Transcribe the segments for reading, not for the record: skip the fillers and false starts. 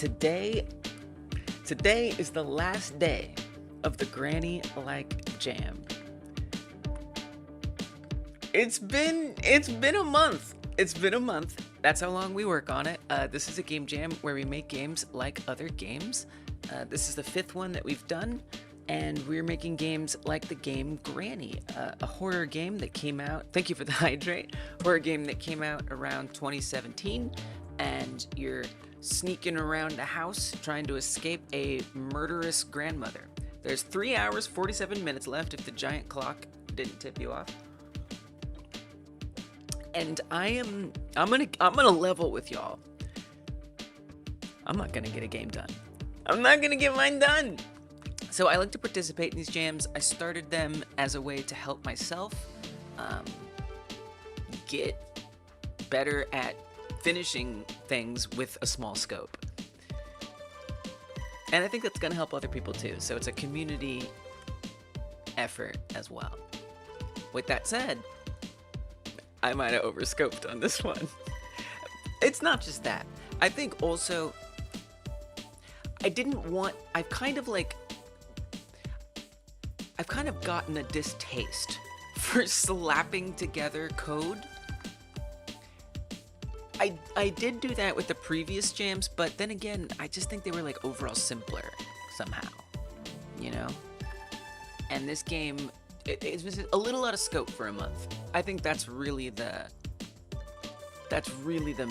Today is the last day of the Granny-like jam. It's been a month. It's been a month. That's how long we work on it. This is a game jam where we make games like other games. This is the 5th one that we've done, and we're making games like the game Granny, a horror game that came out. Thank you for the hydrate. Horror game that came out around 2017, and you're sneaking around a house trying to escape a murderous grandmother. There's 3 hours 47 minutes left if the giant clock didn't tip you off. And I'm gonna level with y'all. I'm not gonna get a game done. I'm not gonna get mine done. So I like to participate in these jams. I started them as a way to help myself get better at finishing things with a small scope. And I think that's gonna help other people too. So it's a community effort as well. With that said, I might have overscoped on this one. It's not just that. I think also, I've kind of gotten a distaste for slapping together code. I did do that with the previous jams, but then again, I just think they were like overall simpler somehow, you know? And this game, it was a little out of scope for a month. I think that's really the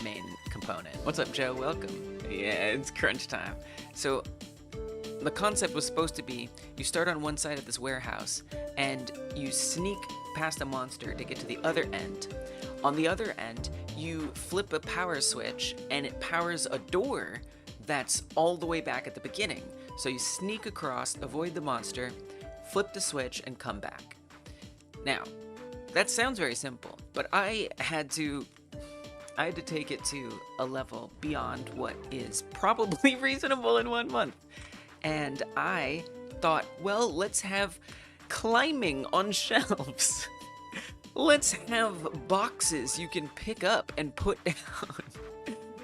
main component. What's up, Joe? Welcome. Yeah, it's crunch time. So the concept was supposed to be you start on one side of this warehouse and you sneak past a monster to get to the other end. On the other end, you flip a power switch and it powers a door that's all the way back at the beginning. So you sneak across, avoid the monster, flip the switch, and come back. Now, that sounds very simple, but I had to take it to a level beyond what is probably reasonable in 1 month. And I thought, well, let's have climbing on shelves. Let's have boxes you can pick up and put down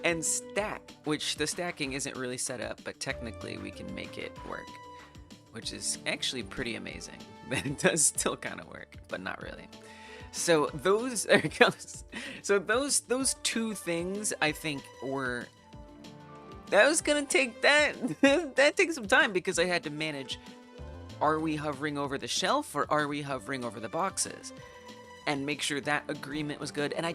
and stack, which the stacking isn't really set up, but technically we can make it work, which is actually pretty amazing. But it does still kind of work, but not really. So those two things I think that was gonna take that takes some time because I had to manage, are we hovering over the shelf or are we hovering over the boxes? And make sure that agreement was good. And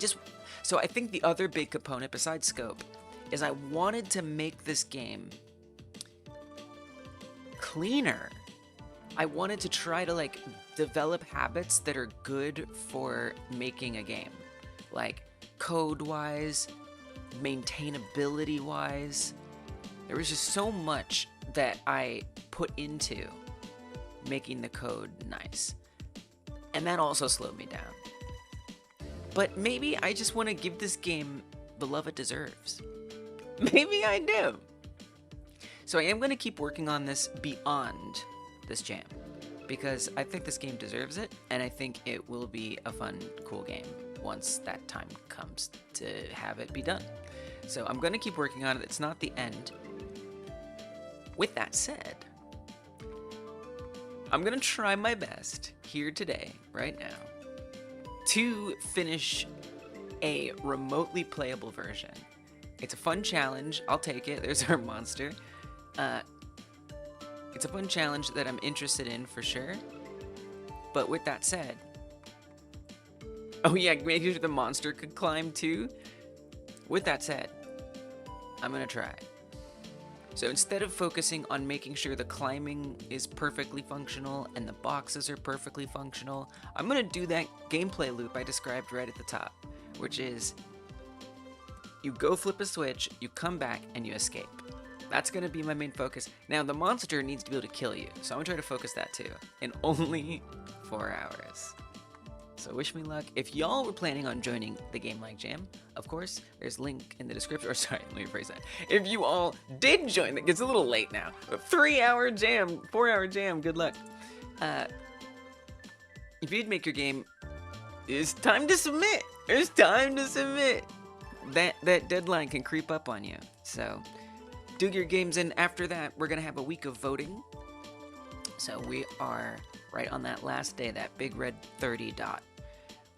so I think the other big component besides scope is I wanted to make this game cleaner. I wanted to try to like develop habits that are good for making a game. Like code-wise, maintainability-wise. There was just so much that I put into making the code nice. And that also slowed me down. But maybe I just want to give this game the love it deserves. Maybe I do. So I am going to keep working on this beyond this jam, because I think this game deserves it, and I think it will be a fun, cool game once that time comes to have it be done. So I'm going to keep working on it. It's not the end. With that said, I'm going to try my best here today, right now, to finish a remotely playable version. It's a fun challenge. I'll take it. There's our monster. It's a fun challenge that I'm interested in for sure. But with that said, oh yeah, maybe the monster could climb too. With that said, I'm gonna try. So instead of focusing on making sure the climbing is perfectly functional and the boxes are perfectly functional, I'm gonna do that gameplay loop I described right at the top, which is you go flip a switch, you come back, and you escape. That's gonna be my main focus. Now the monster needs to be able to kill you, so I'm gonna try to focus that too, in only 4 hours. So wish me luck. If y'all were planning on joining the Game Like Jam, of course, there's a link in the description. Or sorry, let me rephrase that. If you all did join, it's a little late now. A 3-hour jam, 4-hour jam, good luck. If you'd make your game, it's time to submit. It's time to submit. That deadline can creep up on you. So do your games, and after that, we're gonna have a week of voting. So we are right on that last day, that big red 30 dot.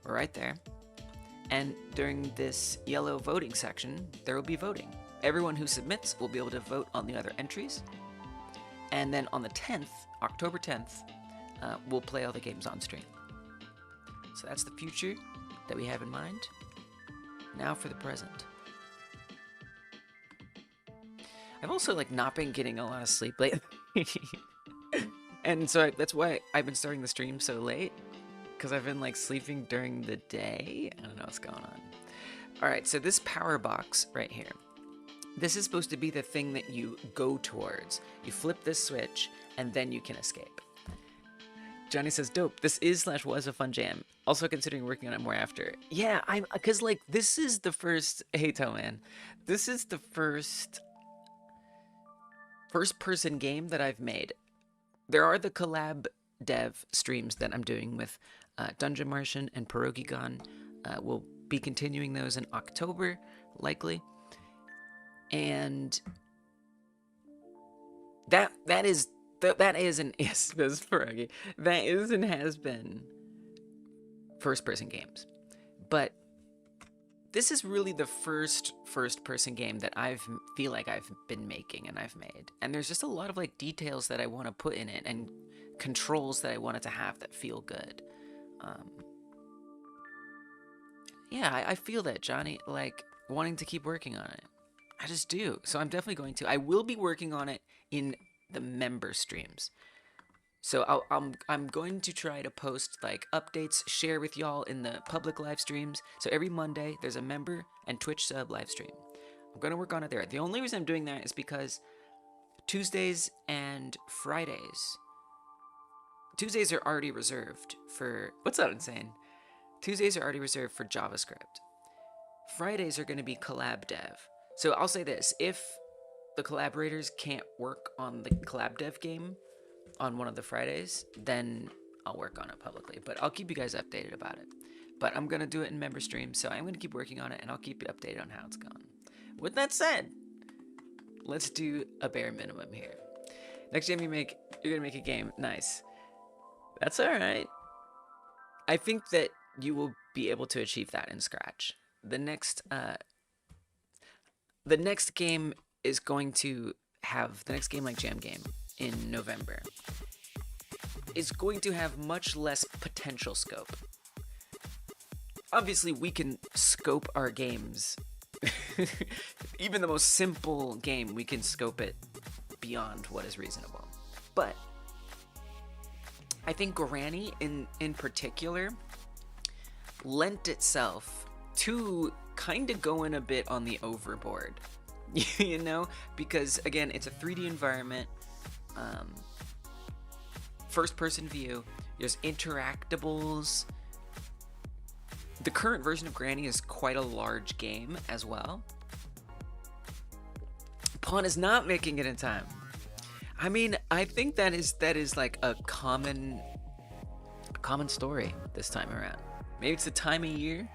We're right there. And during this yellow voting section, there will be voting. Everyone who submits will be able to vote on the other entries. And then on the 10th, October 10th, we'll play all the games on stream. So that's the future that we have in mind. Now for the present. I've also not been getting a lot of sleep lately. And so that's why I've been starting the stream so late. Because I've been sleeping during the day. I don't know what's going on. Alright, so this power box right here. This is supposed to be the thing that you go towards. You flip this switch, and then you can escape. Johnny says, dope. This is/was a fun jam. Also considering working on it more after. Yeah, because this is the first, hey Toman, this is the first person game that I've made. There are the collab dev streams that I'm doing with Dungeon Martian and Pierogigon. We'll be continuing those in October, likely. And that is and has been first-person games. But this is really the first-person game that I feel like I've been making and I've made. And there's just a lot of details that I want to put in it and controls that I want it to have that feel good. Yeah, I feel that, Johnny, wanting to keep working on it. I just do. So I'm definitely going to. I will be working on it in the member streams. So I'm going to try to post updates, share with y'all in the public live streams. So every Monday there's a member and Twitch sub live stream. I'm going to work on it there. The only reason I'm doing that is because Tuesdays and Fridays. Tuesdays are already reserved for... What's up, Insane? Tuesdays are already reserved for JavaScript. Fridays are going to be collab dev. So I'll say this. If the collaborators can't work on the collab dev game on one of the Fridays, then I'll work on it publicly. But I'll keep you guys updated about it. But I'm going to do it in member stream, so I'm going to keep working on it, and I'll keep you updated on how it's going. With that said, let's do a bare minimum here. Next time you're going to make a game. Nice. That's all right. I think that you will be able to achieve that in Scratch. The next game is going to have, the next game like Jam Game in November is going to have much less potential scope. Obviously, we can scope our games. Even the most simple game, we can scope it beyond what is reasonable. But I think Granny in particular lent itself to kind of going a bit on the overboard. You know, because again, it's a 3D environment, first person view, there's interactables. The current version of Granny is quite a large game as well. Pawn is not making it in time. I mean, I think that is like a common story this time around. Maybe it's the time of year.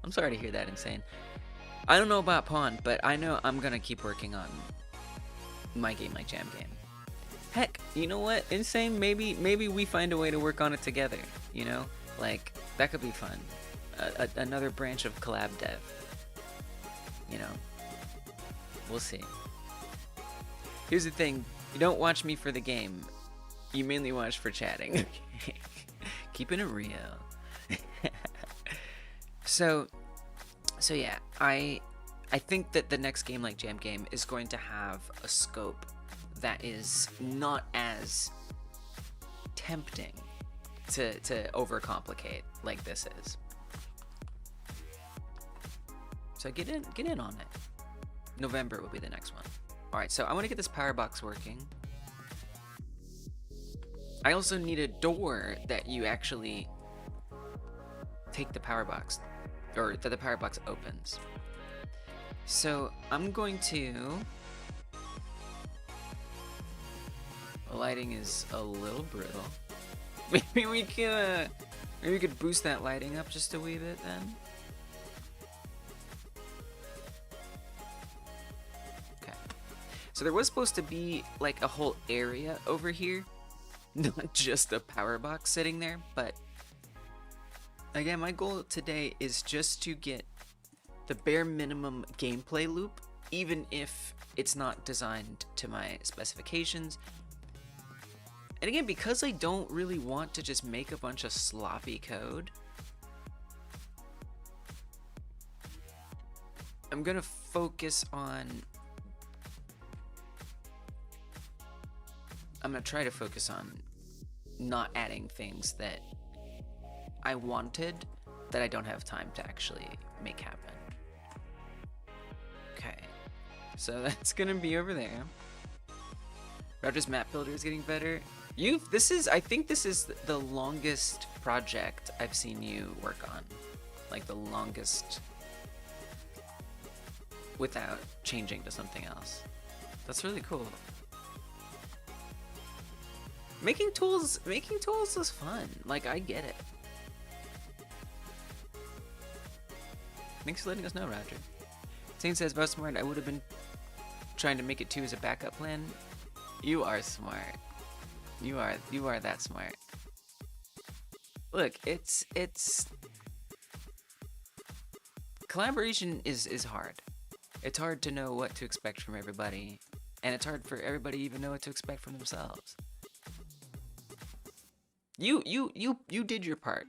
I'm sorry to hear that, Insane. I don't know about Pawn, but I know I'm gonna keep working on my game like Jam Game. Heck, you know what, Insane? Maybe we find a way to work on it together. You know, like that could be fun. Another branch of collab dev. You know, we'll see. Here's the thing: you don't watch me for the game. You mainly watch for chatting. Keeping it real. So yeah, I think that the next game like Jam Game is going to have a scope that is not as tempting to overcomplicate like this is. So get in on it. November will be the next one. All right, so I want to get this power box working. I also need a door that you actually take the power box, or that the power box opens. So I'm going to... The lighting is a little brittle. Maybe we could boost that lighting up just a wee bit then. Okay. So there was supposed to be like a whole area over here, not just a power box sitting there, but again, my goal today is just to get the bare minimum gameplay loop, even if it's not designed to my specifications. And again, because I don't really want to just make a bunch of sloppy code, I'm gonna focus on, I'm gonna try to focus on not adding things that I wanted that I don't have time to actually make happen. Okay, so that's gonna be over there. Roger's map builder is getting better. I think this is the longest project I've seen you work on. Like the longest without changing to something else. That's really cool. Making tools is fun. Like, I get it. Thanks for letting us know, Roger. Zane says, about smart, I would have been trying to make it 2 as a backup plan. You are smart. You are that smart. Look, it's collaboration is hard. It's hard to know what to expect from everybody, and it's hard for everybody to even know what to expect from themselves. You did your part.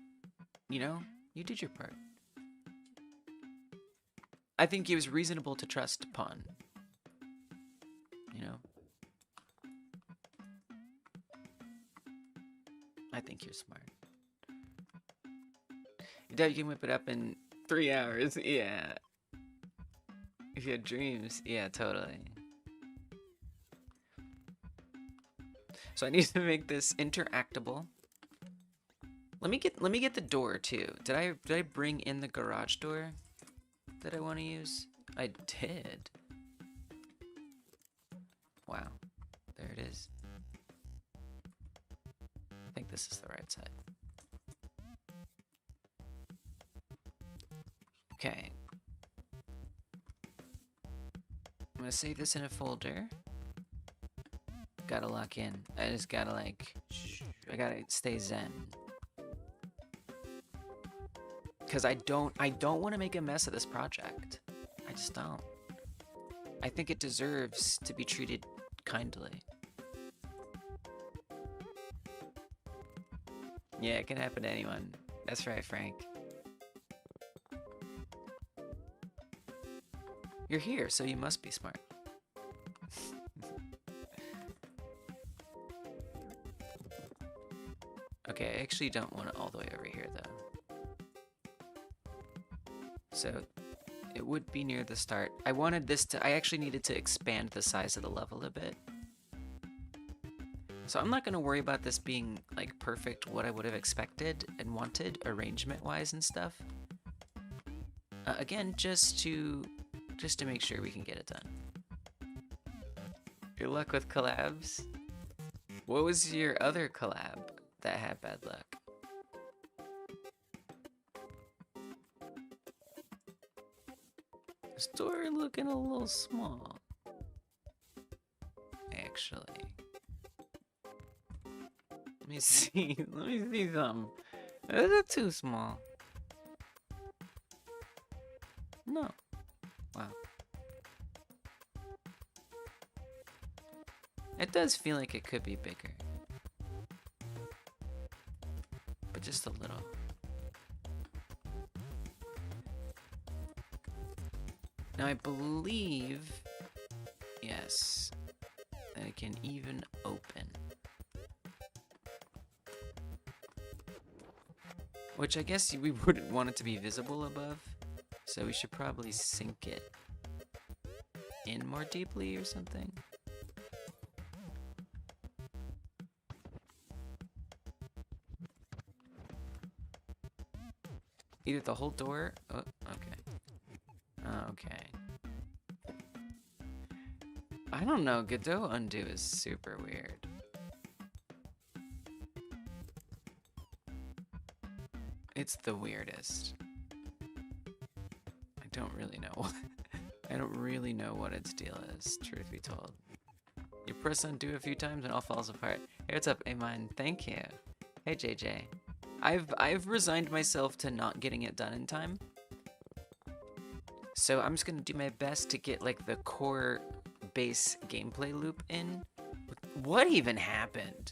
You know? You did your part. I think it was reasonable to trust Pawn. You know? I think you're smart. You doubt you can whip it up in 3 hours? Yeah. If you had dreams, yeah, totally. So I need to make this interactable. Let me get the door too. Did I bring in the garage door that I want to use? I did. Wow. There it is. I think this is the right side. Okay. I'm gonna save this in a folder. Gotta lock in. I just gotta like, I gotta stay zen. Cause I don't want to make a mess of this project. I just don't. I think it deserves to be treated kindly. Yeah, it can happen to anyone. That's right, Frank. You're here, so you must be smart. Okay, I actually don't want it all the way over here, though. So, it would be near the start. I actually needed to expand the size of the level a bit. So I'm not going to worry about this being, like, perfect what I would have expected and wanted, arrangement-wise and stuff. Again, just to make sure we can get it done. Good luck with collabs. What was your other collab that had bad luck? Store looking a little small. Actually. Let me see. Let me see something. Is it too small? No. Wow. It does feel like it could be bigger. But just a little. Now I believe, yes, that it can even open. Which I guess we wouldn't want it to be visible above, so we should probably sink it in more deeply or something. Either the whole door, oh, okay. Okay. I don't know, Godot undo is super weird. It's the weirdest. I don't really know. I don't really know what its deal is, truth be told. press undo a few times and it all falls apart. Hey, what's up, Amine? Thank you. Hey, JJ. I've resigned myself to not getting it done in time. So I'm just gonna do my best to get like the core base gameplay loop in. What even happened?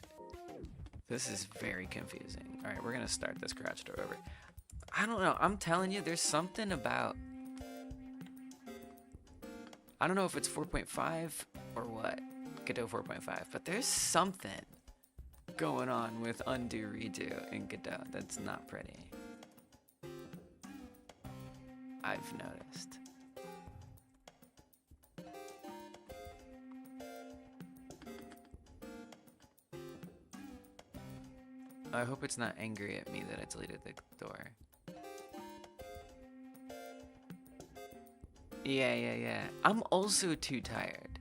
This is very confusing. All right, we're gonna start this garage door over. I don't know, I'm telling you, there's something about, I don't know if it's 4.5 or what, Godot 4.5, but there's something going on with undo redo in Godot that's not pretty. I've noticed. I hope it's not angry at me that I deleted the door. Yeah. I'm also too tired.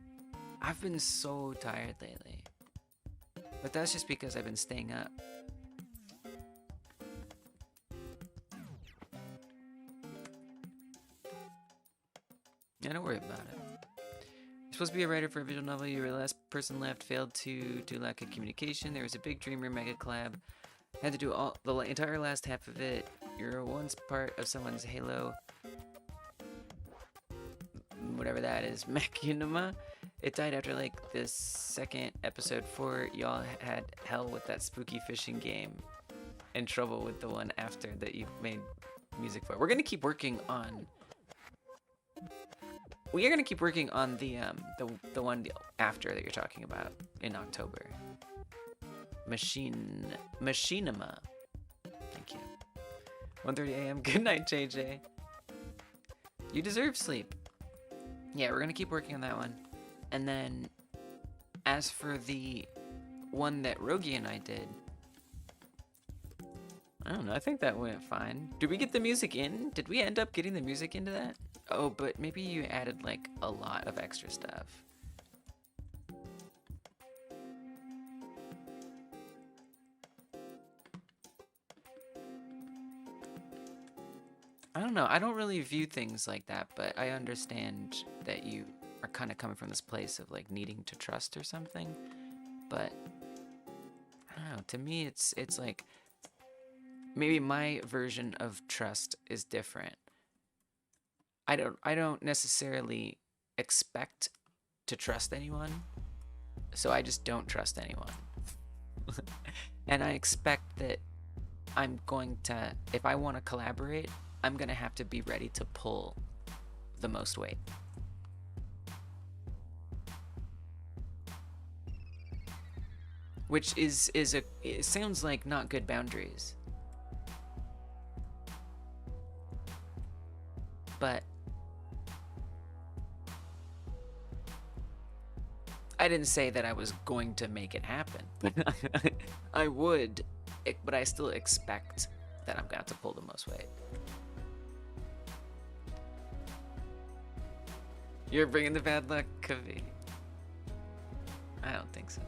I've been so tired lately. But that's just because I've been staying up. Yeah, don't worry about it. You're supposed to be a writer for a visual novel. You were the last person left. Failed to lack of communication. There was a big dreamer mega collab. Had to do all the entire last half of it. You're once part of someone's Halo. Whatever that is. Machinima. It died after like the second episode 4. Y'all had hell with that spooky fishing game. And trouble with the one after that you made music for. We're gonna keep working on. We are gonna keep working on the one after that you're talking about in October. Machinima. Thank you. 1:30 a.m. Good night, JJ. You deserve sleep. Yeah, we're gonna keep working on that one. And then, as for the one that Rogi and I did, I don't know, I think that went fine. Did we get the music in? Did we end up getting the music into that? Oh, but maybe you added like a lot of extra stuff. I don't know, I don't really view things like that, but I understand that you are kind of coming from this place of like needing to trust or something. But I don't know, to me it's like maybe my version of trust is different. I don't necessarily expect to trust anyone, so I just don't trust anyone. And I expect that I'm going to, if I want to collaborate, I'm gonna have to be ready to pull the most weight. Which it sounds like not good boundaries. But I didn't say that I was going to make it happen. I would, but I still expect that I'm gonna have to pull the most weight. You're bringing the bad luck, Kavi. I don't think so.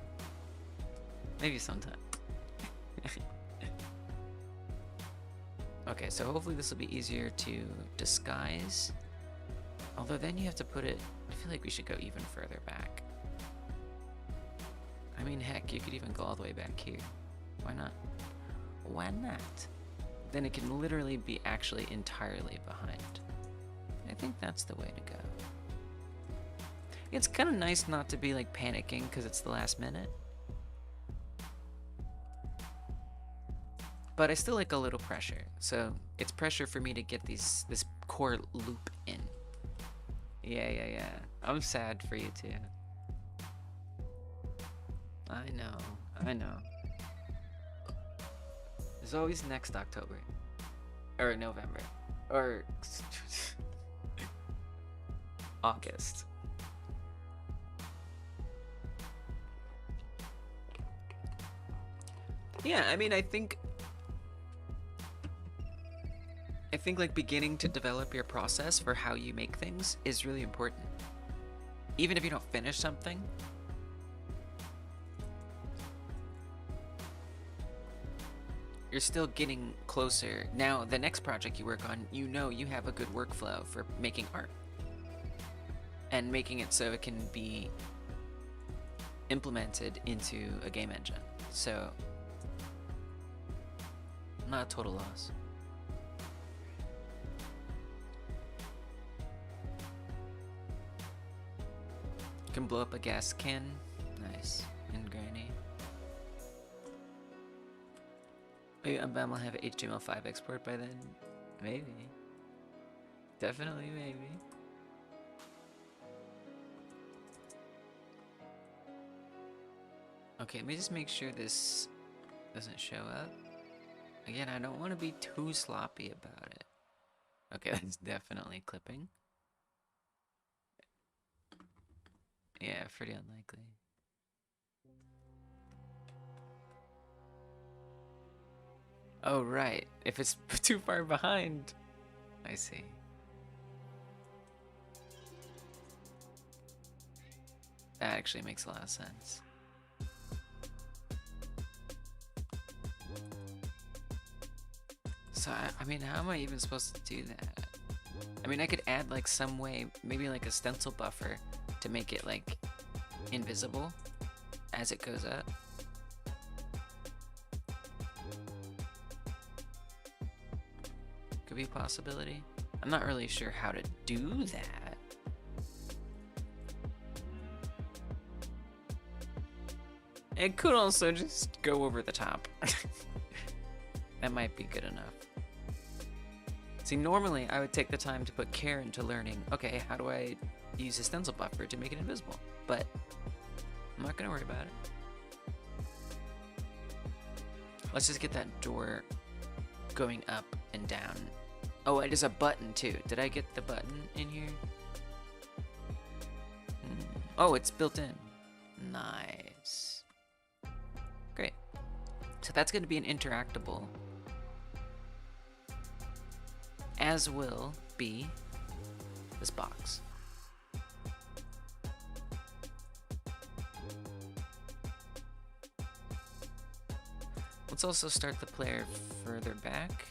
Maybe sometime. Okay, so hopefully this will be easier to disguise. Although then you have to put it, I feel like we should go even further back. I mean, heck, you could even go all the way back here. Why not? Why not? Then it can literally be actually entirely behind. I think that's the way to go. It's kind of nice not to be like panicking because it's the last minute. But I still like a little pressure. So it's pressure for me to get this core loop in. Yeah. I'm sad for you too. I know. There's always next October. Or November. Or August. Yeah, I mean, I think like beginning to develop your process for how you make things is really important. Even if you don't finish something, you're still getting closer. Now, the next project you work on, you know you have a good workflow for making art. And making it so it can be implemented into a game engine. So, not a total loss. Can blow up a gas can. Nice. And Granny. Maybe Unbound will have HTML5 export by then. Maybe. Definitely maybe. Okay, let me just make sure this doesn't show up. Again, I don't want to be too sloppy about it. Okay, that's definitely clipping. Yeah, pretty unlikely. Oh, right. If it's too far behind. I see. That actually makes a lot of sense. So, I mean, how am I even supposed to do that? I mean, I could add like some way, maybe like a stencil buffer to make it like invisible as it goes up. Could be a possibility. I'm not really sure how to do that. It could also just go over the top. That might be good enough. See, normally I would take the time to put care into learning, okay, how do I use a stencil buffer to make it invisible? But I'm not gonna worry about it. Let's just get that door going up and down. Oh, it is a button too. Did I get the button in here? Oh, it's built in. Nice. Great. So that's going to be an interactable, as will be this box. Let's also start the player further back.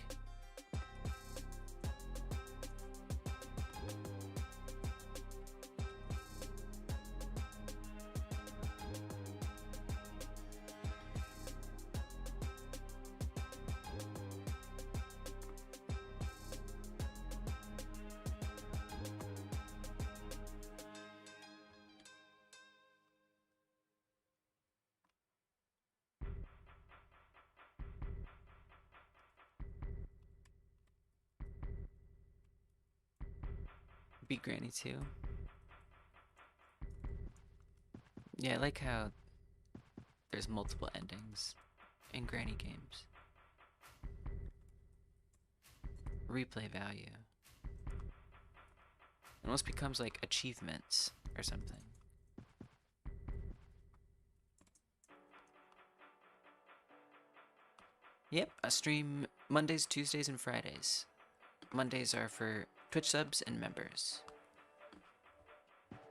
Beat Granny too. Yeah, I like how there's multiple endings in Granny games. Replay value. It almost becomes like achievements or something. Yep, I stream Mondays, Tuesdays, and Fridays. Mondays are for Twitch subs and members.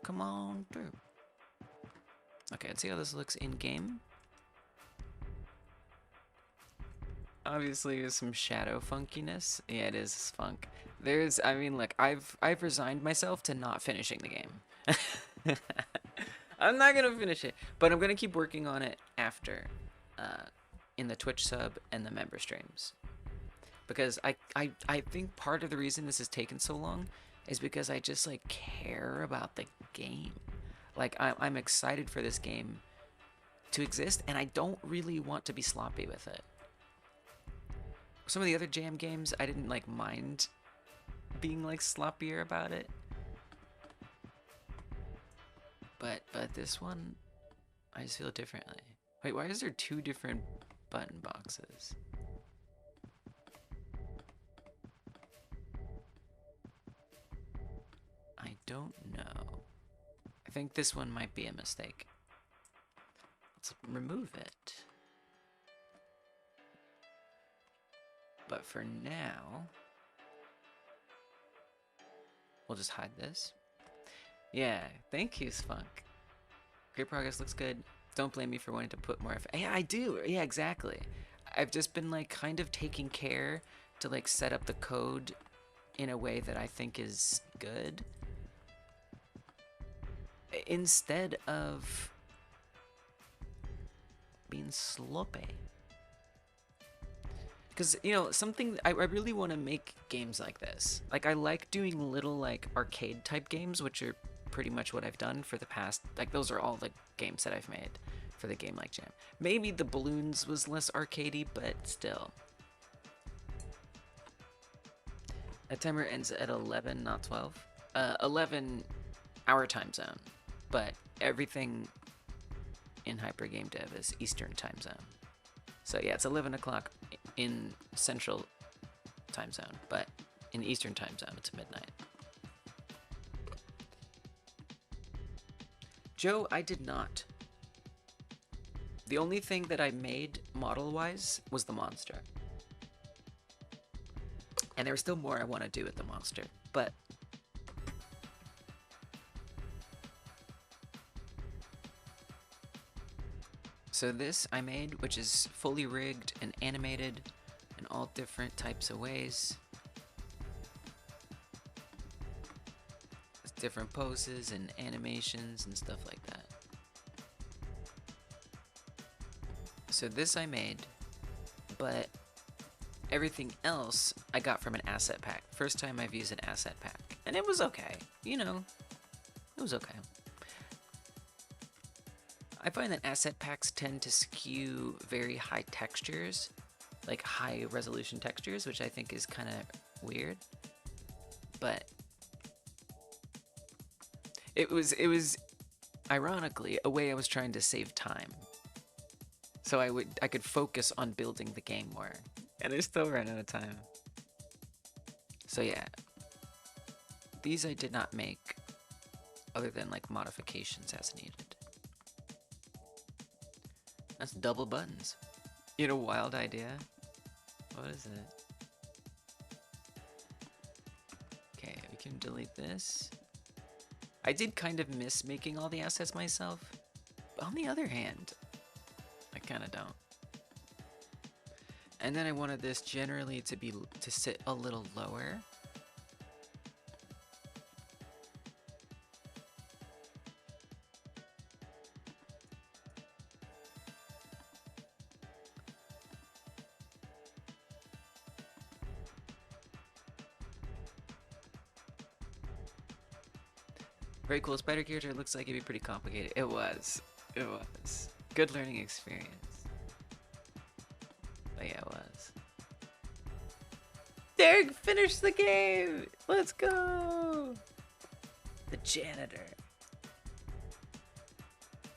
Come on through. Okay, let's see how this looks in game. Obviously, there's some shadow funkiness. Yeah, it is funk. There's, I mean, look, I've resigned myself to not finishing the game. I'm not gonna finish it, but I'm gonna keep working on it after, in the Twitch sub and the member streams. Because I think part of the reason this has taken so long is because I just like care about the game. Like I'm excited for this game to exist, and I don't really want to be sloppy with it. Some of the other jam games, I didn't like mind being like sloppier about it. But this one, I just feel differently. Wait, why is there two different button boxes? I don't know. I think this one might be a mistake. Let's remove it. But for now, we'll just hide this. Yeah, thank you, Spunk. Great progress, looks good. Don't blame me for wanting to put more effort. Yeah, I do. Yeah, exactly. I've just been like kind of taking care to like set up the code in a way that I think is good, instead of sloppy. Because, you know, something, I really want to make games like this. Like, I like doing little, like, arcade type games, which are pretty much what I've done for the past, like, those are all the games that I've made for the Game Like Jam. Maybe the balloons was less arcadey, but still. That timer ends at 11, not 12. 11 our time zone, but everything in Hyper Game Dev is Eastern time zone. So yeah, it's 11 o'clock in Central time zone, but in Eastern time zone, it's midnight. Joe, I did not. The only thing that I made model-wise was the monster. And there's still more I want to do with the monster, but... So this I made, which is fully rigged and animated in all different types of ways. It's different poses and animations and stuff like that. So this I made, but everything else I got from an asset pack. First time I've used an asset pack. And it was okay. You know, it was okay. I find that asset packs tend to skew very high textures, like high resolution textures, which I think is kind of weird. But it was ironically a way I was trying to save time. So I could focus on building the game more. And I still ran out of time. So yeah. These I did not make other than like modifications as needed. That's double buttons. You had a wild idea? What is it? Okay, we can delete this. I did kind of miss making all the assets myself. But on the other hand, I kind of don't. And then I wanted this generally to sit a little lower. Very cool spider character. It looks like it'd be pretty complicated. It was. It was. Good learning experience. But yeah, it was. Derek finished the game! Let's go! The janitor.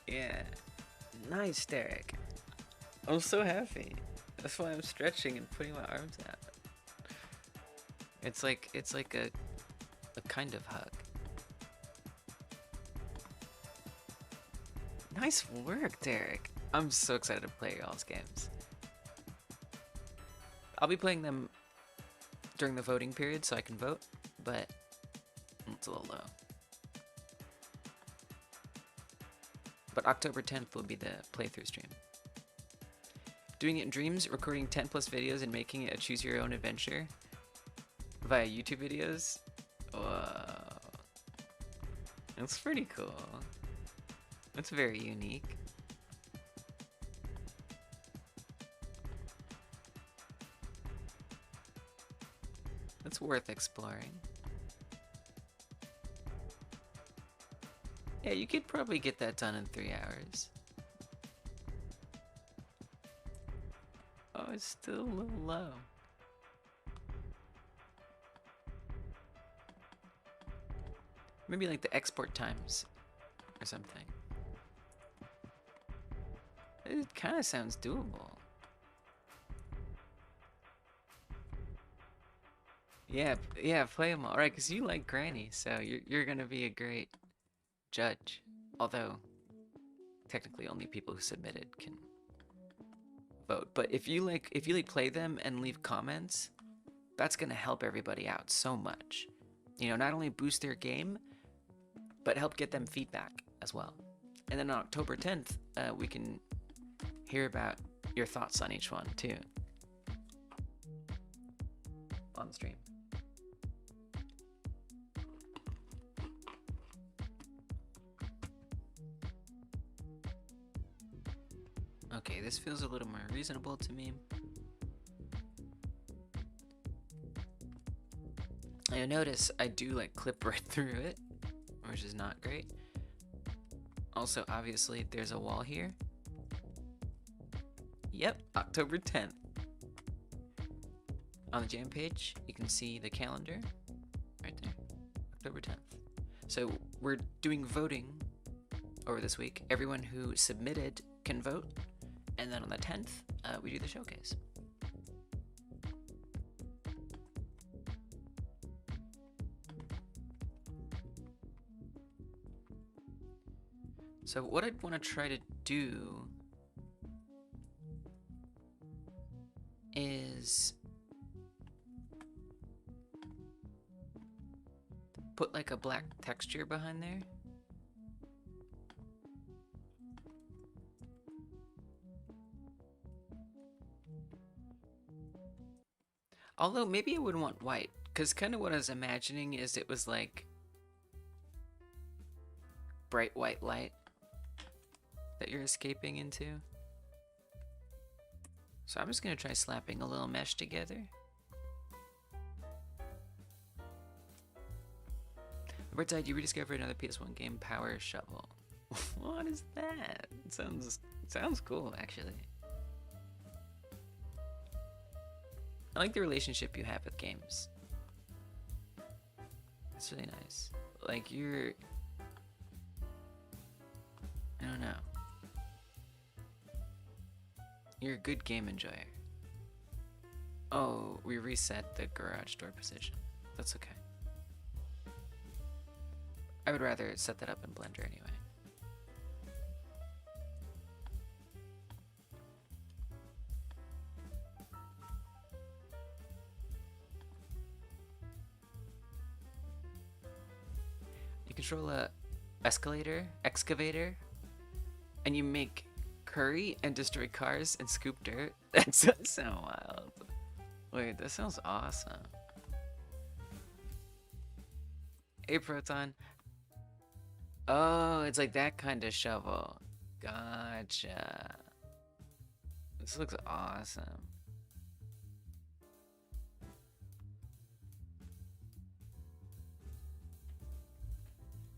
Yeah. Nice, Derek. I'm so happy. That's why I'm stretching and putting my arms out. It's like a kind of hug. Nice work, Derek. I'm so excited to play y'all's games. I'll be playing them during the voting period so I can vote, but it's a little low. But October 10th will be the playthrough stream. Doing it in dreams, recording 10 plus videos and making it a choose your own adventure via YouTube videos. Whoa. That's pretty cool. That's very unique. That's worth exploring. Yeah, you could probably get that done in 3 hours. Oh, it's still a little low. Maybe like the export times or something. It kind of sounds doable. Yeah, play them all. Right, because you like Granny, so you're gonna be a great judge. Although, technically only people who submitted can vote. But if you play them and leave comments, that's gonna help everybody out so much. You know, not only boost their game, but help get them feedback as well. And then on October 10th, we can hear about your thoughts on each one too. On stream. Okay, this feels a little more reasonable to me. You'll notice I do like clip right through it, which is not great. Also, obviously, there's a wall here. Yep, October 10th. On the jam page, you can see the calendar right there, October 10th. So we're doing voting over this week. Everyone who submitted can vote, and then on the 10th, we do the showcase. So what I'd want to try to do is put like a black texture behind there. Although maybe I wouldn't want white, because kind of what I was imagining is it was like bright white light that you're escaping into. So I'm just going to try slapping a little mesh together. Birdside, you rediscovered another PS1 game, Power Shovel. What is that? It sounds cool, actually. I like the relationship you have with games. It's really nice. Like, I don't know. You're a good game enjoyer. Oh, we reset the garage door position. That's okay. I would rather set that up in Blender anyway. You control a excavator, and you make curry and destroy cars and scoop dirt. That sounds so wild. Wait, that sounds awesome. Hey, Proton. Oh, it's like that kind of shovel. Gotcha. This looks awesome.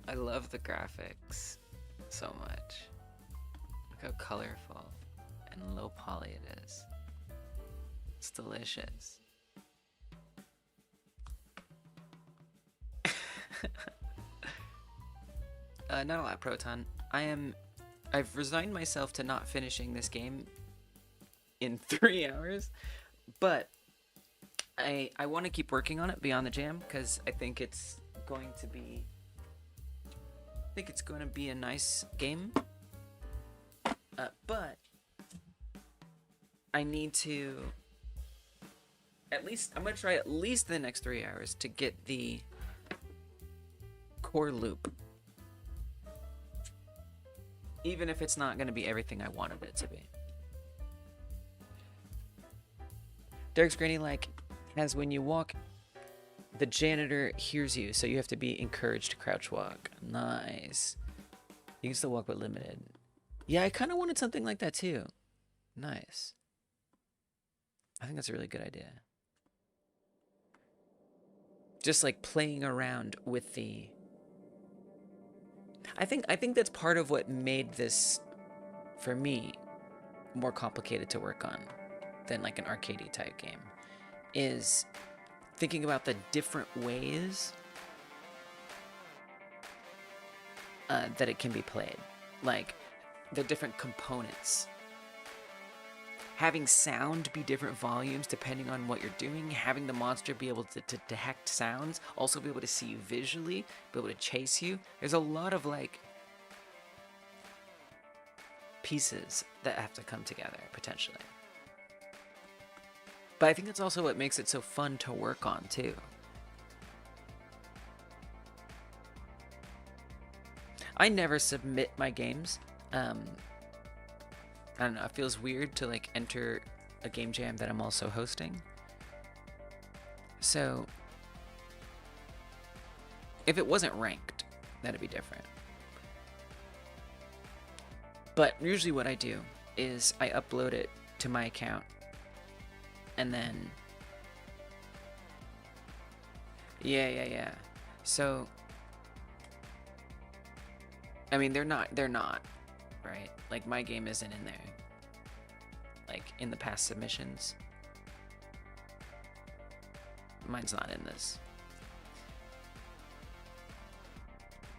I love the graphics so much. Look how colorful and low poly it is. It's delicious. Not a lot, Proton. I've resigned myself to not finishing this game in 3 hours, but I want to keep working on it beyond the jam because I think it's going to be a nice game. But I need to I'm gonna try at least the next 3 hours to get the core loop. Even if it's not going to be everything I wanted it to be. Derek's Granny has when you walk, the janitor hears you, so you have to be encouraged to crouch walk. Nice. You can still walk but limited. Yeah, I kind of wanted something like that too. Nice. I think that's a really good idea. Just like playing around with the... I think that's part of what made this, for me, more complicated to work on than like an arcadey type game, is thinking about the different ways that it can be played, like the different components. Having sound be different volumes depending on what you're doing, having the monster be able to detect sounds, also be able to see you visually, be able to chase you. There's a lot of like pieces that have to come together, potentially. But I think that's also what makes it so fun to work on, too. I never submit my games. I don't know, it feels weird to like enter a game jam that I'm also hosting. So if it wasn't ranked, that'd be different. But usually what I do is I upload it to my account, and then yeah. So I mean, they're not, right? Like, my game isn't in there. Like, in the past submissions. Mine's not in this.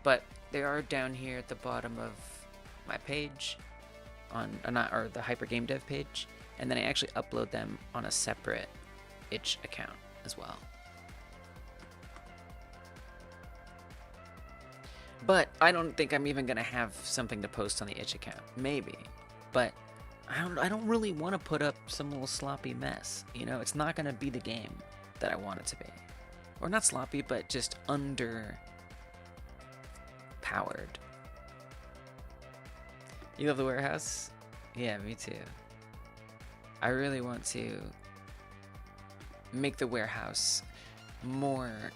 But they are down here at the bottom of my page, on, or the Hyper Game Dev page, and then I actually upload them on a separate itch account as well. But I don't think I'm even gonna have something to post on the itch account. Maybe, but I don't really want to put up some little sloppy mess. You know, it's not gonna be the game that I want it to be, or not sloppy, but just under powered. You love the warehouse? Yeah, me too. I really want to make the warehouse more,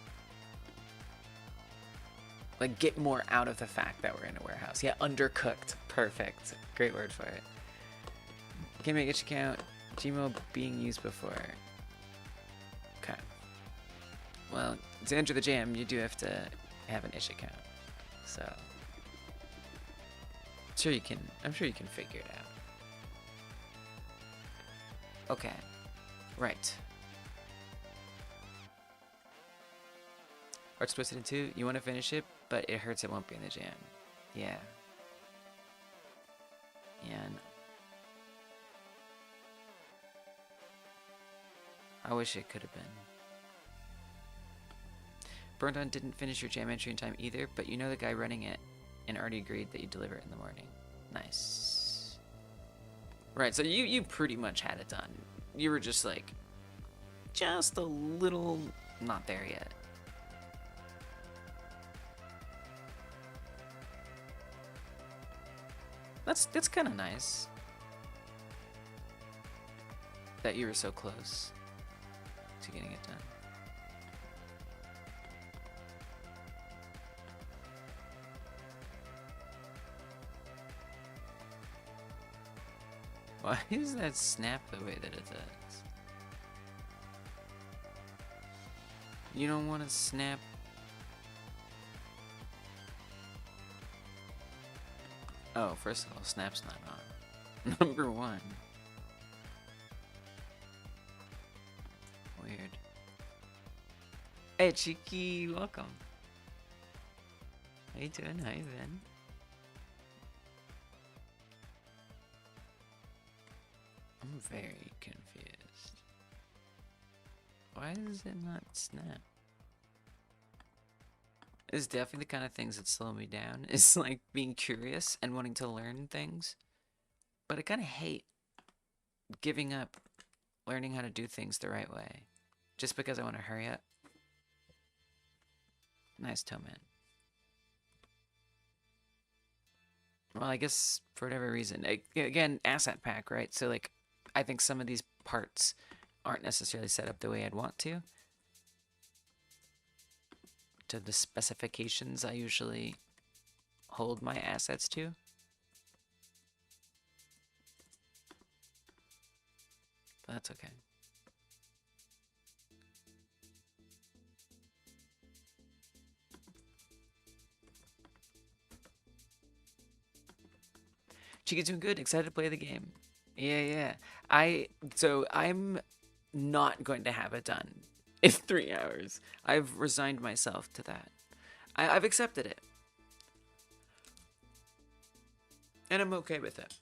like, get more out of the fact that we're in a warehouse. Yeah, undercooked. Perfect. Great word for it. Can make itch account. Gmail being used before. Okay. Well, to enter the jam, you do have to have an itch account. So, I'm sure you can figure it out. Okay. Right. Art's twisted in two. You want to finish it, but it hurts it won't be in the jam. Yeah. And I wish it could have been. Burned On didn't finish your jam entry in time either, but you know the guy running it and already agreed that you deliver it in the morning. Nice. Right, so you pretty much had it done. You were just like, just a little not there yet. That's kind of nice that you were so close to getting it done. Why does that snap the way that it does? You don't want to snap. Oh, first of all, snap's not on. Number one. Weird. Hey, Cheeky, welcome. How you doing? How you been? I'm very confused. Why does it not snap? It's definitely the kind of things that slow me down. It's like being curious and wanting to learn things. But I kind of hate giving up learning how to do things the right way. Just because I want to hurry up. Nice toe, man. Well, I guess for whatever reason. Again, asset pack, right? So, like, I think some of these parts aren't necessarily set up the way I'd want to the specifications I usually hold my assets to. But that's okay. Chica's doing good. Excited to play the game. Yeah. So I'm not going to have it done in 3 hours. I've resigned myself to that. I've accepted it. And I'm okay with it.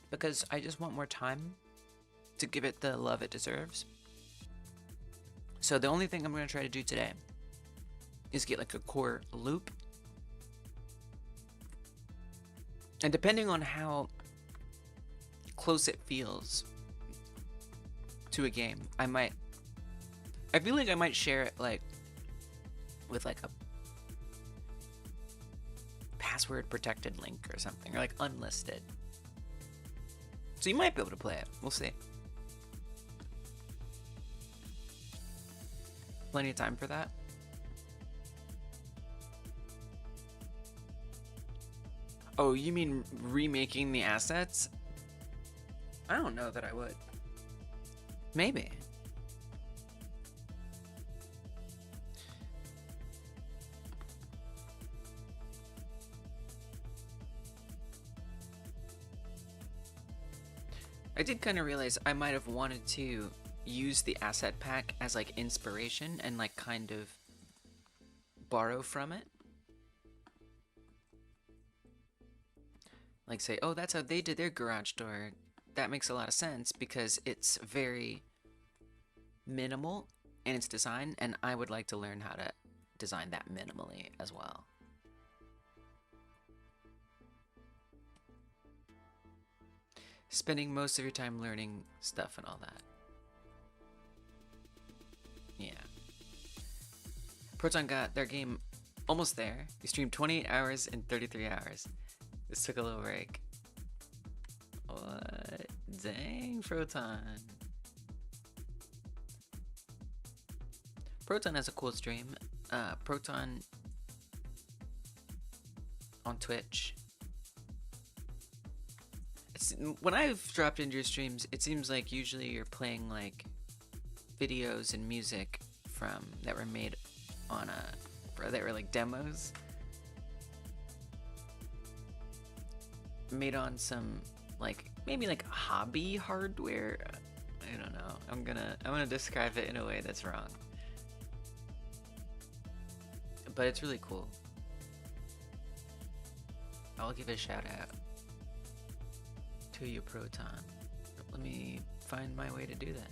Because I just want more time to give it the love it deserves. So the only thing I'm going to try to do today is get like a core loop. And depending on how close it feels to a game, I feel like I might share it like with like a password protected link or something, or like unlisted. So you might be able to play it. We'll see. Plenty of time for that. Oh, you mean remaking the assets? I don't know that I would. Maybe. I did kind of realize I might have wanted to use the asset pack as like inspiration and like kind of borrow from it. Like say, oh, that's how they did their garage door. That makes a lot of sense because it's very minimal in its design, and I would like to learn how to design that minimally as well. Spending most of your time learning stuff and all that. Yeah. Proton got their game almost there. We streamed 28 hours in 33 hours. This took a little break. What? Dang, Proton. Proton has a cool stream. Proton on Twitch. When I've dropped into your streams, it seems like usually you're playing like videos and music from that were made on that were like demos made on some like maybe like hobby hardware. I don't know. I'm gonna describe it in a way that's wrong, but it's really cool. I'll give a shout out to you, Proton. Let me find my way to do that.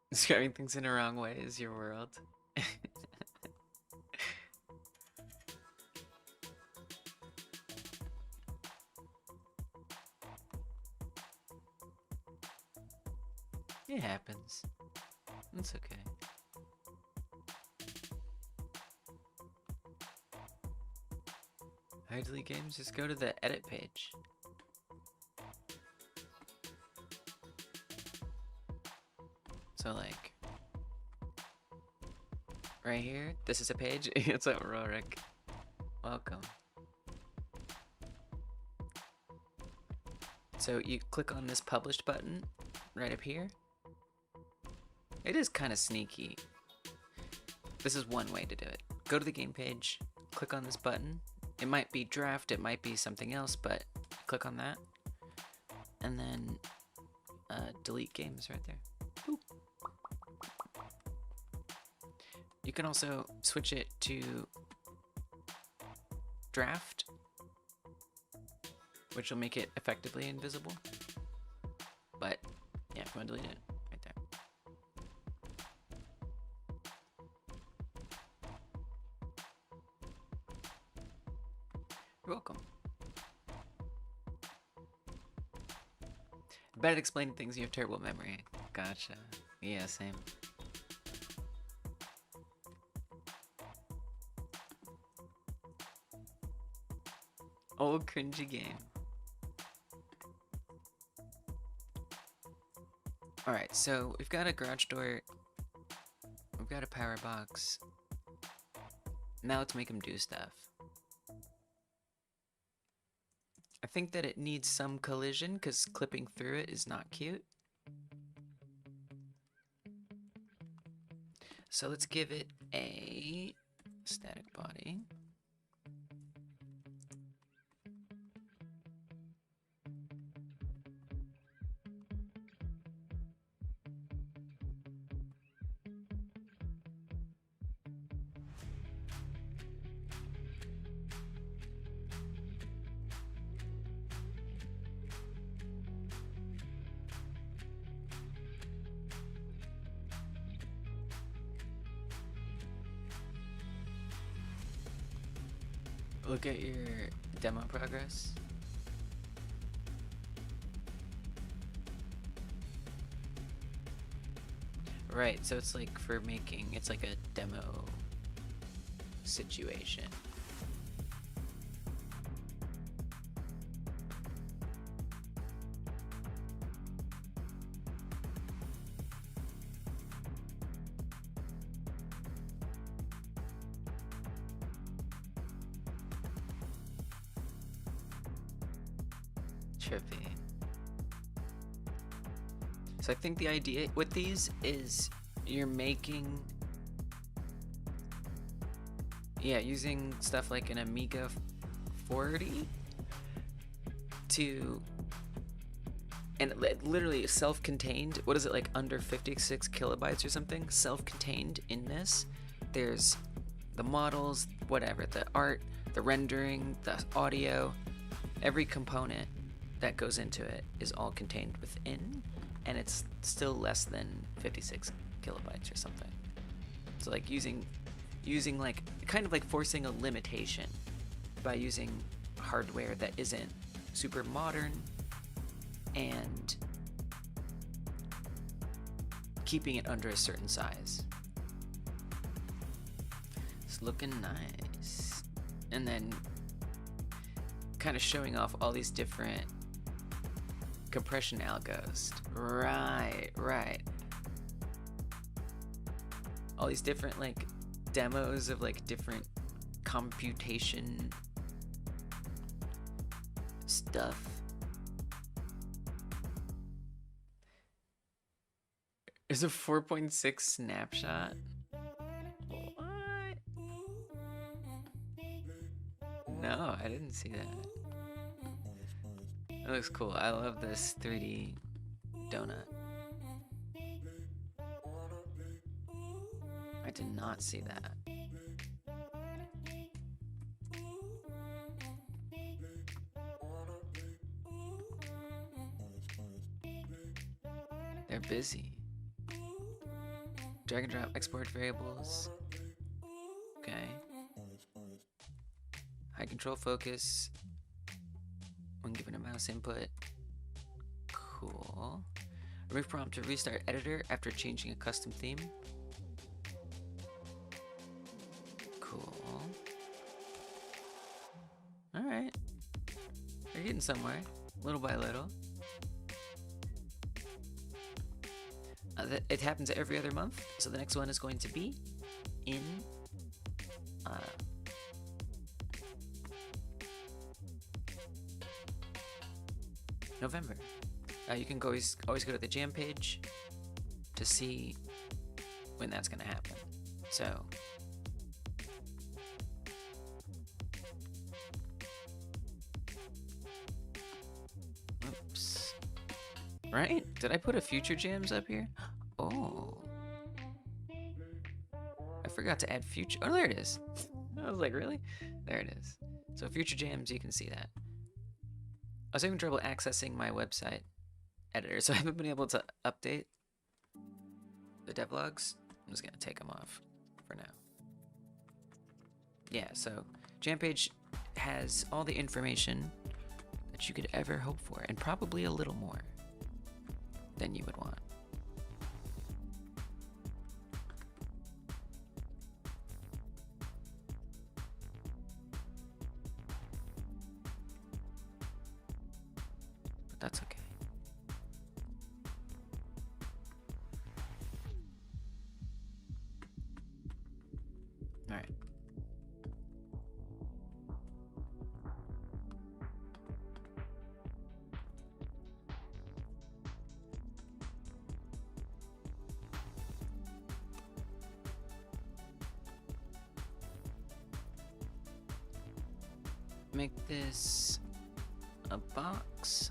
Describing things in a wrong way is your world. It happens. It's okay. How to delete games? Just go to the edit page. So like, right here, this is a page. What's up, Rorik? Welcome. So you click on this published button right up here. It is kind of sneaky. This is one way to do it. Go to the game page, click on this button. It might be draft, it might be something else, but click on that. And then delete games right there. Boop. You can also switch it to draft, which will make it effectively invisible. But yeah, if you want to delete it, right there. You're welcome. Bad at explaining things, you have terrible memory. Gotcha. Yeah, same. Old cringy game. Alright, so we've got a garage door. We've got a power box. Now let's make him do stuff. I think that it needs some collision because clipping through it is not cute. So let's give it a static body. Look at your demo progress. Right, so it's like for making, it's like a demo situation. trippy. So I think the idea with these is you're making, using stuff like an Amiga 40 to, and literally self-contained, what is it, like under 56 kilobytes or something, self-contained in this. There's the models, whatever, the art, the rendering, the audio, every component that goes into it is all contained within, and it's still less than 56 kilobytes or something. So like using like, kind of like forcing a limitation by using hardware that isn't super modern and keeping it under a certain size. It's looking nice. And then kind of showing off all these different compression algos. Right. All these different like demos of like different computation stuff. There's a 4.6 snapshot. What? No, I didn't see that. That looks cool. I love this 3D donut. I did not see that. They're busy. Drag and drop export variables. Okay. High control focus when given a mouse input. Cool. Remove prompt to restart editor after changing a custom theme. Cool. Alright. They're getting somewhere, little by little. It happens every other month, so the next one is going to be in November. You can always go to the jam page to see when that's going to happen. So oops. Right? Did I put a future jams up here? Oh. I forgot to add future. Oh, there it is. I was like, really? There it is. So future jams, you can see that. I was having trouble accessing my website editor, so I haven't been able to update the devlogs. I'm just going to take them off for now. Yeah, so jam page has all the information that you could ever hope for, and probably a little more than you would want. But that's okay. All right. Make this a box.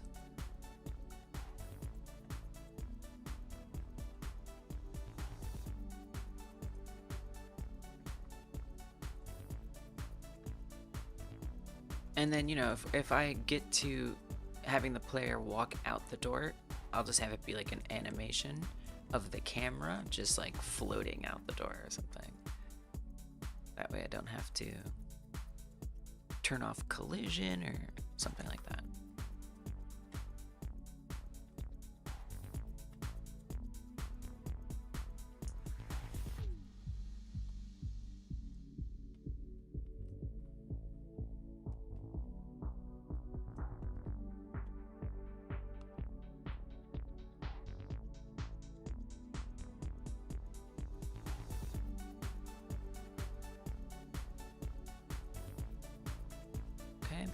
And then, you know, if I get to having the player walk out the door, I'll just have it be like an animation of the camera just like floating out the door or something. That way I don't have to turn off collision or something like that. Okay.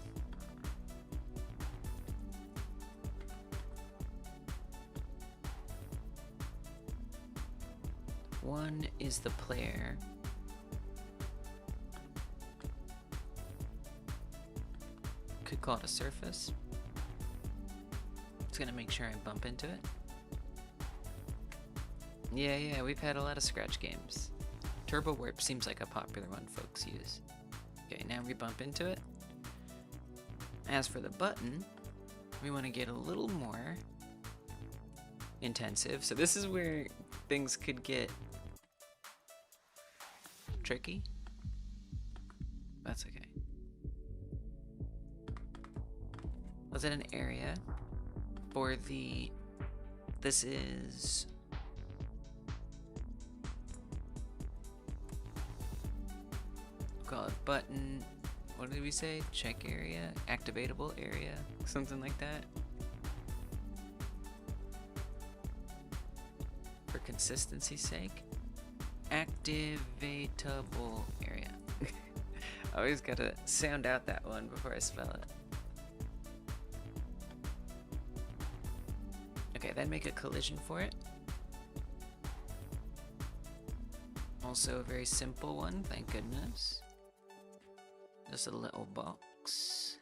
One is the player. Could call it a surface. It's gonna make sure I bump into it. Yeah, we've had a lot of scratch games. Turbo Warp seems like a popular one folks use. Okay, now we bump into it. As for the button, we want to get a little more intensive. So this is where things could get tricky. That's okay. Was it an area for the... This is... Call it button. What did we say? Check area? Activatable area? Something like that. For consistency's sake. Activatable area. I always gotta sound out that one before I spell it. Okay, then make a collision for it. Also a very simple one, thank goodness. Just a little box.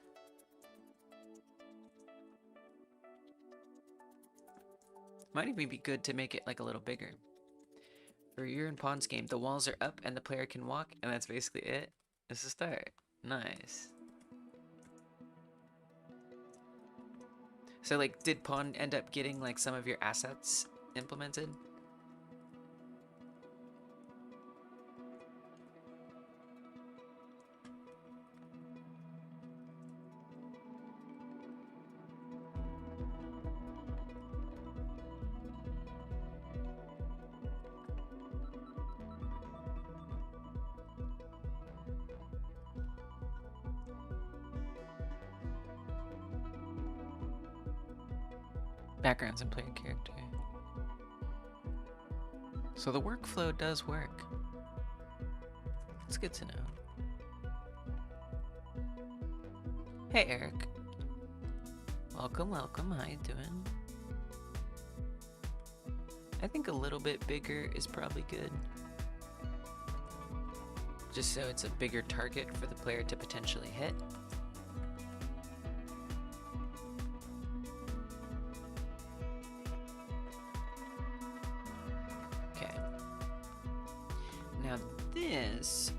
Might even be good to make it like a little bigger. For your and Pawn's game, the walls are up and the player can walk, and that's basically it. It's a start. Nice. So like, did Pawn end up getting like some of your assets implemented? Backgrounds and player character. So the workflow does work. It's good to know. Hey Eric. Welcome, welcome. How you doing? I think a little bit bigger is probably good. Just so it's a bigger target for the player to potentially hit. Now this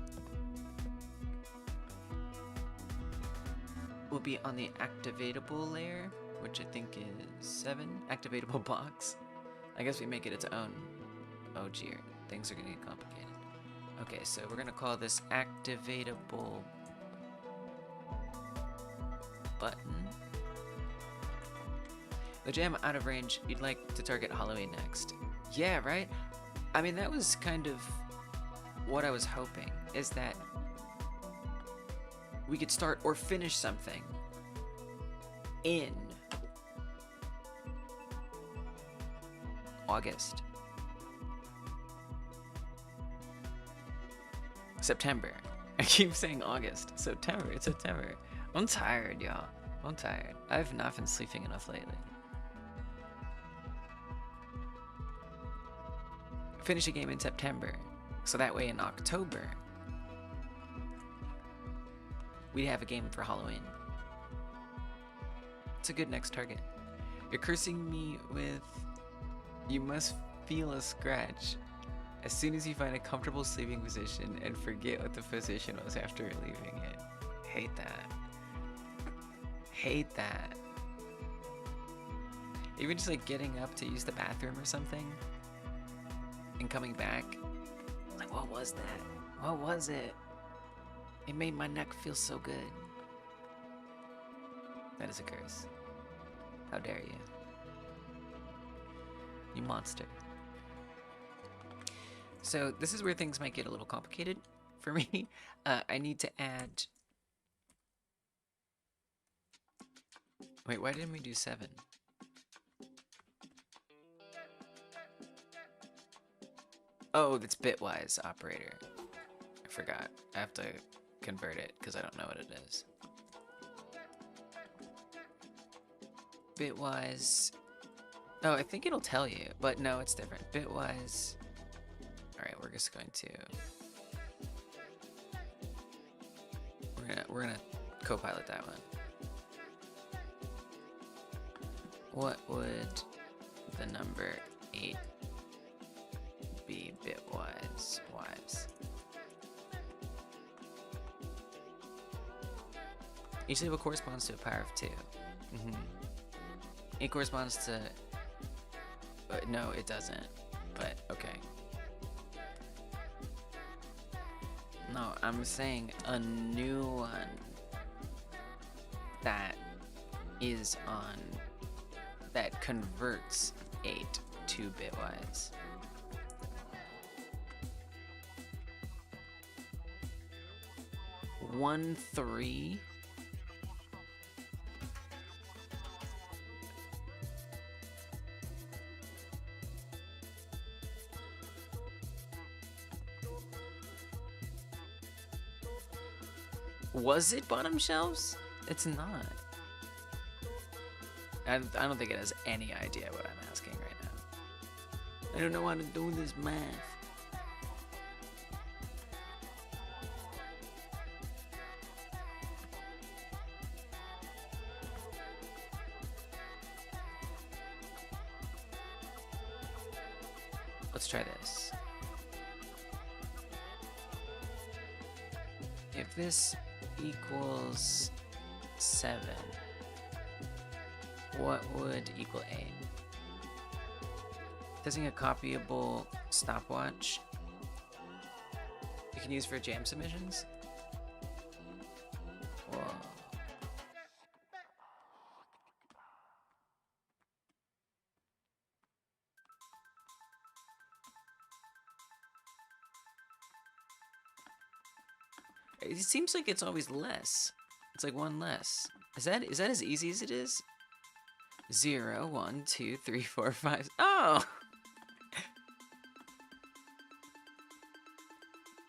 will be on the activatable layer, which I think is 7. Activatable box. I guess we make it its own. Oh dear, things are gonna get complicated. Okay, so we're gonna call this activatable button. The jam out of range, you'd like to target Halloween next. Yeah, right? I mean, that was kind of what I was hoping, is that we could start or finish something in August. September. I keep saying August. September. It's September. I'm tired, y'all. I'm tired. I've not been sleeping enough lately. Finish a game in September. So that way in October, we'd have a game for Halloween. It's a good next target. You're cursing me with, you must feel a scratch as soon as you find a comfortable sleeping position and forget what the position was after leaving it. Hate that. Hate that. Even just like getting up to use the bathroom or something and coming back. Like, what was that? What was it? It made my neck feel so good. That is a curse. How dare you? You monster. So this is where things might get a little complicated for me. I need to add... Wait, why didn't we do 7? Oh, that's bitwise operator. I forgot. I have to convert it because I don't know what it is. Bitwise. Oh, I think it'll tell you, but no, it's different. Bitwise just going to we're gonna co-pilot that one. What would the number 8 be bitwise wise? Each label corresponds to a power of 2. It corresponds to... no, it doesn't. But, okay. No, I'm saying a new one that is on... that converts 8 to bitwise. One 3. Was it bottom shelves? It's not. I don't think it has any idea what I'm asking right now. I don't know how to do this math. Let's try this. If this equals 7, what would equal 8? Testing a copyable stopwatch you can use for jam submissions? Whoa. It seems like it's always less. It's like 1 less. Is that as easy as it is? 0, 1, 2, 3, 4, 5. Oh!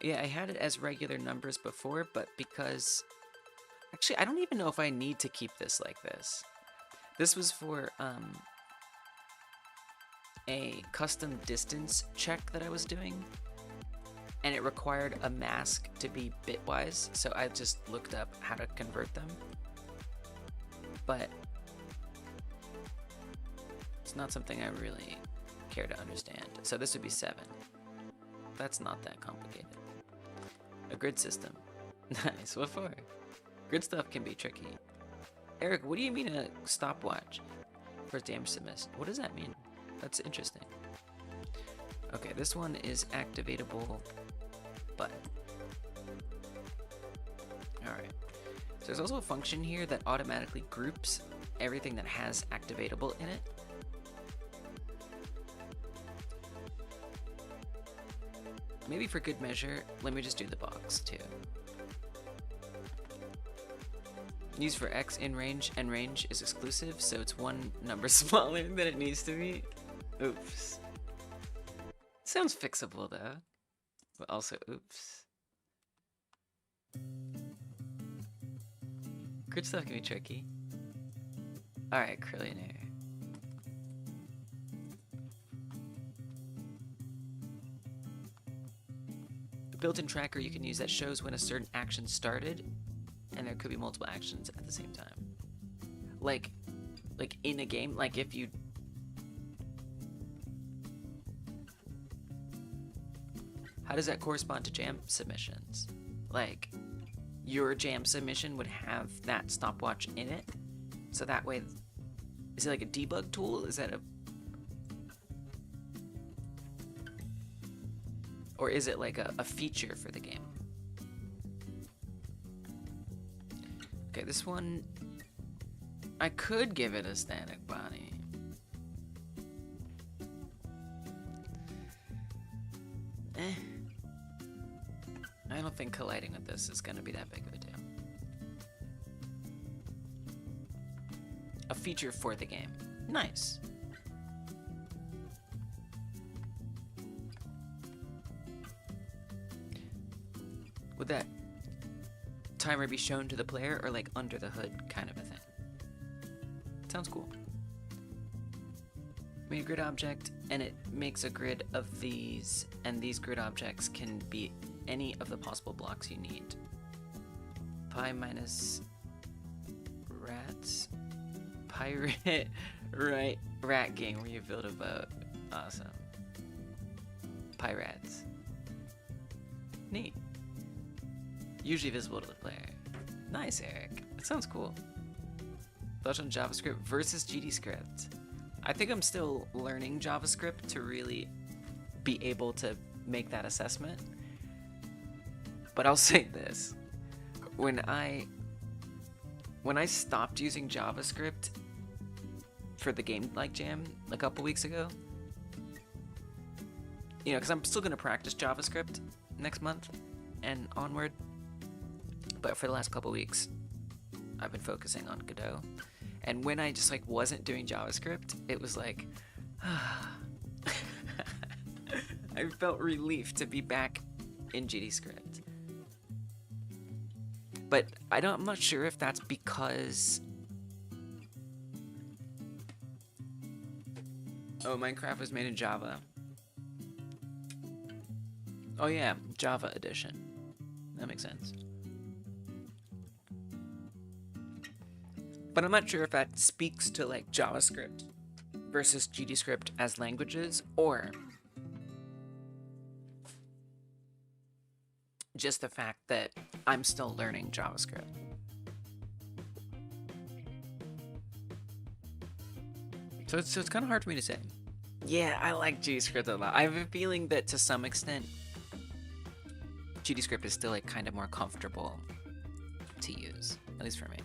Yeah, I had it as regular numbers before, but because... Actually, I don't even know if I need to keep this like this. This was for a custom distance check that I was doing. And it required a mask to be bitwise, so I just looked up how to convert them. But it's not something I really care to understand. So this would be 7. That's not that complicated. A grid system. Nice, what for? Grid stuff can be tricky. Eric, what do you mean a stopwatch for damage submission? What does that mean? That's interesting. Okay, this one is activatable button. Alright. So there's also a function here that automatically groups everything that has activatable in it. Maybe for good measure, let me just do the box too. Used for X in range, and range is exclusive, so it's 1 number smaller than it needs to be. Oops. Sounds fixable though, but also oops. Grid stuff can be tricky. Alright, Crillionaire. A built-in tracker you can use that shows when a certain action started, and there could be multiple actions at the same time. Like in a game, like if you... How does that correspond to jam submissions? Like, your jam submission would have that stopwatch in it, so that way, is it like a debug tool? Is that a... Or is it like a feature for the game? Okay, this one, I could give it a static body. I don't think colliding with this is gonna be that big of a deal. A feature for the game. Nice. Would that timer be shown to the player or like under the hood kind of a thing? Sounds cool. made a grid object, and it makes a grid of these, and these grid objects can be any of the possible blocks you need. Pi minus rats. Pirate, right, rat game where you build a boat. Awesome. Pirates. Neat. Usually visible to the player. Nice, Eric. That sounds cool. Thoughts on JavaScript versus GDScript? I think I'm still learning JavaScript to really be able to make that assessment. But I'll say this. When I stopped using JavaScript for the Game Like Jam a couple weeks ago, you know, because I'm still going to practice JavaScript next month and onward, but for the last couple weeks, I've been focusing on Godot. And when I just like wasn't doing JavaScript, it was like, I felt relief to be back in GDScript. But I'm not sure if that's because... Oh, Minecraft was made in Java. Oh yeah, Java edition. That makes sense. But I'm not sure if that speaks to like JavaScript versus GDScript as languages, or just the fact that I'm still learning JavaScript. So it's kind of hard for me to say. Yeah, I like GDScript a lot. I have a feeling that to some extent, GDScript is still like kind of more comfortable to use, at least for me.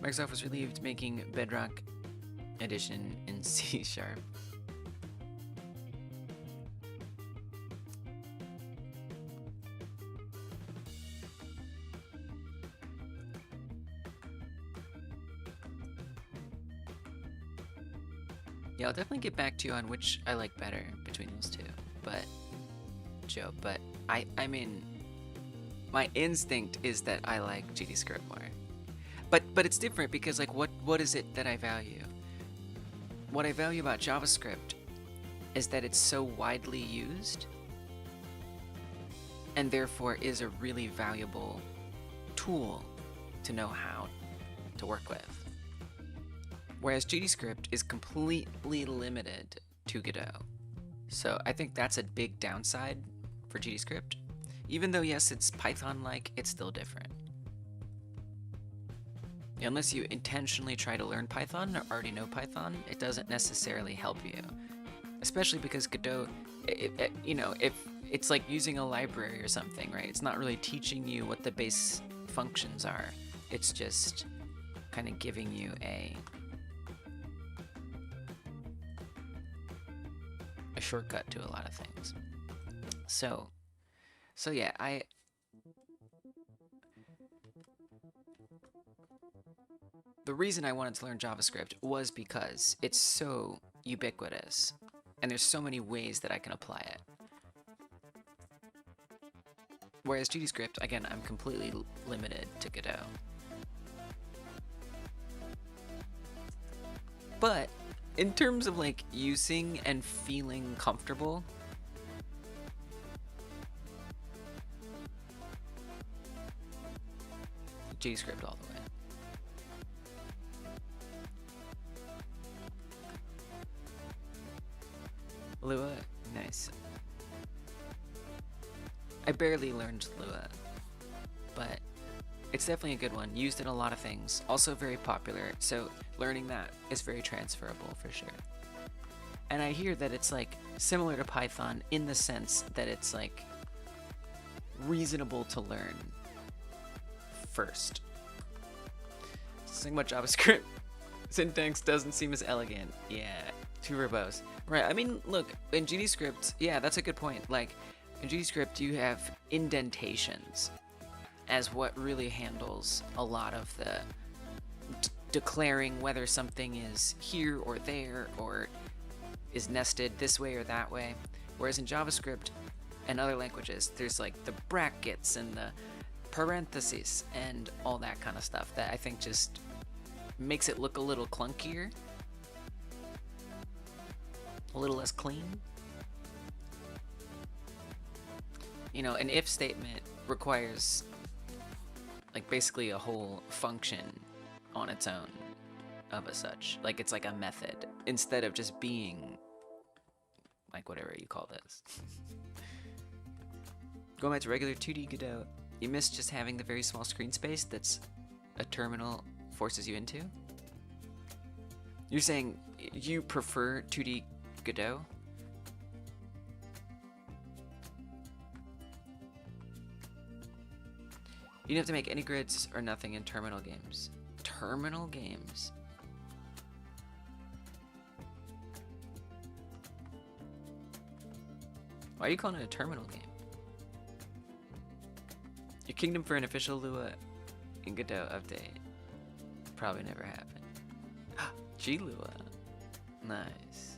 Microsoft was relieved making Bedrock Edition in C#. Yeah, I'll definitely get back to you on which I like better between those two, but Joe, but I mean, my instinct is that I like GDScript more. But it's different because like what is it that I value? What I value about JavaScript is that it's so widely used and therefore is a really valuable tool to know how to work with. Whereas GDScript is completely limited to Godot. So I think that's a big downside for GDScript. Even though yes, it's Python-like, it's still different. Unless you intentionally try to learn Python or already know Python, it doesn't necessarily help you. Especially because Godot, you know, if it's like using a library or something, right? It's not really teaching you what the base functions are. It's just kind of giving you a shortcut to a lot of things. So yeah, the reason I wanted to learn JavaScript was because it's so ubiquitous, and there's so many ways that I can apply it. Whereas GDScript, again, I'm completely limited to Godot. But in terms of like using and feeling comfortable, GDScript all the way. Lua, nice. I barely learned Lua, but it's definitely a good one. Used in a lot of things. Also very popular, so learning that is very transferable for sure. And I hear that it's like similar to Python in the sense that it's like reasonable to learn first. Something about JavaScript. Syntax doesn't seem as elegant. Yeah, too verbose. Right, I mean, look, in GDScript, yeah, that's a good point. Like, in GDScript, you have indentations as what really handles a lot of the declaring whether something is here or there or is nested this way or that way. Whereas in JavaScript and other languages, there's like the brackets and parentheses and all that kind of stuff that I think just makes it look a little clunkier, a little less clean. You know, an if statement requires like basically a whole function on its own of a such. Like it's like a method instead of just being like whatever you call this. Going back to regular 2D Godot, you miss just having the very small screen space that's a terminal forces you into? You're saying you prefer 2D Godot? You don't have to make any grids or nothing in terminal games. Terminal games? Why are you calling it a terminal game? Your kingdom for an official Lua in Godot update. Probably never happened. G-Lua. Nice.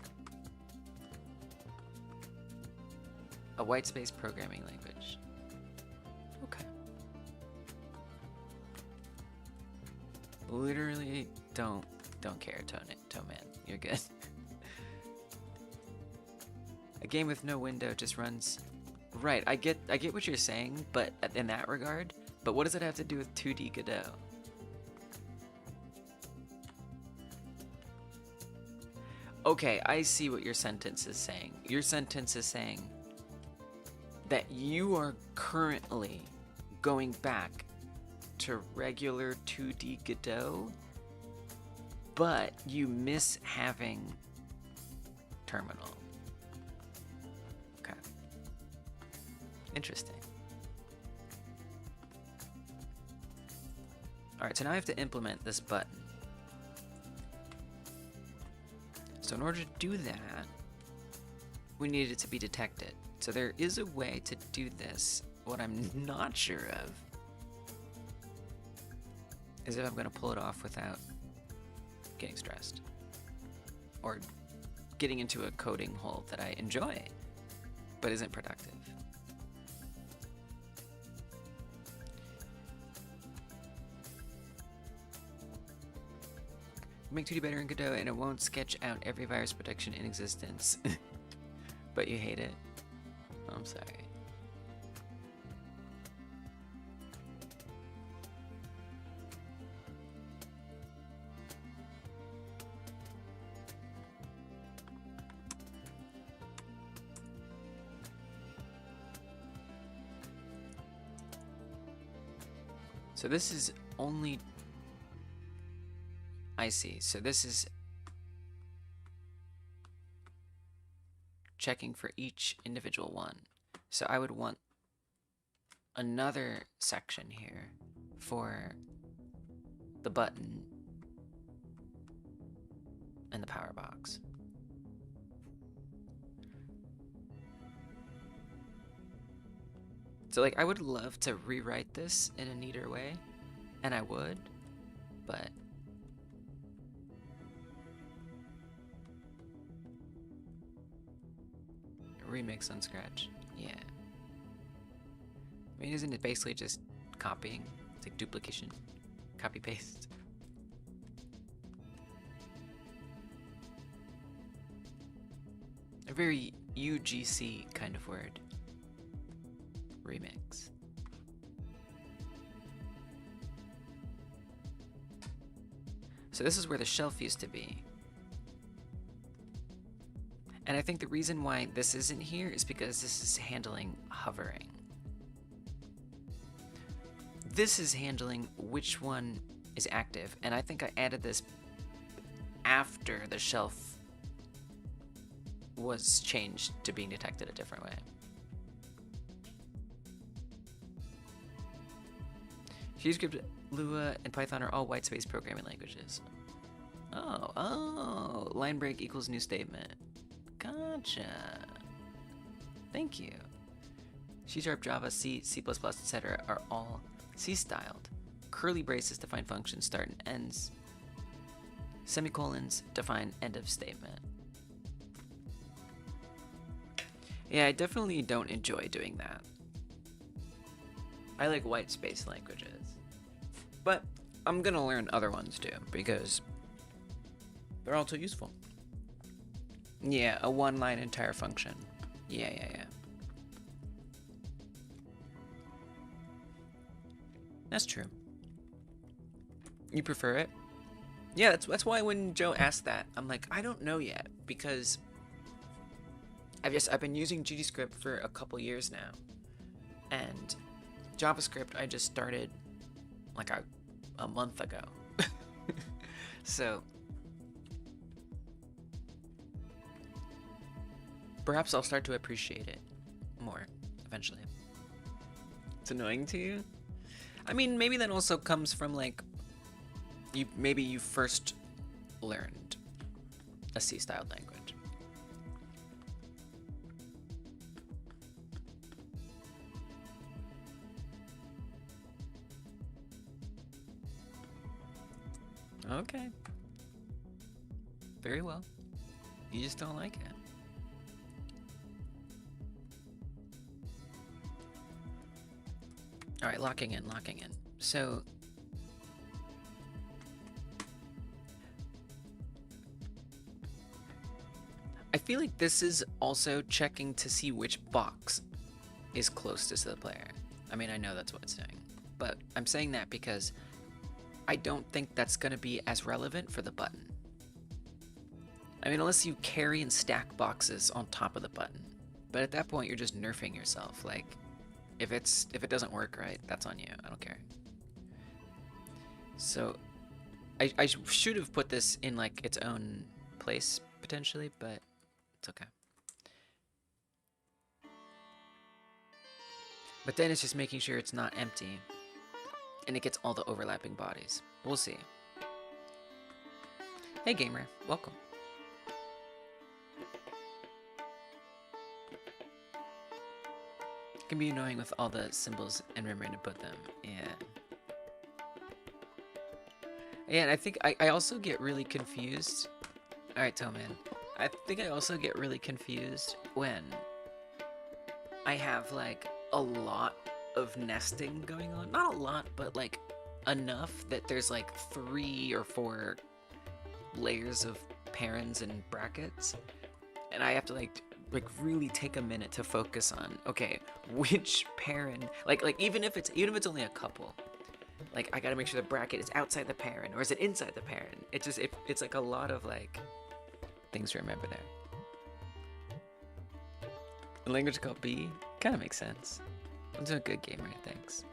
A white space programming language. Okay. Literally don't care, Toe Man. You're good. A game with no window just runs. Right, I get what you're saying, but in that regard, but what does it have to do with 2D Godot? Okay, I see what your sentence is saying. Your sentence is saying that you are currently going back to regular 2D Godot, but you miss having terminal. Okay. Interesting. Alright, so now I have to implement this button. So in order to do that, we need it to be detected. So there is a way to do this. What I'm not sure of is if I'm going to pull it off without getting stressed or getting into a coding hole that I enjoy but isn't productive. Make 2D better in Godot and it won't sketch out every virus protection in existence. But you hate it? I'm sorry. So this is only... I see. So this is checking for each individual one. So I would want another section here for the button and the power box. So like I would love to rewrite this in a neater way, and I would, but remix on Scratch. Yeah. I mean, isn't it basically just copying? It's like duplication. Copy paste. A very UGC kind of word. Remix. So this is where the shelf used to be. And I think the reason why this isn't here is because this is handling hovering. This is handling which one is active, and I think I added this after the shelf was changed to being detected a different way. JavaScript, Lua, and Python are all white space programming languages. Oh, line break equals new statement. Gotcha. Thank you. C#, Java, C, C++, etc. are all C-styled. Curly braces define function start and ends. Semicolons define end of statement. Yeah, I definitely don't enjoy doing that. I like white space languages. But I'm gonna learn other ones too, because they're all too useful. Yeah, a one-line entire function. Yeah. That's true. You prefer it? Yeah, that's why when Joe asked that, I'm like, I don't know yet, because I've been using GDScript for a couple years now, and JavaScript I just started like a month ago. So perhaps I'll start to appreciate it more eventually. It's annoying to you? I mean, maybe that also comes from like maybe you first learned a C-style language. Okay. Very well. You just don't like it. All right, locking in. So I feel like this is also checking to see which box is closest to the player. I mean, I know that's what it's saying, but I'm saying that because I don't think that's going to be as relevant for the button. I mean, unless you carry and stack boxes on top of the button. But at that point, you're just nerfing yourself. Like, if it doesn't work right, that's on you. I don't care. So, I should have put this in like its own place potentially, but it's okay. But then it's just making sure it's not empty, and it gets all the overlapping bodies. We'll see. Hey gamer, welcome. It can be annoying with all the symbols and remembering to put them. Yeah. Yeah, and I think I also get really confused. Alright, Toman. I think I also get really confused when I have like a lot of nesting going on. Not a lot, but like enough that there's like 3 or 4 layers of parens and brackets. And I have to like really take a minute to focus on, okay, which parent, like even if it's only a couple, like I gotta make sure the bracket is outside the parent or is it inside the parent. It's just it's like a lot of like things to remember there. The language called B kind of makes sense. I'm doing a good gamer, thanks.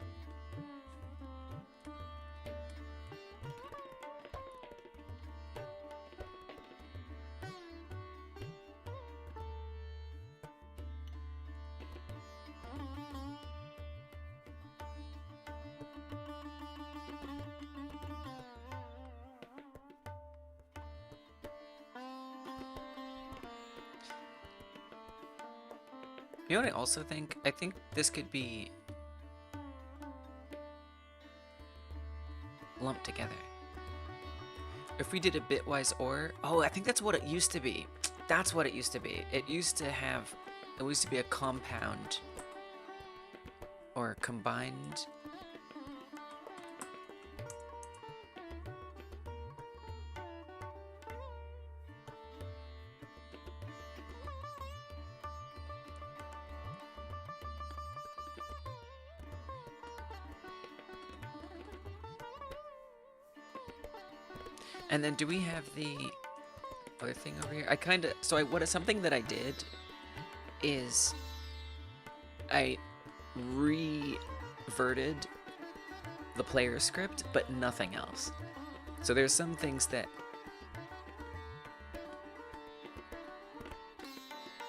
You know what I also think? I think this could be lumped together. If we did a bitwise OR, oh, I think that's what it used to be. That's what it used to be. It used to be a compound or combined. And then do we have the other thing over here? Something that I did is I reverted the player script, but nothing else. So there's some things that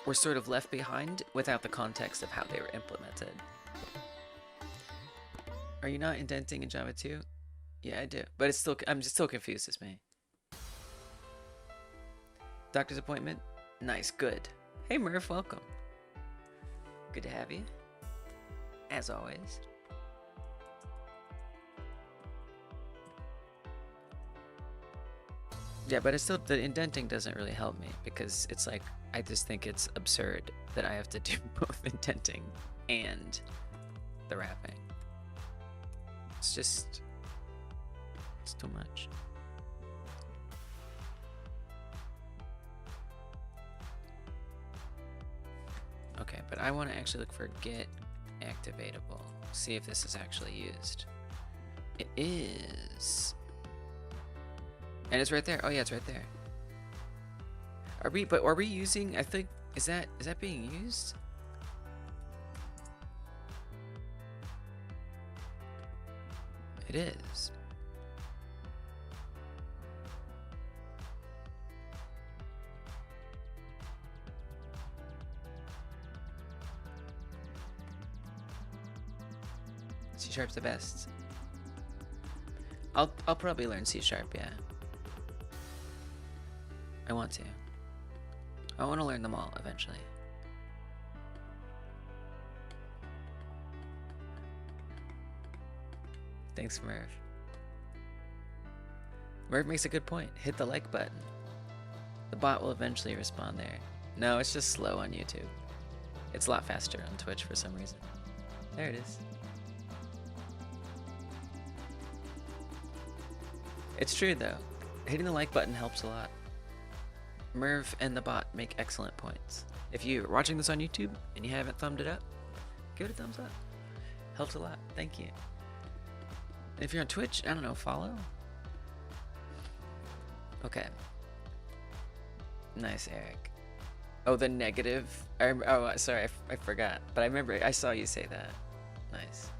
were sort of left behind without the context of how they were implemented. Are you not indenting in Java 2? Yeah, I do. But I'm just still confused as me. Doctor's appointment? Nice, good. Hey Murph, welcome. Good to have you. As always. Yeah, but it's still, the indenting doesn't really help me because it's like, I just think it's absurd that I have to do both indenting and the wrapping. It's just, it's too much. Okay, but I want to actually look for get activatable. See if this is actually used. It is. And it's right there. Oh yeah, it's right there. Are we using, I think, is that being used? It is. C Sharp's the best. I'll probably learn C Sharp, yeah. I want to. I want to learn them all eventually. Thanks, Merv. Merv makes a good point. Hit the like button. The bot will eventually respond there. No, it's just slow on YouTube. It's a lot faster on Twitch for some reason. There it is. It's true though. Hitting the like button helps a lot. Merv and the bot make excellent points. If you're watching this on YouTube and you haven't thumbed it up, give it a thumbs up. Helps a lot. Thank you. And if you're on Twitch, I don't know, follow? Okay. Nice, Eric. Oh, the negative. Oh, sorry, I forgot. But I remember, I saw you say that. Nice.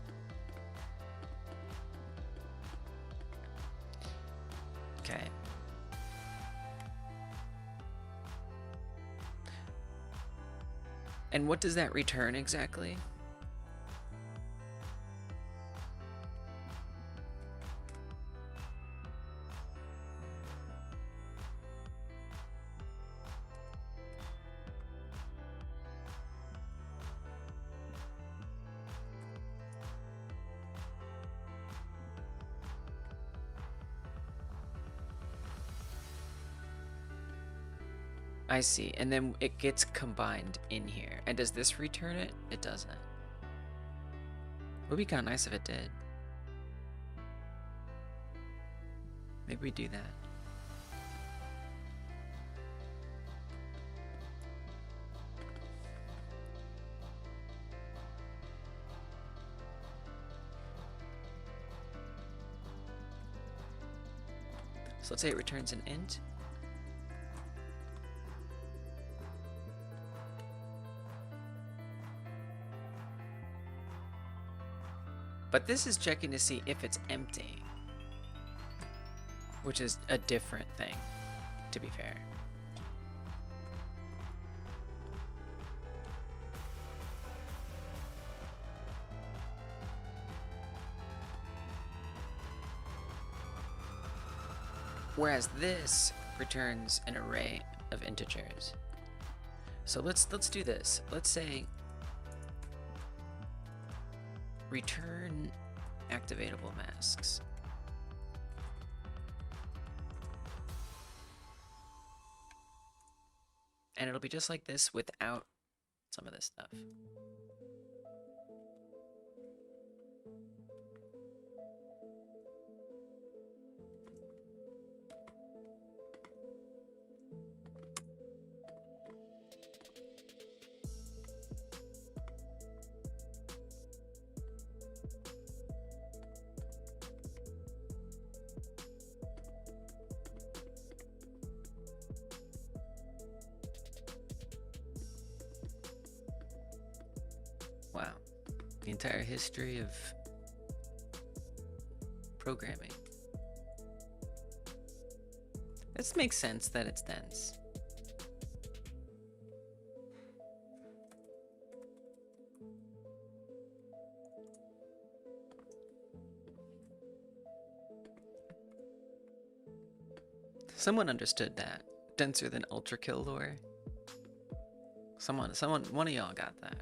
Okay. And what does that return exactly? I see, and then it gets combined in here. And does this return it? It doesn't. Would be kind of nice if it did. Maybe we do that. So let's say it returns an int. But this is checking to see if it's empty, which is a different thing, to be fair. Whereas this returns an array of integers. So let's do this. Let's say return activatable masks. And it'll be just like this without some of this stuff. Wow, the entire history of programming. This makes sense that it's dense. Someone understood that. Denser than ultra kill lore. Someone, one of y'all got that.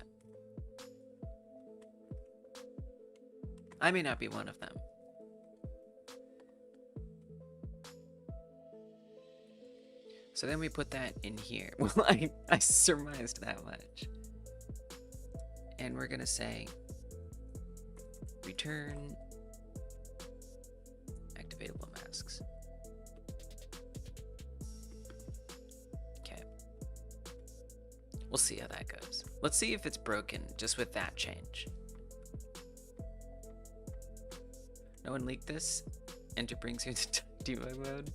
I may not be one of them. So then we put that in here. Well, I surmised that much. And we're gonna say return activatable masks. Okay. We'll see how that goes. Let's see if it's broken just with that change. No one leaked this? Enter brings you to debug mode.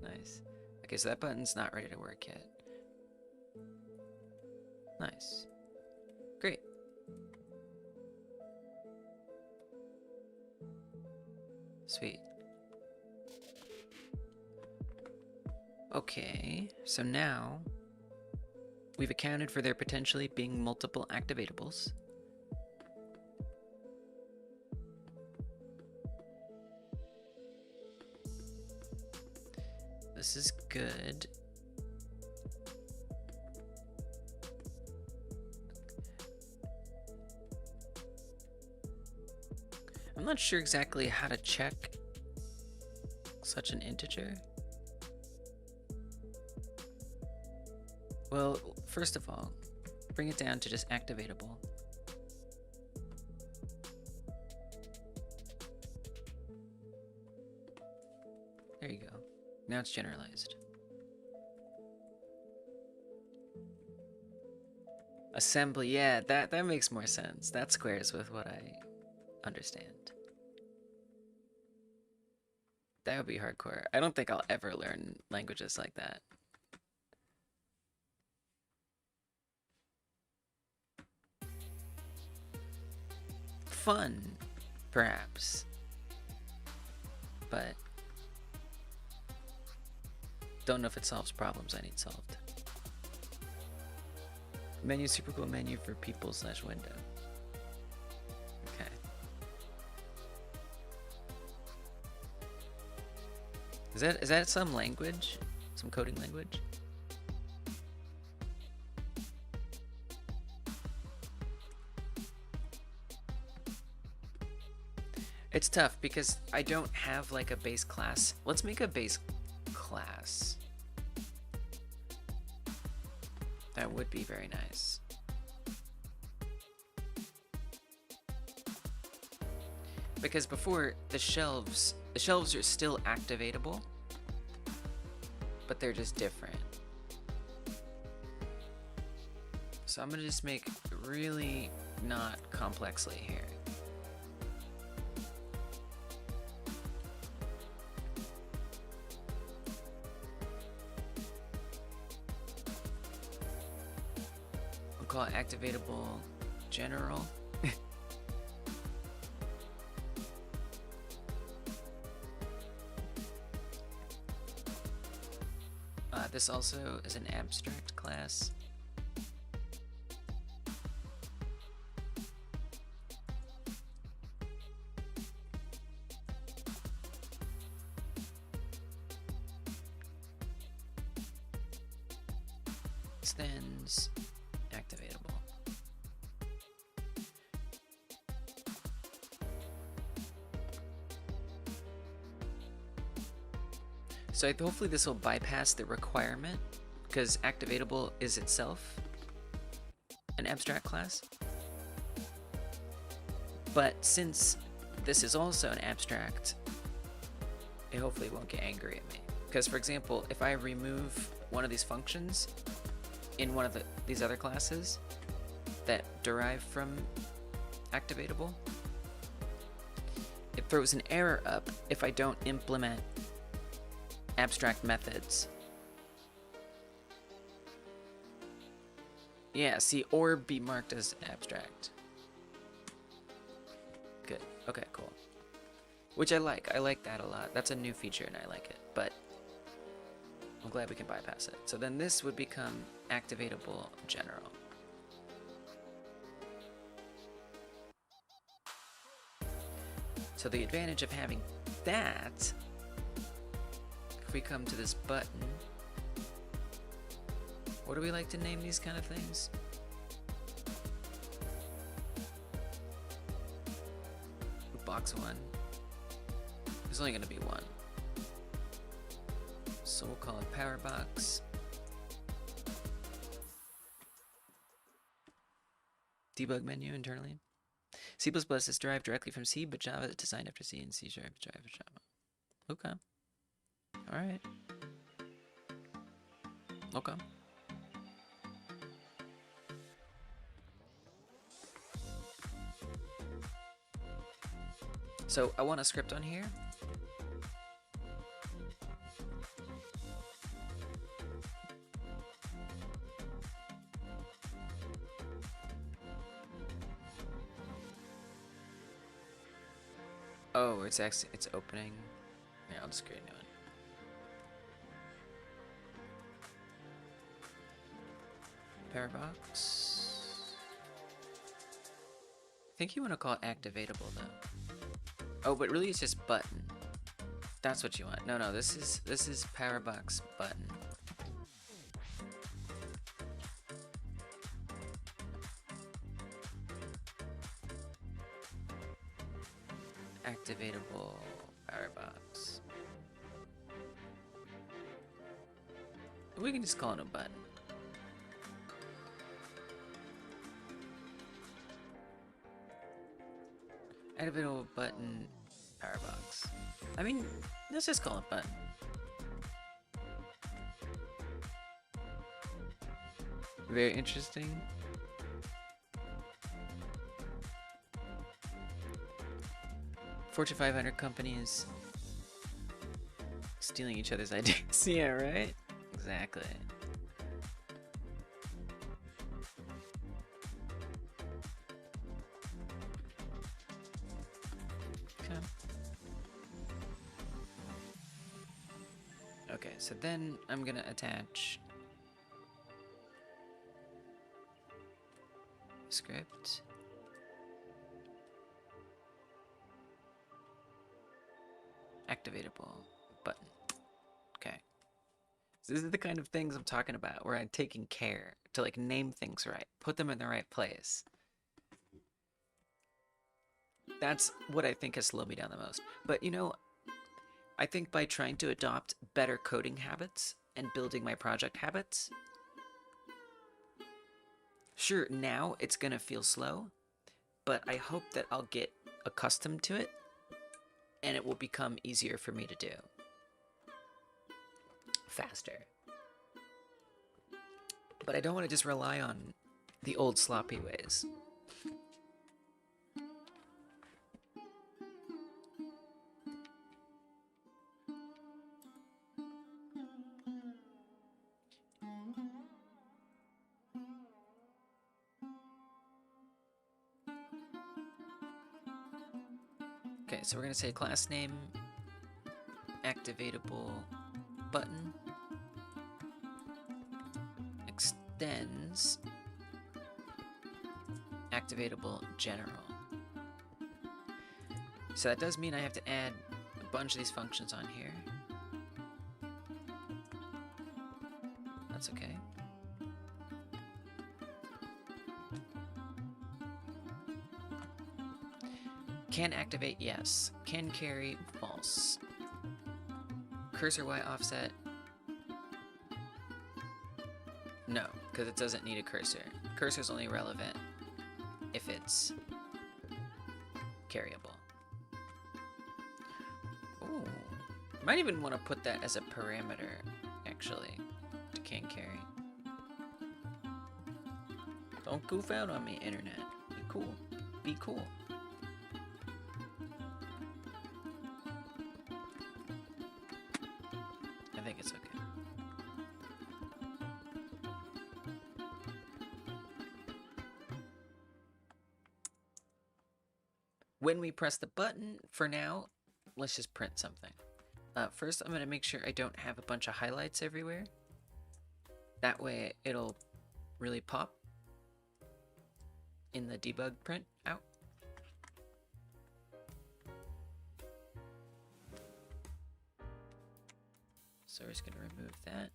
Nice. Okay, so that button's not ready to work yet. Nice. Great. Sweet. Okay, so now we've accounted for there potentially being multiple activatables. This is good. I'm not sure exactly how to check such an integer. Well, first of all, bring it down to just activatable. There you go. Now it's generalized. Assembly, yeah, that makes more sense. That squares with what I understand. That would be hardcore. I don't think I'll ever learn languages like that. Fun, perhaps, but don't know if it solves problems I need solved. Menu, super cool menu for people/window. Okay. Is that some language? Some coding language? It's tough because I don't have like a base class. Let's make a base class. That would be very nice. Because before, the shelves are still activatable, but they're just different. So I'm gonna just make really not complexly here. We'll call it activatable general. This also is an abstract class. Extends activatable. So hopefully this will bypass the requirement, because activatable is itself an abstract class. But since this is also an abstract, it hopefully won't get angry at me. Because for example, if I remove one of these functions in one of these other classes that derive from activatable, it throws an error up if I don't implement abstract methods. Yeah, see, or be marked as abstract. Good. Okay, cool. Which I like. I like that a lot. That's a new feature and I like it, but I'm glad we can bypass it. So then this would become activatable general. So the advantage of having that, if we come to this button, what do we like to name these kind of things? Box 1. There's only going to be one. So we'll call it power box. Debug menu internally. C++ is derived directly from C, but Java is designed after C, and C# is derived from Java. Okay. All right. Okay. So I want a script on here. Oh, it's actually it's opening. Yeah, I'll just create a new one. Parabox. I think you want to call it activatable though. Oh, but really it's just button. That's what you want. No, this is Powerbox button. Activatable Powerbox. We can just call it a button. Activatable button Powerbox. I mean, let's just call it button. Very interesting. Fortune 500 companies stealing each other's ideas. Yeah, right? Exactly. Okay. Okay, so then I'm gonna attach script. Activatable button. Okay. So this is the kind of things I'm talking about, where I'm taking care to like name things right, put them in the right place. That's what I think has slowed me down the most. But you know, I think by trying to adopt better coding habits and building my project habits, sure, now it's gonna feel slow, but I hope that I'll get accustomed to it and it will become easier for me to do. Faster. But I don't want to just rely on the old sloppy ways. Okay, so we're gonna say class name, activatable button, extends, activatable general. So that does mean I have to add a bunch of these functions on here. That's okay. Can activate, yes. Can carry, false. Cursor Y offset, no, because it doesn't need a cursor. Cursor is only relevant if it's carryable. Ooh, might even want to put that as a parameter, actually, to can carry. Don't goof out on me, internet. Be cool. Be cool. I think it's okay. When we press the button, for now, let's just print something. First, I'm going to make sure I don't have a bunch of highlights everywhere. That way, it'll really pop in the debug print out. So we're just going to remove that.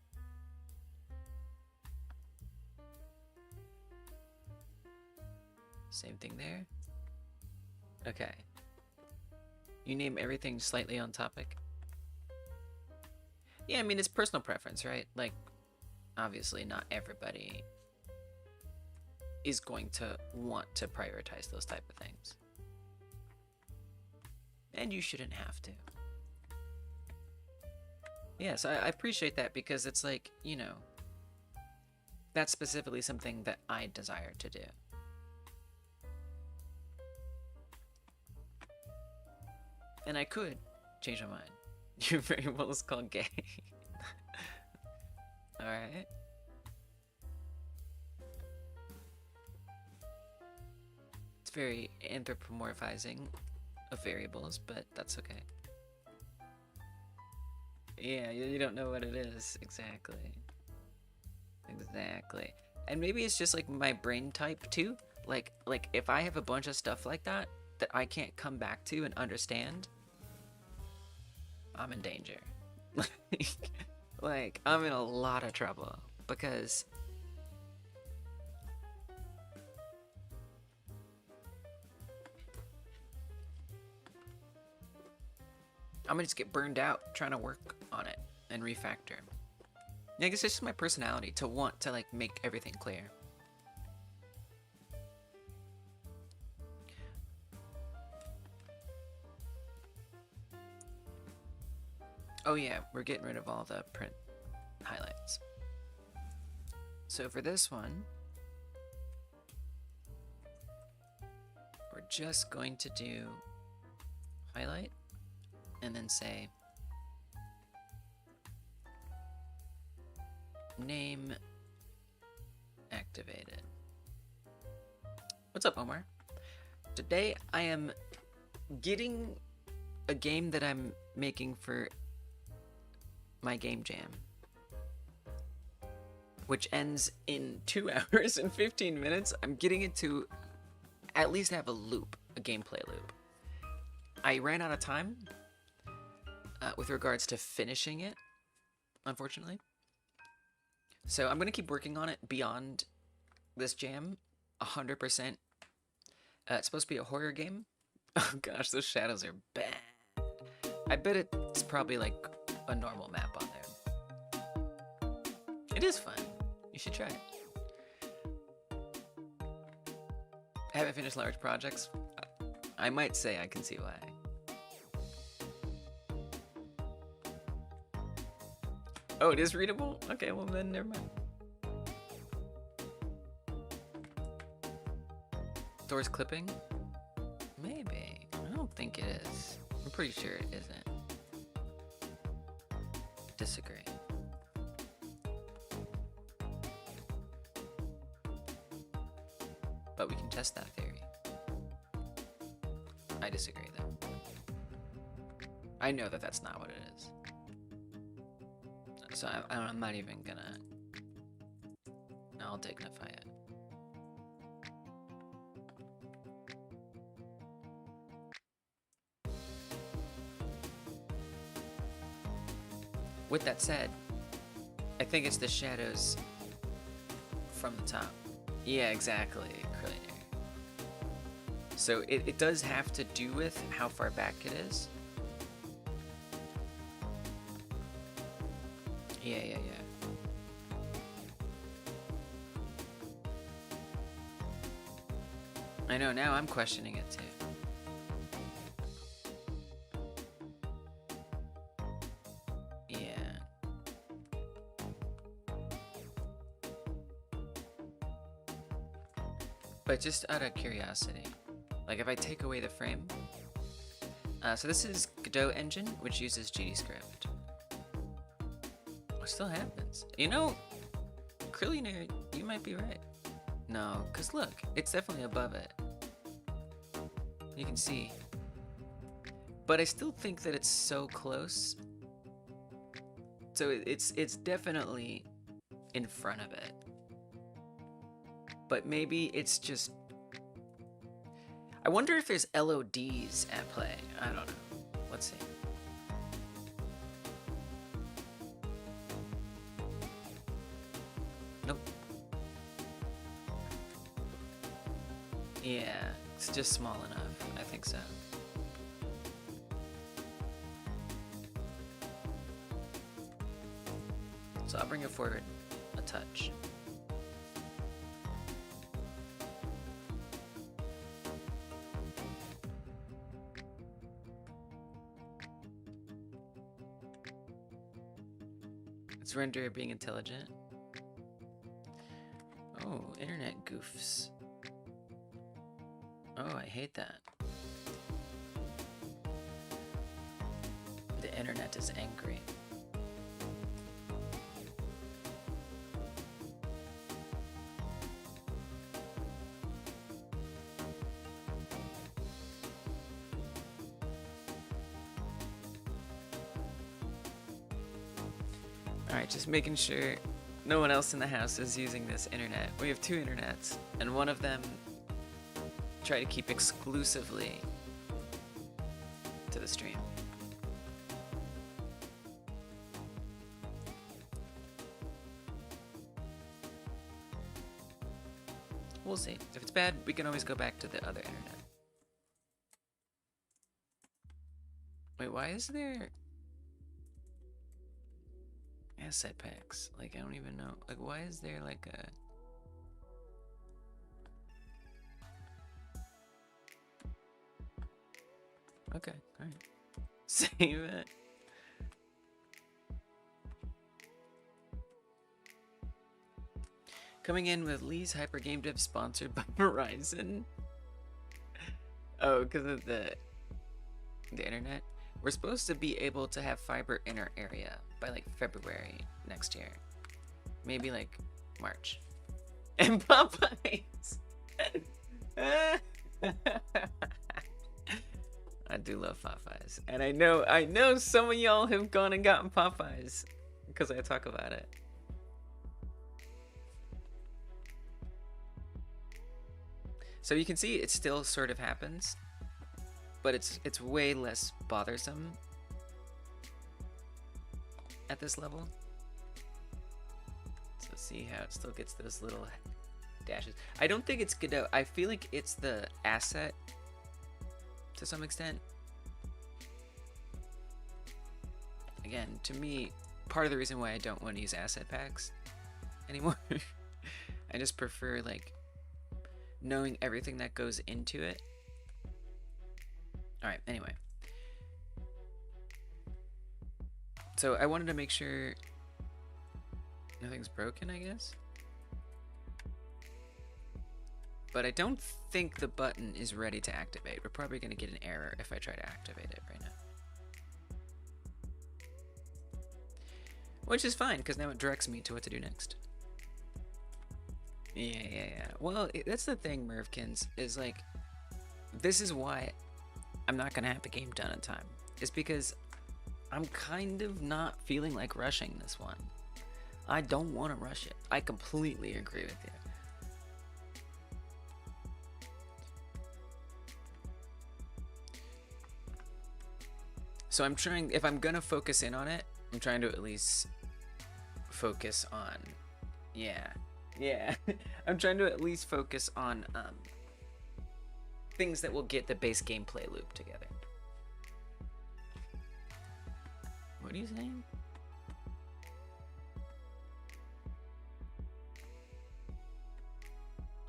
Same thing there. Okay. You name everything slightly on topic. Yeah, I mean, it's personal preference, right? Like, obviously not everybody is going to want to prioritize those type of things. And you shouldn't have to. Yeah, so I appreciate that because it's like, you know, that's specifically something that I desire to do. And I could change my mind. Your variable is called gay. Alright. It's very anthropomorphizing of variables, but that's okay. Yeah, you don't know what it is. Exactly. Exactly. And maybe it's just like my brain type too. Like if I have a bunch of stuff like that I can't come back to and understand, I'm in danger. Like I'm in a lot of trouble because I'm gonna just get burned out trying to work on it and refactor. I guess it's just my personality to want to like make everything clear. Oh yeah, we're getting rid of all the print highlights. So for this one, we're just going to do highlight and then say name activated. What's up, Omar? Today I am getting a game that I'm making for my game jam, which ends in 2 hours and 15 minutes. I'm getting it to at least have a loop, a gameplay loop. I ran out of time with regards to finishing it, unfortunately. So I'm gonna keep working on it beyond this jam, 100%. It's supposed to be a horror game. Oh gosh, those shadows are bad. I bet it's probably like a normal map on there. It is fun. You should try it. I haven't finished large projects. I might say I can see why. Oh, it is readable? Okay, well then never mind. Doors clipping? Maybe. I don't think it is. I'm pretty sure it isn't. Disagree. But we can test that theory. I disagree though. I know that that's not what it is. So I'm not even gonna... I'll dignify it. With that said, I think it's the shadows from the top. Yeah, exactly. Curly hair. So it does have to do with how far back it is. Yeah. I know, now I'm questioning it too. But just out of curiosity, like if I take away the frame, so this is Godot engine, which uses GDScript. What still happens? You know, Krillionaire, you might be right. No, cause look, it's definitely above it. You can see. But I still think that it's so close. So it's definitely in front of it. But maybe it's just... I wonder if there's LODs at play. I don't know. Let's see. Nope. Yeah, it's just small enough. I think so. So I'll bring it forward a touch. Is renderer being intelligent? Oh, internet goofs. Oh, I hate that. The internet is angry. Alright, just making sure no one else in the house is using this internet. We have 2 internets, and one of them try to keep exclusively to the stream. We'll see. If it's bad, we can always go back to the other internet. Wait, why is there asset packs? Like, I don't even know. Like, why is there like a... Okay, alright. Save it. Coming in with Lee's Hyper Game Dev sponsored by Verizon. Oh, because of the internet. We're supposed to be able to have fiber in our area by like February next year. Maybe like March. And Popeyes. I do love Popeyes. And I know some of y'all have gone and gotten Popeyes because I talk about it. So you can see it still sort of happens, but it's way less bothersome at this level. So see how it still gets those little dashes. I don't think it's Godot. I feel like it's the asset to some extent. Again, to me, part of the reason why I don't want to use asset packs anymore, I just prefer like knowing everything that goes into it. Alright, anyway. So I wanted to make sure nothing's broken, I guess. But I don't think the button is ready to activate. We're probably going to get an error if I try to activate it right now. Which is fine, because now it directs me to what to do next. Yeah. Well, that's the thing, Mervkins, is like, this is why I'm not gonna have the game done in time. Is because I'm kind of not feeling like rushing this one. I don't want to rush it. I completely agree with you. So I'm trying, if I'm gonna focus in on it, I'm trying to at least focus on, yeah. I'm trying to at least focus on things that will get the base gameplay loop together. What are you saying?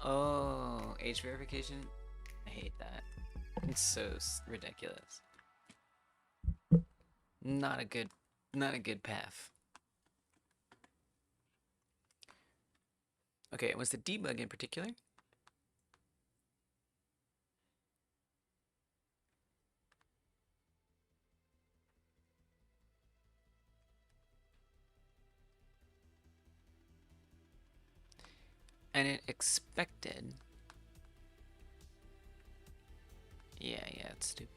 Oh, age verification? I hate that. It's so ridiculous. Not a good path. Okay, was the debug in particular? And it expected. Yeah, it's stupid.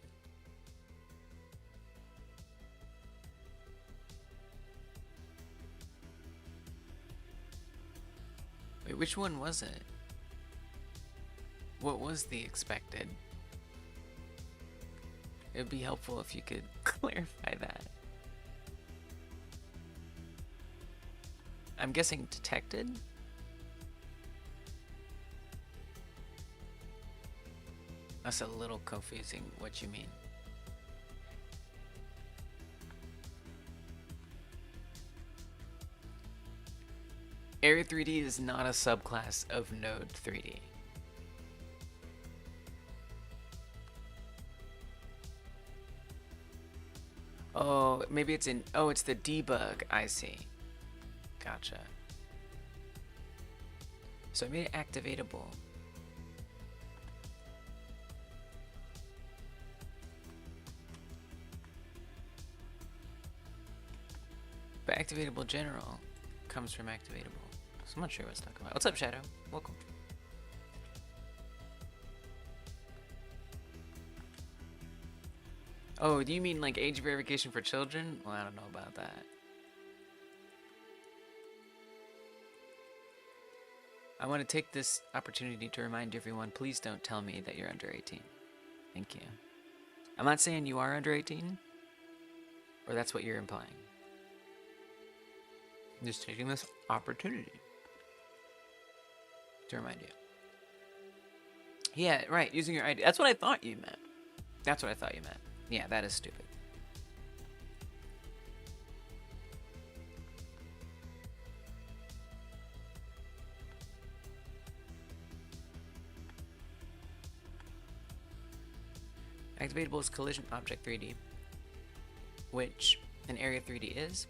Wait, which one was it? What was the expected? It would be helpful if you could clarify that. I'm guessing detected? That's a little confusing what you mean. Area 3D is not a subclass of Node 3D. Oh, maybe it's in, oh, it's the debug, I see. Gotcha. So I made it activatable. But activatable general comes from activatable. So I'm not sure what it's talking about. What's up, Shadow? Welcome. Oh, do you mean like age verification for children? Well, I don't know about that. I want to take this opportunity to remind everyone, please don't tell me that you're under 18. Thank you. I'm not saying you are under 18, or that's what you're implying. I'm just taking this opportunity to remind you. Yeah, right, using your ID. That's what I thought you meant. That's what I thought you meant. Yeah, that is stupid. Activatable is collision object 3D, which an area 3D is.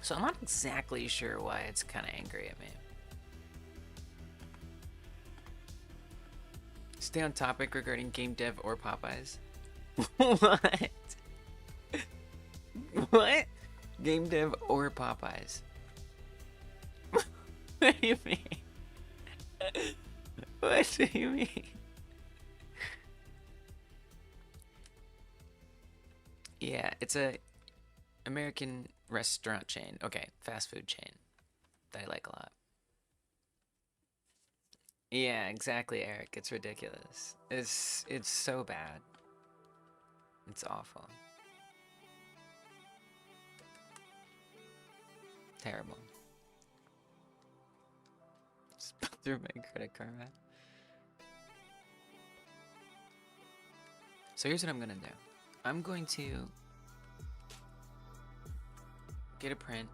So I'm not exactly sure why it's kind of angry at me. Stay on topic regarding game dev or Popeyes. What? What? Game dev or Popeyes? What do you mean? What do you mean? Yeah, it's a American restaurant chain. Okay, fast food chain that I like a lot. Yeah, exactly, Eric. It's ridiculous. It's so bad. It's awful. Terrible. Just through my credit card, man. So here's what I'm gonna do. I'm going to get a print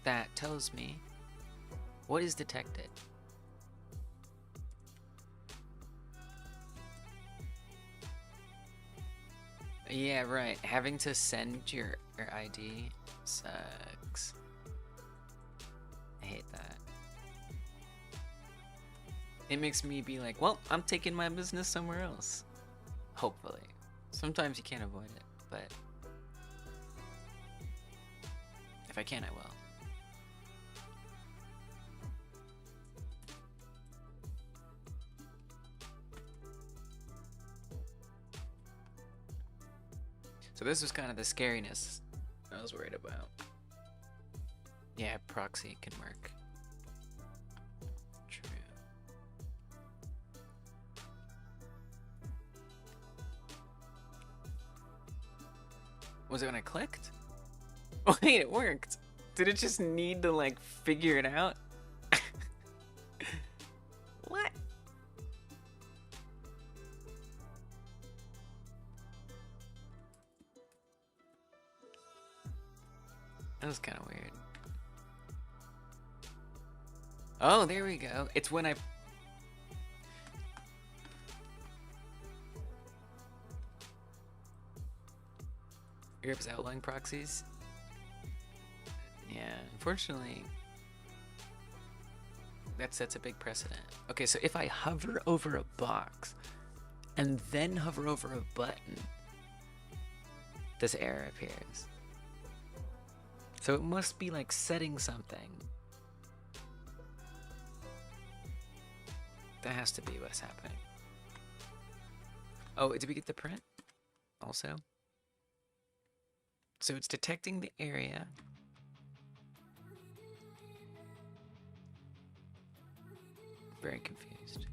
that tells me what is detected. Yeah, right. Having to send your ID sucks. I hate that. It makes me be like, well, I'm taking my business somewhere else. Hopefully. Sometimes you can't avoid it, but if I can, I will. So this was kind of the scariness I was worried about. Yeah, proxy can work. True. Was it when I clicked? Wait, it worked. Did it just need to like figure it out? What? That was kind of weird. Oh, there we go. It's when I... Europe's outlying proxies? Yeah, unfortunately, that sets a big precedent. Okay, so if I hover over a box and then hover over a button, this error appears. So it must be like setting something. That has to be what's happening. Oh, did we get the print also? So it's detecting the area. Very confused.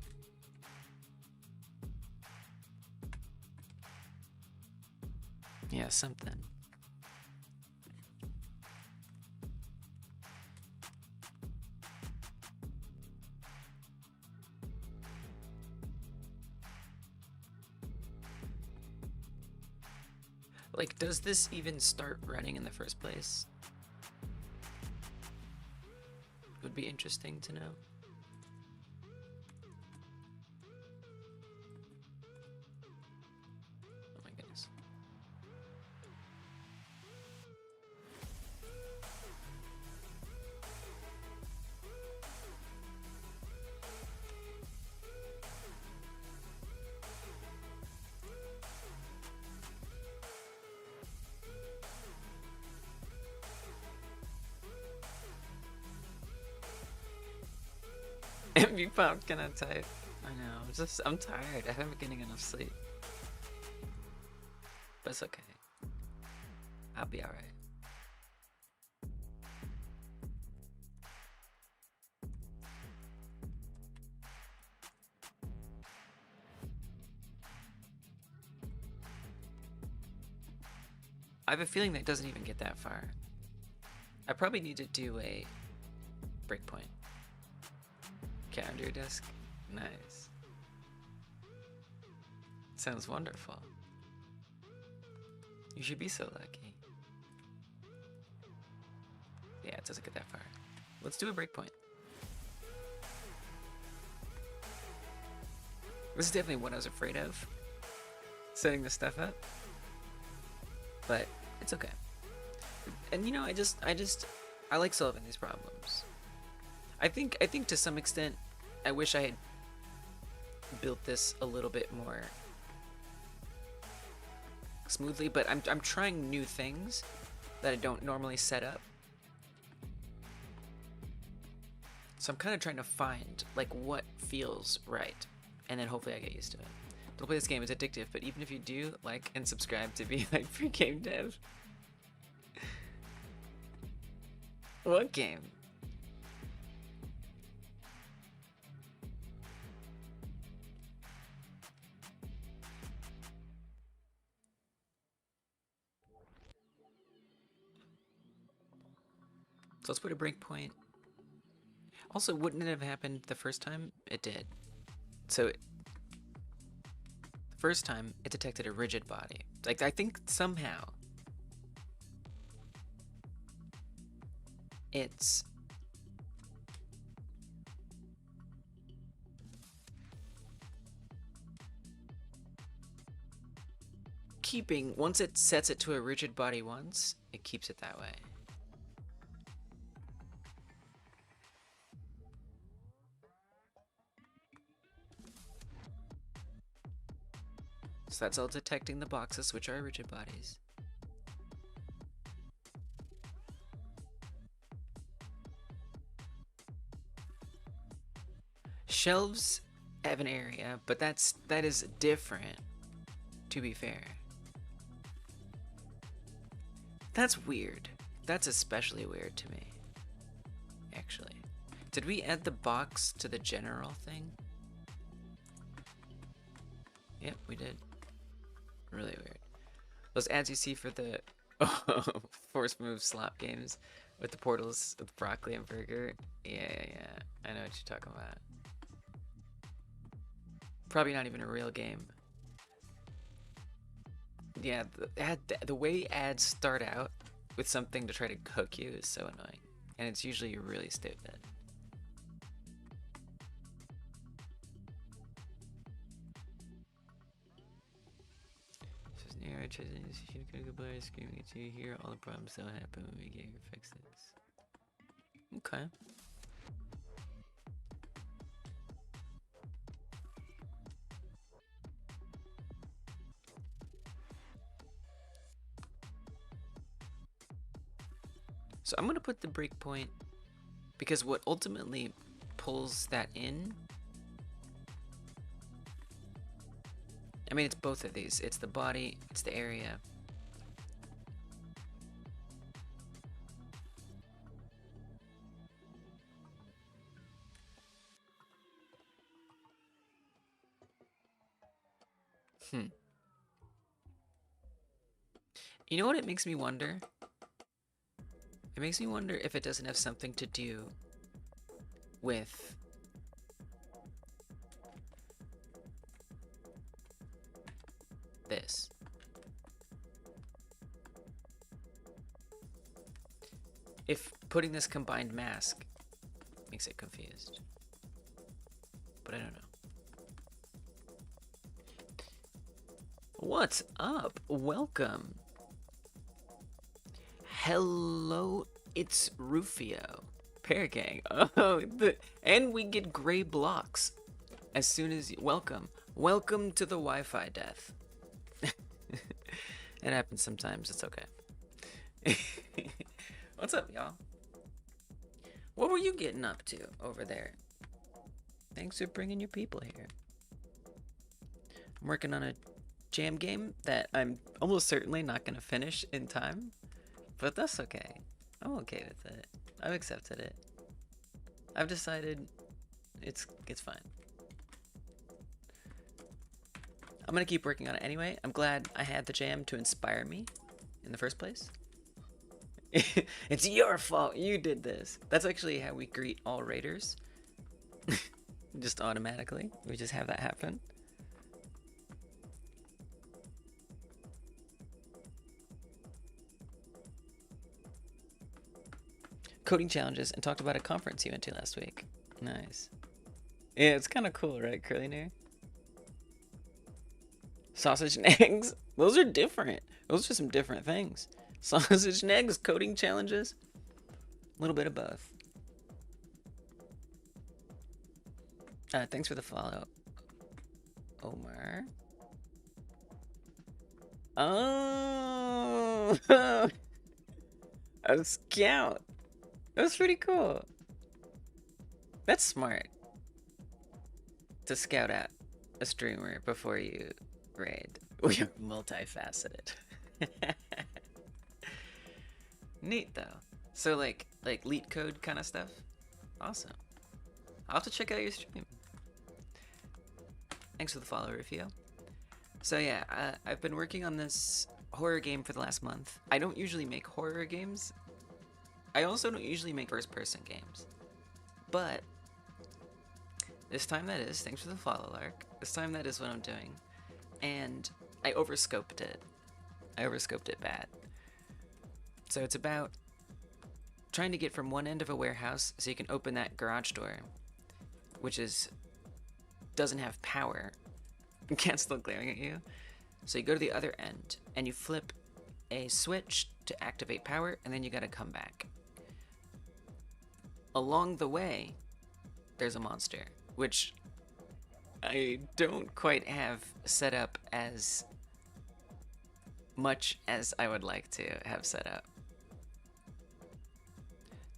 Yeah, something. Like, does this even start running in the first place? Would be interesting to know. Oh my goodness. You popped, can I type? I know, I'm tired. I haven't been getting enough sleep. But it's okay. I'll be alright. I have a feeling that doesn't even get that far. I probably need to do a breakpoint. Cat under your desk? Nice. Sounds wonderful. You should be so lucky. Yeah, it doesn't get that far. Let's do a breakpoint. This is definitely what I was afraid of. Setting this stuff up. But it's okay. And you know, I like solving these problems. I think to some extent, I wish I had built this a little bit more smoothly, but I'm trying new things that I don't normally set up. So I'm kind of trying to find like what feels right, and then hopefully I get used to it. To play this game is addictive, but even if you do, like and subscribe to be like free game dev. What game? So let's put a breakpoint. Also, wouldn't it have happened the first time? It did. So the first time it detected a rigid body. Like, I think somehow it's keeping, once it sets it to a rigid body once, it keeps it that way. So that's all detecting the boxes, which are rigid bodies. Shelves have an area, but that is different, to be fair. That's weird. That's especially weird to me, actually. Did we add the box to the general thing? Yep, we did. Really weird. Those ads you see for the force move slop games with the portals with broccoli and burger. Yeah. I know what you're talking about. Probably not even a real game. Yeah, the way ads start out with something to try to hook you is so annoying. And it's usually really stupid. Screaming at you here, all the problems don't happen when we get your fixes. Okay. So I'm gonna put the breakpoint because what ultimately pulls that in, I mean, it's both of these. It's the body, it's the area. You know what it makes me wonder? It makes me wonder if it doesn't have something to do with this. If putting this combined mask makes it confused. But I don't know. What's up? Welcome. Hello, it's Rufio. Pear Gang. Oh, and we get gray blocks as soon as you... Welcome to the Wi-Fi death. It happens sometimes, it's okay. What's up, y'all? What were you getting up to over there? Thanks for bringing your people here. I'm working on a jam game that I'm almost certainly not going to finish in time, but that's okay. I'm okay with it. I've accepted it. I've decided it's fine. I'm going to keep working on it anyway. I'm glad I had the jam to inspire me in the first place. It's your fault. You did this. That's actually how we greet all raiders. Just automatically. We just have that happen. Coding challenges and talked about a conference you went to last week. Nice. Yeah, it's kind of cool, right, Curly Nair? Sausage and eggs. Those are different. Those are some different things. Sausage and eggs, coding challenges. A little bit of both. Thanks for the follow, Omar. Oh, a scout. That's pretty cool. That's smart. To scout out a streamer before you raid. We are multifaceted. Neat though. So like leet code kind of stuff. Awesome. I'll have to check out your stream. Thanks for the follow, Rufio. So yeah, I've been working on this horror game for the last month. I don't usually make horror games. I also don't usually make first-person games. But this time that is. Thanks for the follow, Lark. This time that is what I'm doing. And I overscoped it. I overscoped it bad. So it's about trying to get from one end of a warehouse so you can open that garage door, which doesn't have power. Cat's still glaring at you. So you go to the other end and you flip a switch to activate power, and then you gotta come back. Along the way, there's a monster, which I don't quite have set up as much as I would like to have set up.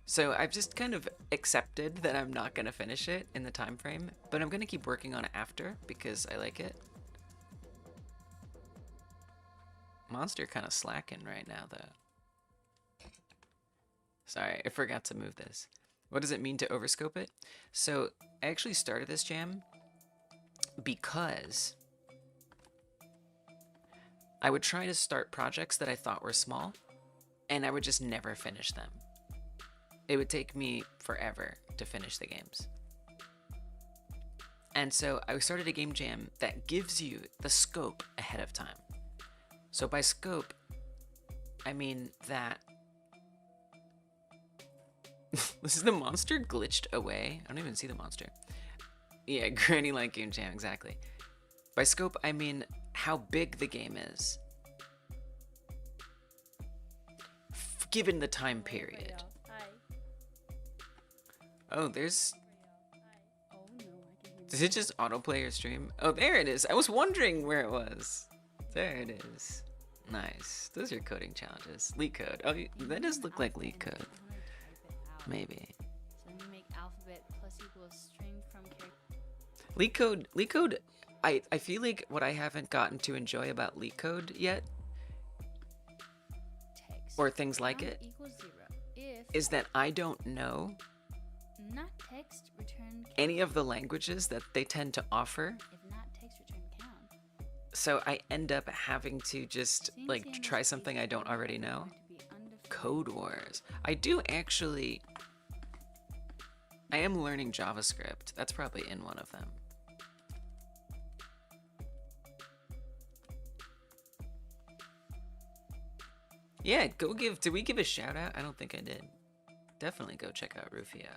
So I've just kind of accepted that I'm not going to finish it in the time frame, but I'm going to keep working on it after because I like it. Monster kind of slacking right now, though. Sorry, I forgot to move this. What does it mean to overscope it? So I actually started this jam because I would try to start projects that I thought were small, and I would just never finish them. It would take me forever to finish the games. And so I started a game jam that gives you the scope ahead of time. So by scope, I mean that... This is the monster glitched away. I don't even see the monster. Yeah, granny like game jam, exactly. By scope, I mean how big the game is. Given the time period. Oh, there's... Does it just autoplay your stream? Oh, there it is. I was wondering where it was. There it is. Nice. Those are coding challenges. Leak code. Oh, that does look like leak code. Maybe. So you make alphabet plus equals string from character. Leak code, I feel like what I haven't gotten to enjoy about leak code yet, Text or things like it, equals 0. If is that I don't know not text, return any of the languages that they tend to offer. If not text, return count. So I end up having to just like try something I don't already know. Code Wars. I do actually... I am learning JavaScript. That's probably in one of them. Yeah, go give... Did we give a shout out? I don't think I did. Definitely go check out Rufio.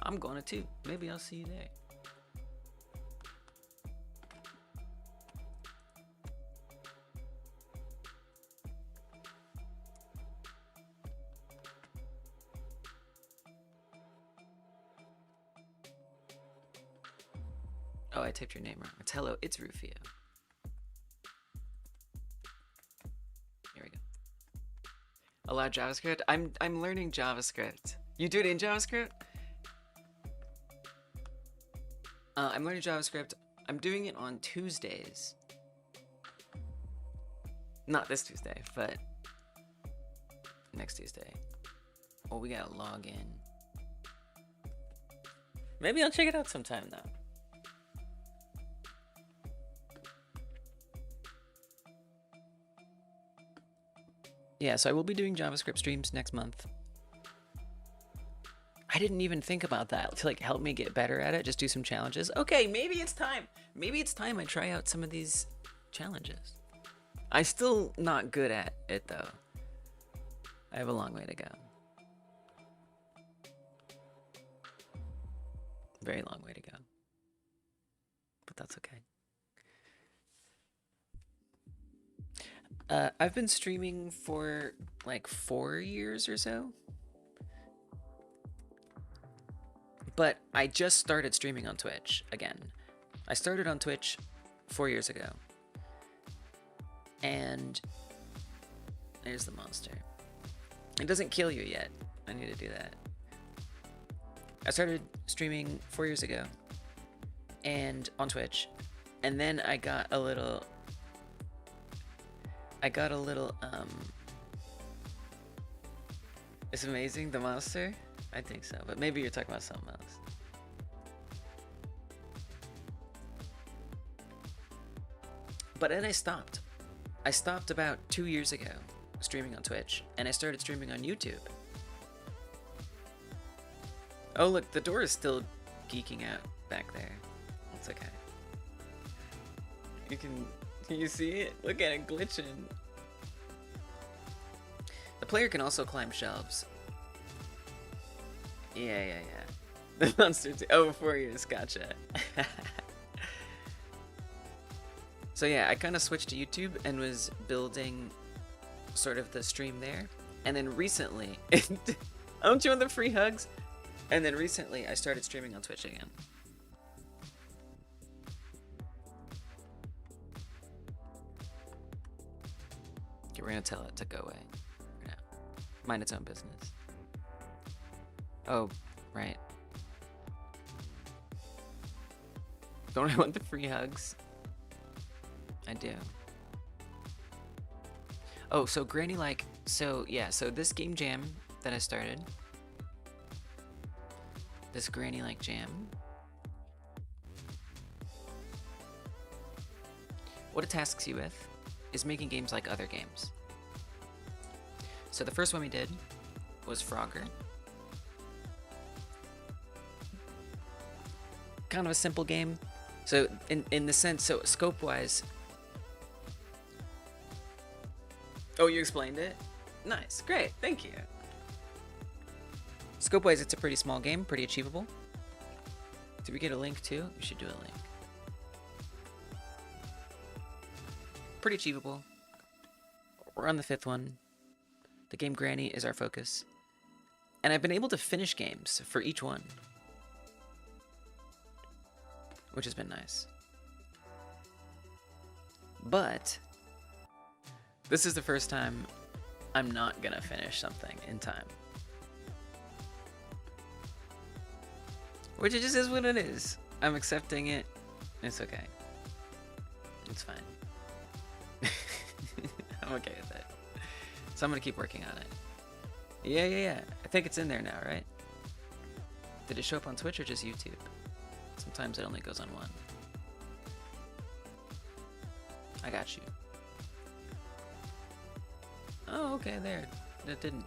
I'm going to too. Maybe I'll see you there. Oh, I typed your name wrong. It's hello, it's Rufio. Here we go. Allow JavaScript? I'm learning JavaScript. You do it in JavaScript? I'm learning JavaScript. I'm doing it on Tuesdays. Not this Tuesday, but next Tuesday. Oh, we gotta log in. Maybe I'll check it out sometime though. Yeah, so I will be doing JavaScript streams next month. I didn't even think about that to like help me get better at it. Just do some challenges. Okay, maybe it's time. Maybe it's time I try out some of these challenges. I'm still not good at it though. I have a long way to go. Very long way to go. But that's okay. I've been streaming for like 4 years or so. But I just started streaming on Twitch again. I started on Twitch 4 years ago. And there's the monster. It doesn't kill you yet. I need to do that. I started streaming 4 years ago and on Twitch. And then I got a little it's amazing, the monster? I think so, but maybe you're talking about something else. But then I stopped. I stopped about 2 years ago streaming on Twitch, and I started streaming on YouTube. Oh look, the door is still geeking out back there. It's okay. Can you see it? Look at it glitching. The player can also climb shelves. Yeah. The monster too. Oh, 4 years, gotcha. So yeah, I kind of switched to YouTube and was building sort of the stream there. And then recently, don't you want the free hugs? And then recently I started streaming on Twitch again. Okay, we're gonna tell it to go away. We're gonna mind its own business. Oh, right. Don't I want the free hugs? I do. Oh, so Granny like, so yeah, so this game jam that I started, this Granny like jam, what it tasks you with is making games like other games. So the first one we did was Frogger. Kind of a simple game. So in the sense, so scope-wise. Oh, you explained it? Nice, great, thank you. Scope-wise, it's a pretty small game, pretty achievable. Did we get a link too? We should do a link. Pretty achievable. We're on the 5th one. The game Granny is our focus. And I've been able to finish games for each one, which has been nice. But this is the first time I'm not gonna finish something in time. Which it just is what it is. I'm accepting it. It's okay. It's fine. I'm okay with it. So I'm gonna keep working on it. Yeah. I think it's in there now, right? Did it show up on Twitch or just YouTube? Sometimes it only goes on one. I got you. Oh, okay, there. That didn't.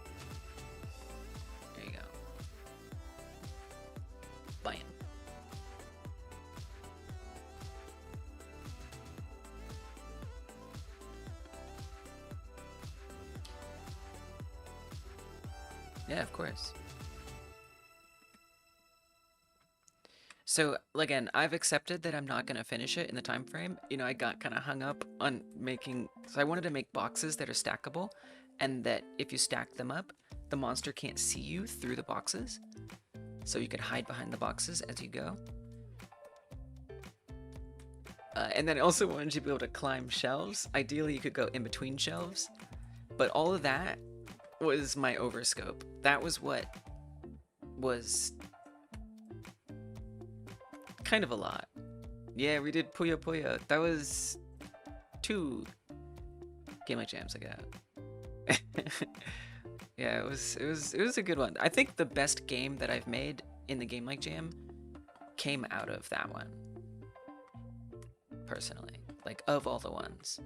There you go. Bam. Yeah, of course. So again, I've accepted that I'm not gonna finish it in the time frame. You know, I got kind of hung up on making. So I wanted to make boxes that are stackable, and that if you stack them up, the monster can't see you through the boxes. So you could hide behind the boxes as you go. And then I also wanted you to be able to climb shelves. Ideally, you could go in between shelves. But all of that was my overscope. That was what was kind of a lot. Yeah, we did Puyo Puyo. That was 2 Game Like Jams ago. Yeah, it was a good one. I think the best game that I've made in the Game Like Jam came out of that one. Personally, like of all the ones.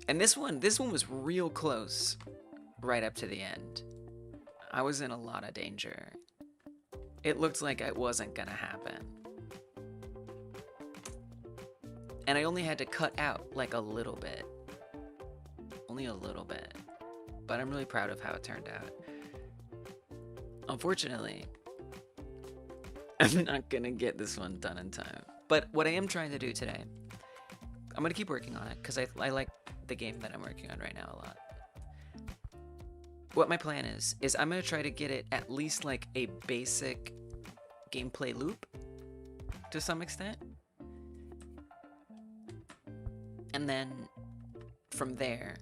And this one was real close right up to the end. I was in a lot of danger. It looked like it wasn't gonna happen. And I only had to cut out like a little bit. Only a little bit. But I'm really proud of how it turned out. Unfortunately, I'm not gonna get this one done in time. But what I am trying to do today, I'm gonna keep working on it because I like the game that I'm working on right now a lot. What my plan is I'm gonna try to get it at least like a basic gameplay loop to some extent. And then from there,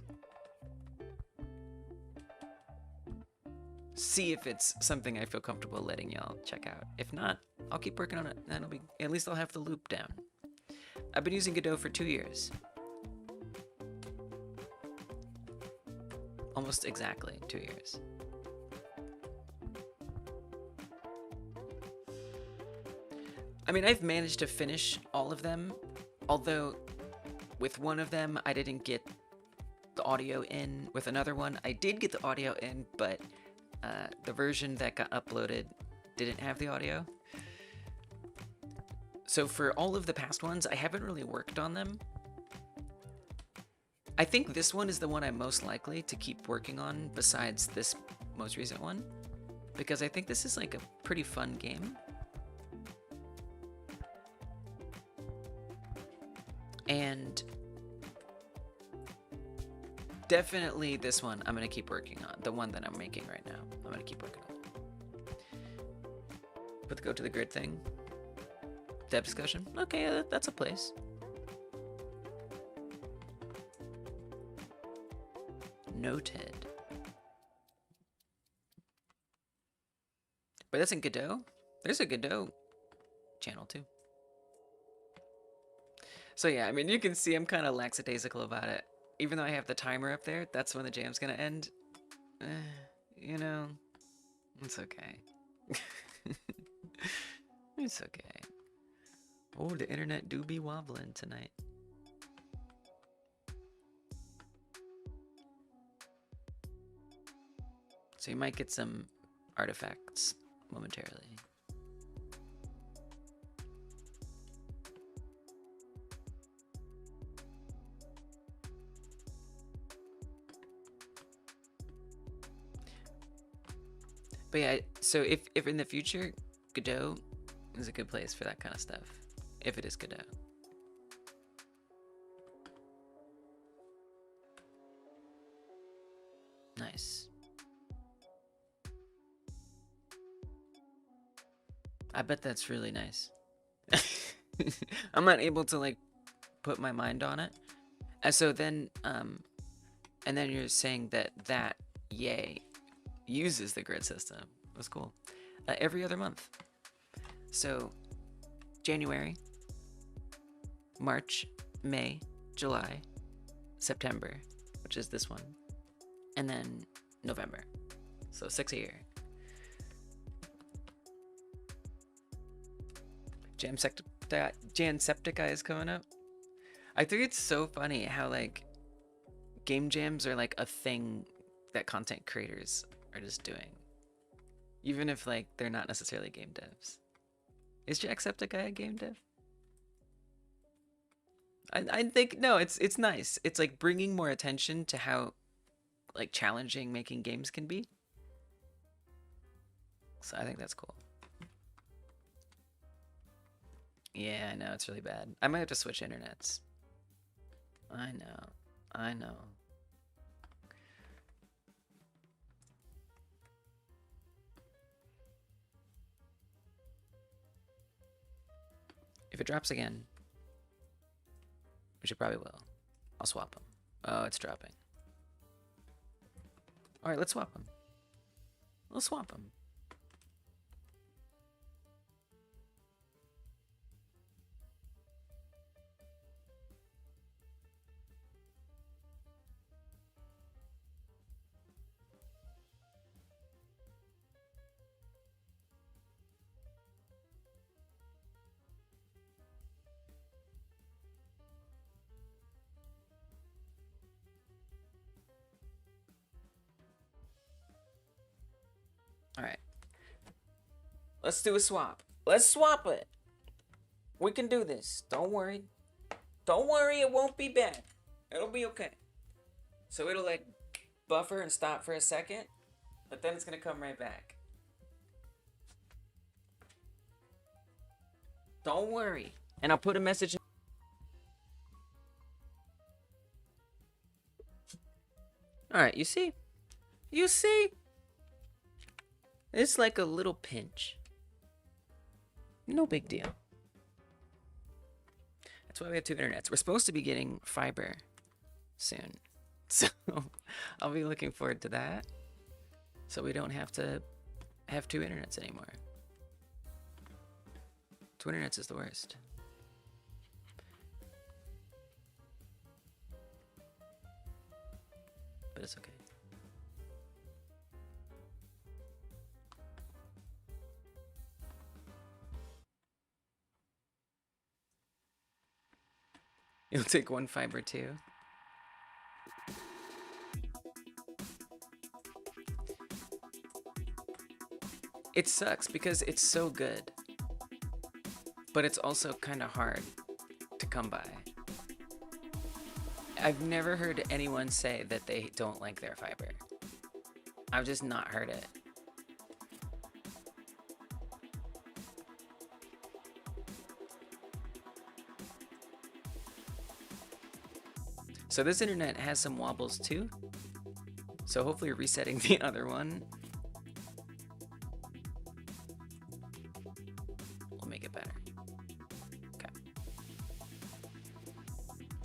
see if it's something I feel comfortable letting y'all check out. If not, I'll keep working on it. Then it'll be, at least I'll have the loop down. I've been using Godot for 2 years. Almost exactly 2 years. I mean, I've managed to finish all of them, although with one of them, I didn't get the audio in. With another one, I did get the audio in, but the version that got uploaded didn't have the audio. So for all of the past ones, I haven't really worked on them. I think this one is the one I'm most likely to keep working on besides this most recent one, because I think this is like a pretty fun game. And definitely this one I'm going to keep working on, the one that I'm making right now. I'm going to keep working on it. But go to the grid thing. Dev discussion. Okay, that's a place. Noted. But that's in Godot. There's a Godot channel too. So yeah, I mean, you can see I'm kind of lackadaisical about it. Even though I have the timer up there, that's when the jam's gonna end. You know, it's okay. It's okay. Oh, the internet do be wobbling tonight. So you might get some artifacts momentarily. But yeah, so if in the future, Godot is a good place for that kind of stuff. If it is Godot. Nice. I bet that's really nice. I'm not able to like put my mind on it. And so then and then you're saying that yay uses the grid system. That's cool. Every other month. So January, March, May, July, September, which is this one, and then November. So 6 a year. Jansepticeye is coming up. I think it's so funny how like game jams are like a thing that content creators are just doing, even if like they're not necessarily game devs. Is Jacksepticeye a game dev? I think no. It's nice. It's like bringing more attention to how like challenging making games can be. So I think that's cool. Yeah, I know, it's really bad. I might have to switch internets. I know. If it drops again, which it probably will, I'll swap them. Oh, it's dropping. Alright, let's swap them. Let's swap them. Let's do a swap. Let's swap it. We can do this. Don't worry. Don't worry, it won't be bad. It'll be okay. So it'll like buffer and stop for a second, but then it's gonna come right back. Don't worry. And I'll put a message in. Alright, you see? You see? It's like a little pinch. No big deal. That's why we have 2 internets. We're supposed to be getting fiber soon. So I'll be looking forward to that. So we don't have to have 2 internets anymore. 2 internets is the worst. But it's okay. You'll take 1 fiber too. It sucks because it's so good, but it's also kind of hard to come by. I've never heard anyone say that they don't like their fiber. I've just not heard it. So this internet has some wobbles too. So hopefully resetting the other one will make it better. Okay.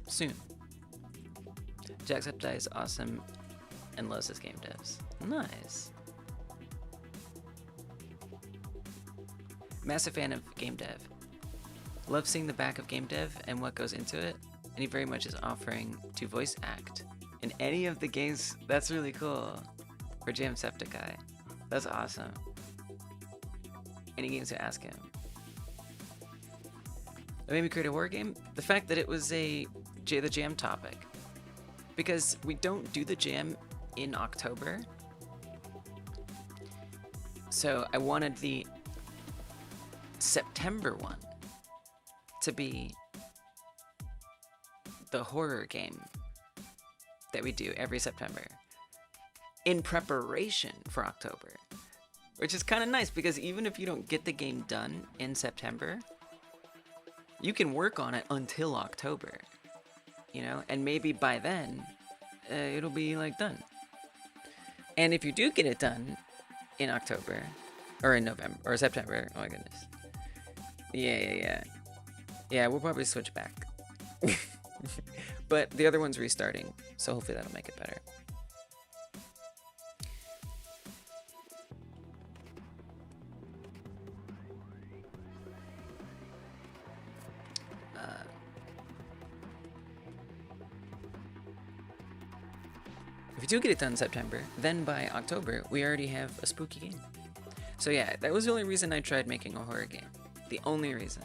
Soon. Jacksepticeye is awesome and loves his game devs. Nice. Massive fan of game dev. Love seeing the back of game dev and what goes into it. And he very much is offering to voice act in any of the games. That's really cool. For Jacksepticeye. That's awesome. Any games to ask him. That made me create a horror game. The fact that it was the jam topic. Because we don't do the jam in October. So I wanted the September one to be the horror game that we do every September in preparation for October, which is kind of nice because even if you don't get the game done in September, you can work on it until October, you know, and maybe by then it'll be like done. And if you do get it done in October or in November or September, oh my goodness. Yeah, we'll probably switch back. But the other one's restarting, so hopefully that'll make it better. If you do get it done in September, then by October, we already have a spooky game. So yeah, that was the only reason I tried making a horror game. The only reason.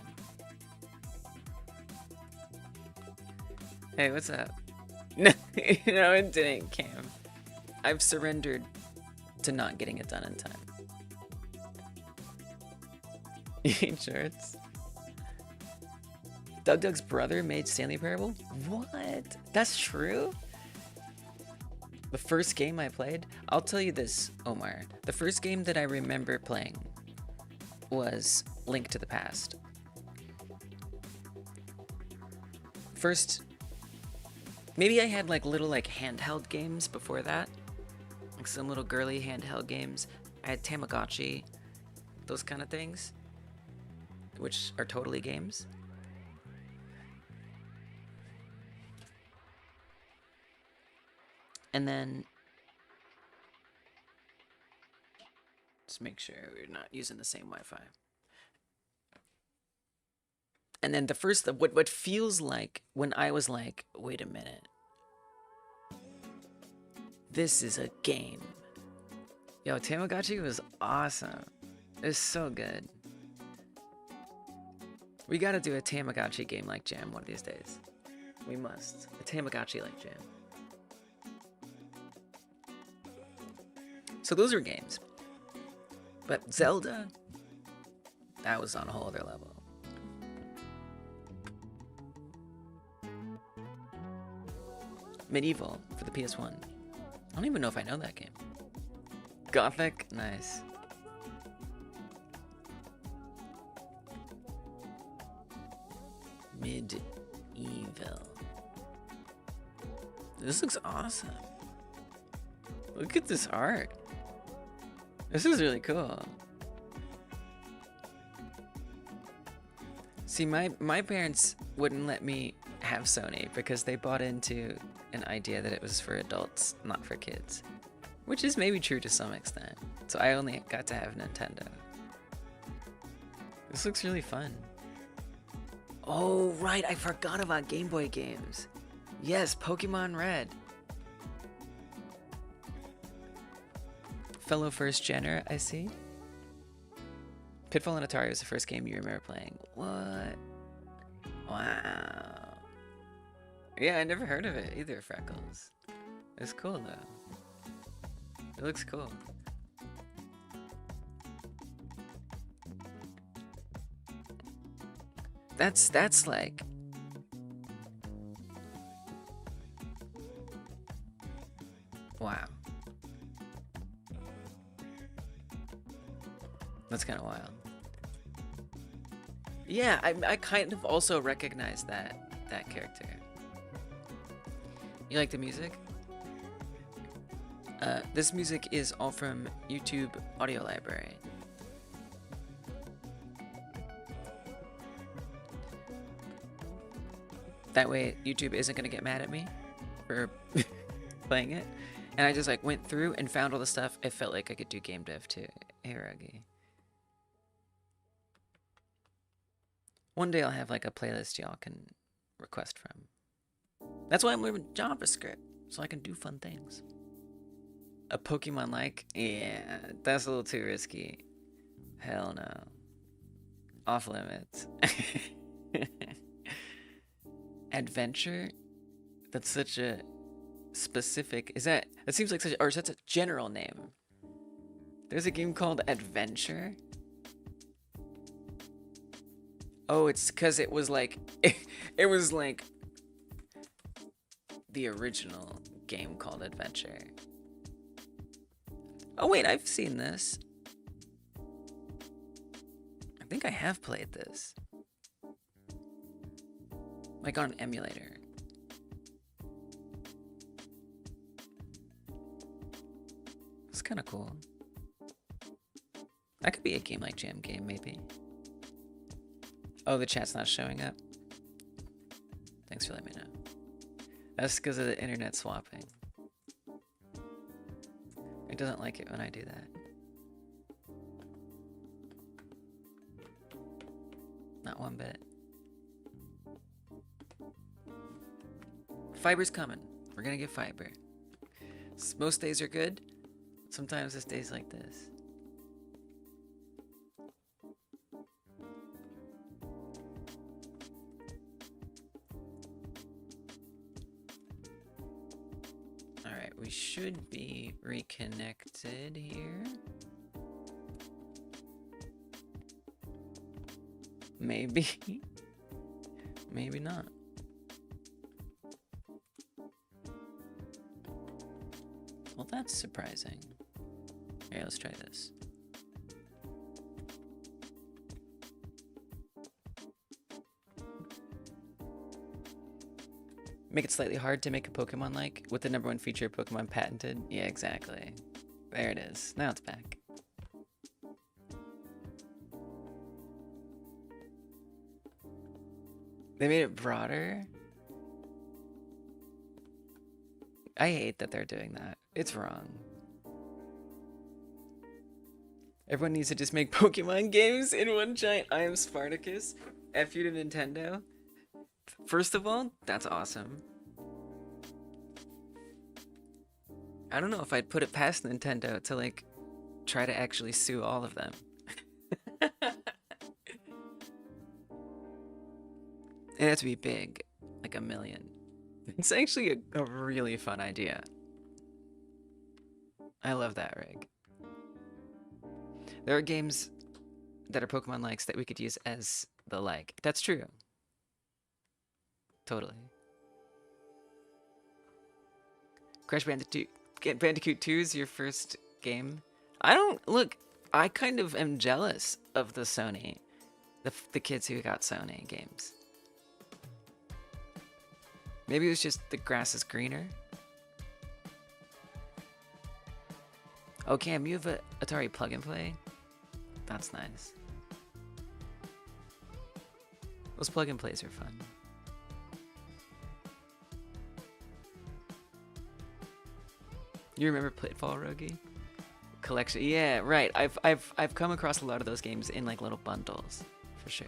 Hey, what's up? No, no, it didn't, Cam. I've surrendered to not getting it done in time. You hate shorts? Doug's brother made Stanley Parable? What? That's true? The first game I played? I'll tell you this, Omar. The first game that I remember playing was Link to the Past. First... Maybe I had like little like handheld games before that. Like some little girly handheld games. I had Tamagotchi, those kind of things, which are totally games. And then, just make sure we're not using the same Wi-Fi. And then the first, what feels like when I was like, wait a minute. This is a game. Yo, Tamagotchi was awesome. It was so good. We gotta do a Tamagotchi game like Jam one of these days. We must. A Tamagotchi like Jam. So those are games. But Zelda, That was on a whole other level. Medieval for the PS1. I don't even know if I know that game. Gothic? Nice. Medieval. This looks awesome. Look at this art. This is really cool. See, my parents wouldn't let me have Sony because they bought into an idea that it was for adults, not for kids. Which is maybe true to some extent. So I only got to have Nintendo. This looks really fun. Oh, right, I forgot about Game Boy games. Yes, Pokemon Red. Fellow first gener, I see. Pitfall and Atari was the first game you remember playing. What? Wow. Yeah, I never heard of it either, Freckles. It's cool though. It looks cool. That's like... Wow. That's kind of wild. Yeah, I kind of also recognize that character. You like the music? This music is all from YouTube Audio Library. That way YouTube isn't gonna get mad at me for playing it. And I just like went through and found all the stuff. I felt like I could do game dev too. Hey, Ruggy. One day I'll have like a playlist y'all can request from. That's why I'm learning JavaScript, so I can do fun things. A Pokemon like? Yeah, that's a little too risky. Hell no. Off limits. Adventure? That's such a specific... That seems like such a... Or that's a general name. There's a game called Adventure? Oh, it's because it was like... It was like... the original game called Adventure. Oh wait, I've seen this. I think I have played this. Like on an emulator. It's kind of cool. That could be a Game Like Jam game, maybe. Oh, the chat's not showing up. Thanks for letting me know. That's because of the internet swapping. It doesn't like it when I do that. Not one bit. Fiber's coming. We're gonna get fiber. Most days are good. Sometimes it's days like this. Alright, we should be reconnected here. Maybe. Maybe not. Well, that's surprising. Here, let's try this. Make it slightly hard to make a Pokemon like with the #1 feature Pokemon patented. Yeah, exactly. There it is. Now it's back. They made it broader. I hate that they're doing that. It's wrong. Everyone needs to just make Pokemon games in one giant I am Spartacus. F you to Nintendo. First of all, that's awesome. I don't know if I'd put it past Nintendo to like try to actually sue all of them. It has to be big, like 1 million. It's actually a really fun idea. I love that rig. There are games that are Pokemon likes that we could use as the like. That's true. Totally. Crash Bandicoot 2 is your first game. I don't look. I kind of am jealous of the Sony, the kids who got Sony games. Maybe it was just the grass is greener. Oh, Cam, you have a Atari Plug and Play? That's nice. Those plug and plays are fun. You remember Pitfall, Rogi? Collection, yeah, right. I've come across a lot of those games in like little bundles, for sure.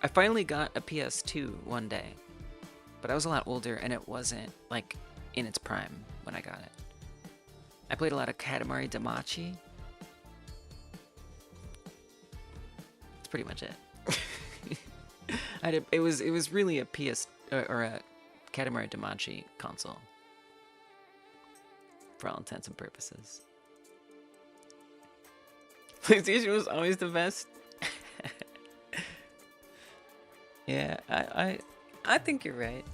I finally got a PS2 one day, but I was a lot older and it wasn't like in its prime when I got it. I played a lot of Katamari Damacy. That's pretty much it. It was really a PS or a Katamari Damacy console for all intents and purposes. PlayStation was always the best. Yeah, I think you're right.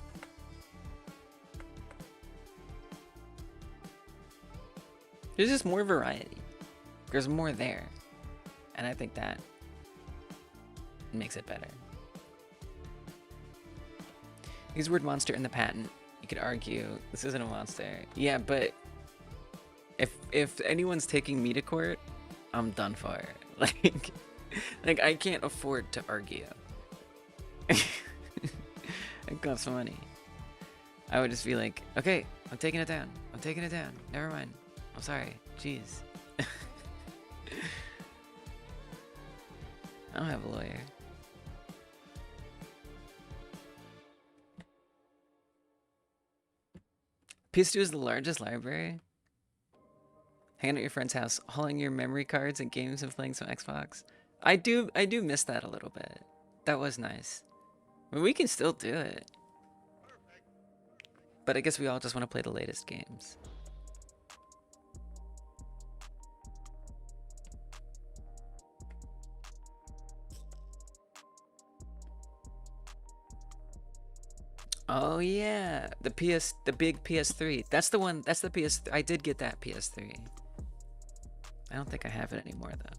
There's just more variety. There's more there. And I think that makes it better. Use the word monster in the patent. You could argue this isn't a monster. Yeah, but if anyone's taking me to court, I'm done for. Like I can't afford to argue. It costs money. I would just be like, okay, I'm taking it down. I'm taking it down. Never mind. I'm sorry. Jeez. I don't have a lawyer. PS2 is the largest library. Hanging at your friend's house, hauling your memory cards and games and playing some Xbox. I do miss that a little bit. That was nice. I mean, we can still do it. But I guess we all just want to play the latest games. Oh yeah, the big PS3. That's the one. That's the PS. I did get that PS3. I don't think I have it anymore though.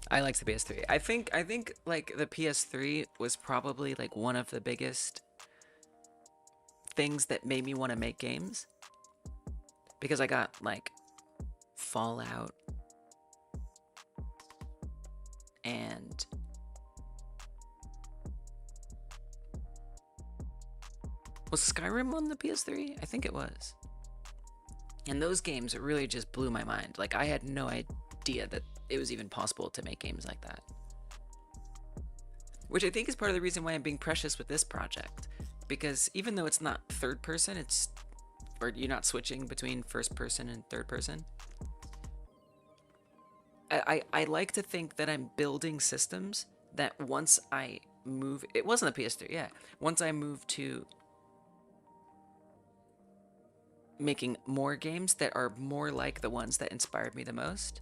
I liked the PS3. I think like the PS3 was probably like one of the biggest things that made me want to make games, because I got like Fallout and was Skyrim on the PS3? I think it was. And those games really just blew my mind. Like I had no idea that it was even possible to make games like that. Which I think is part of the reason why I'm being precious with this project. Because even though it's not third person, or you're not switching between first person and third person. I like to think that I'm building systems that once I move, it wasn't a PS3, yeah. Once I move to making more games that are more like the ones that inspired me the most,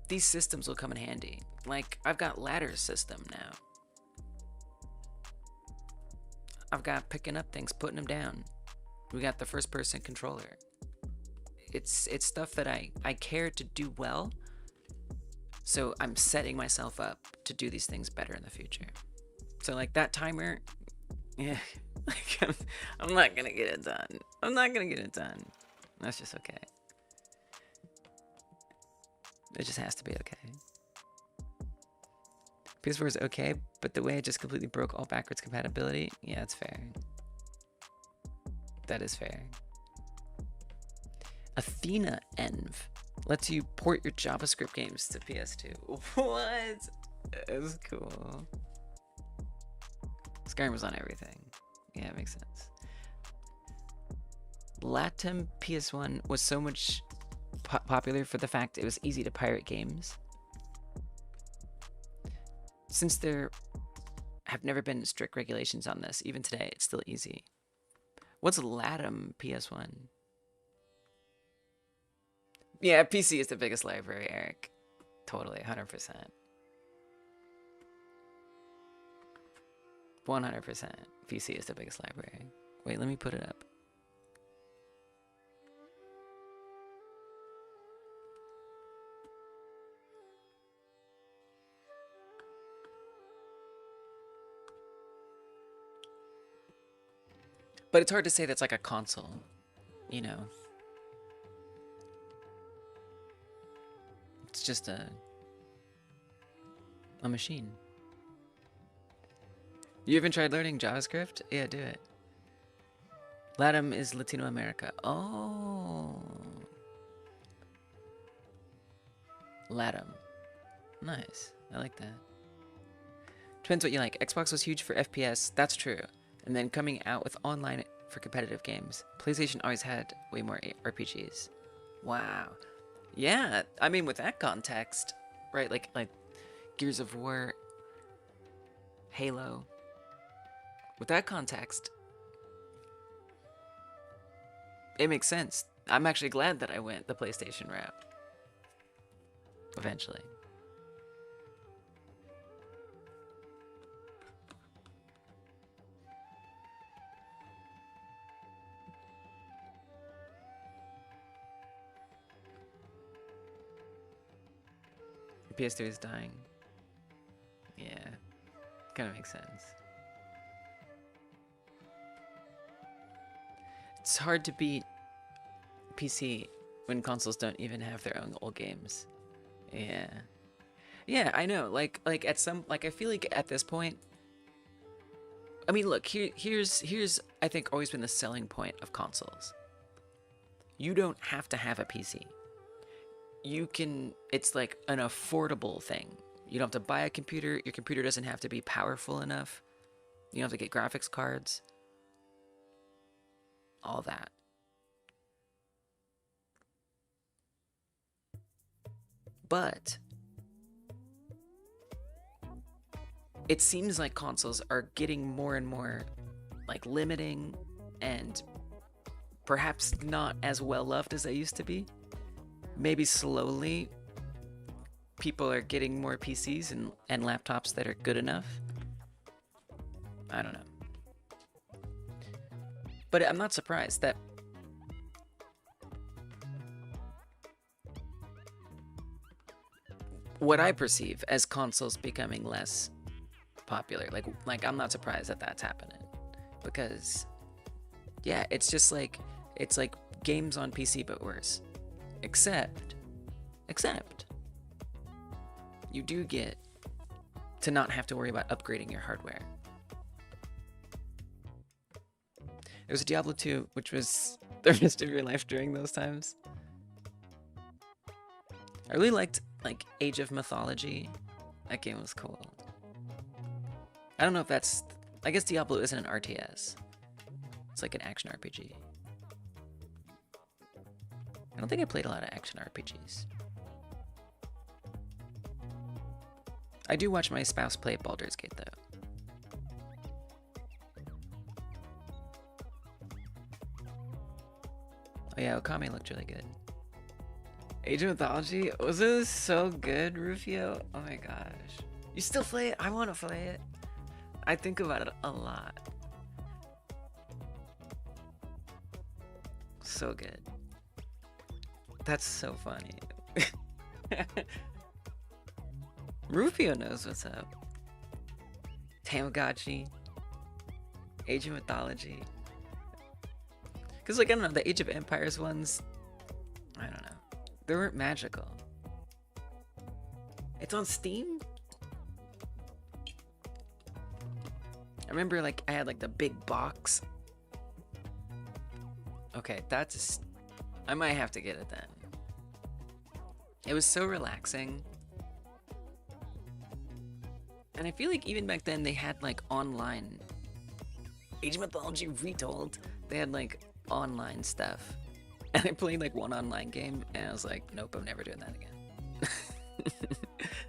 these systems will come in handy. Like, I've got ladder system now. I've got picking up things, putting them down. We got the first person controller. It's stuff that I care to do well, so I'm setting myself up to do these things better in the future. So like that timer, yeah, like I'm not gonna get it done. I'm not gonna get it done. That's just okay. It just has to be okay. PS4 is okay, but the way it just completely broke all backwards compatibility, yeah, it's fair. That is fair. Athena Env lets you port your JavaScript games to PS2. What? That's cool. Skyrim was on everything. Yeah, it makes sense. Latam PS1 was so much popular for the fact it was easy to pirate games. Since there have never been strict regulations on this. Even today, it's still easy. What's LATAM PS1? Yeah, PC is the biggest library, Eric. Totally, 100%. 100%. PC is the biggest library. Wait, let me put it up. But it's hard to say that's like a console, you know? It's just a machine. You even tried learning JavaScript? Yeah, do it. LATAM is Latino America. Oh. LATAM. Nice. I like that. Depends what you like. Xbox was huge for FPS. That's true. And then coming out with online for competitive games. PlayStation always had way more RPGs. Wow. Yeah, I mean, with that context, right? Like Gears of War, Halo. With that context, it makes sense. I'm actually glad that I went the PlayStation route. Eventually. PS3 is dying. Yeah, kind of makes sense. It's hard to beat PC when consoles don't even have their own old games. Yeah. Yeah, I know. Like at some, like I feel like at this point, I mean, look, here's I think always been the selling point of consoles. You don't have to have a PC. You can, it's like an affordable thing. You don't have to buy a computer. Your computer doesn't have to be powerful enough. You don't have to get graphics cards. All that. But it seems like consoles are getting more and more like limiting and perhaps not as well loved as they used to be. Maybe slowly people are getting more PCs and laptops that are good enough. I don't know. But I'm not surprised that what I perceive as consoles becoming less popular, like I'm not surprised that that's happening, because yeah, it's just like, it's like games on PC but worse. Except you do get to not have to worry about upgrading your hardware. There was Diablo 2, which was the rest of your life during those times. I really liked like Age of Mythology. That game was cool. I don't know if that's, I guess Diablo isn't an RTS. It's like an action RPG. I don't think I played a lot of action RPGs. I do watch my spouse play Baldur's Gate though. Oh yeah, Okami looked really good. Age of Mythology? Was it so good, Rufio? Oh my gosh. You still play it? I want to play it. I think about it a lot. So good. That's so funny. Rufio knows what's up. Tamagotchi. Age of Mythology. Because, like, I don't know, the Age of Empires ones, I don't know. They weren't magical. It's on Steam? I remember, like, I had, like, the big box. Okay, that's... I might have to get it then. It was so relaxing. And I feel like even back then they had, like, online... Age of Mythology Retold. They had, like, online stuff. And I played, like, one online game, and I was like, nope, I'm never doing that again.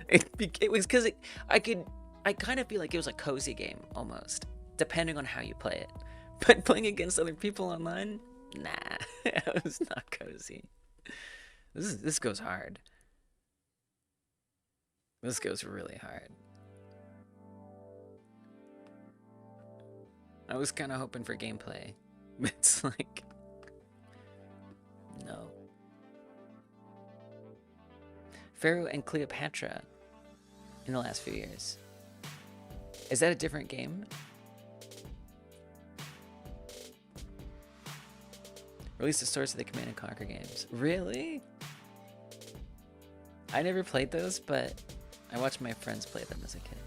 It was because I could I kind of feel like it was a cozy game almost, depending on how you play it. But playing against other people online, nah, it was not cozy. This goes hard. This goes really hard. I was kind of hoping for gameplay, but it's like, no. Pharaoh and Cleopatra in the last few years. Is that a different game? Release the source of the Command & Conquer games. Really? I never played those, but I watched my friends play them as a kid.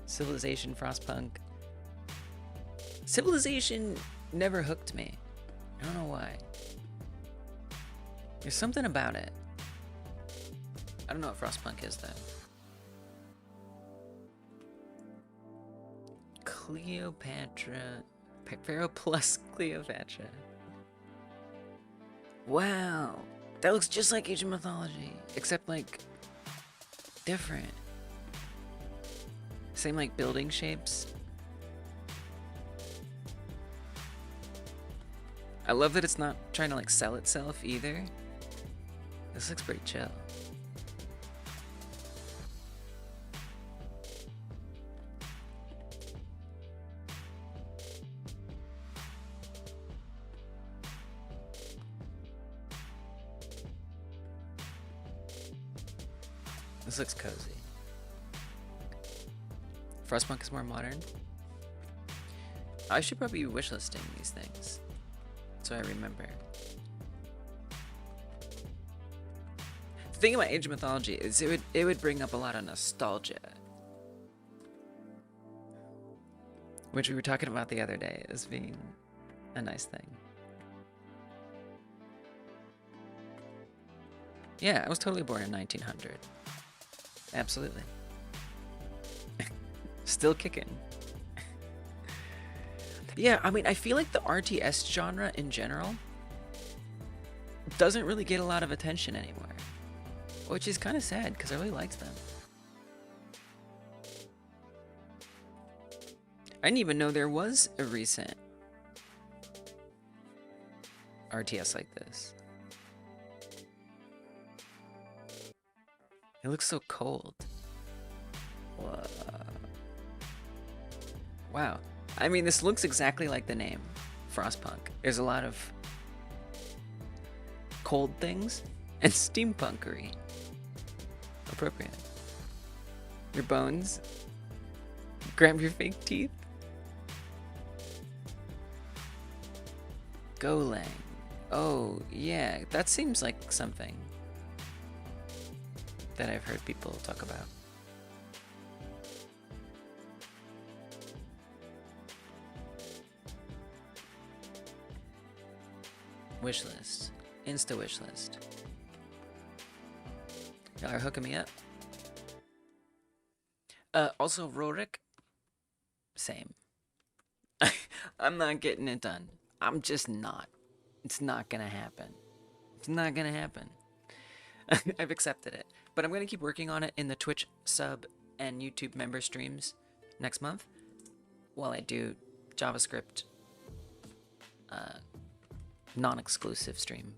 Civilization, Frostpunk. Civilization never hooked me. I don't know why. There's something about it. I don't know what Frostpunk is, though. Cleopatra. Pharaoh plus Cleopatra. Wow. That looks just like Age of Mythology, except like different. Same like building shapes. I love that it's not trying to like sell itself either. This looks pretty chill. This looks cozy. Frostpunk is more modern. I should probably be wishlisting these things, so I remember. The thing about Age of Mythology is it would bring up a lot of nostalgia, which we were talking about the other day as being a nice thing. Yeah, I was totally born in 1900. Absolutely. Still kicking. Yeah, I mean, I feel like the RTS genre in general doesn't really get a lot of attention anymore, which is kind of sad because I really liked them. I didn't even know there was a recent RTS like this. It looks so cold. Whoa. Wow. I mean, this looks exactly like the name, Frostpunk. There's a lot of cold things and steampunkery. Appropriate. Your bones. Grab your fake teeth. Golang. Oh, yeah. That seems like something that I've heard people talk about. Wishlist. Insta wishlist. Y'all are hooking me up. Also, Rorik. Same. I'm not getting it done. I'm just not. It's not gonna happen. It's not gonna happen. I've accepted it. But I'm going to keep working on it in the Twitch sub and YouTube member streams next month while I do JavaScript non-exclusive stream.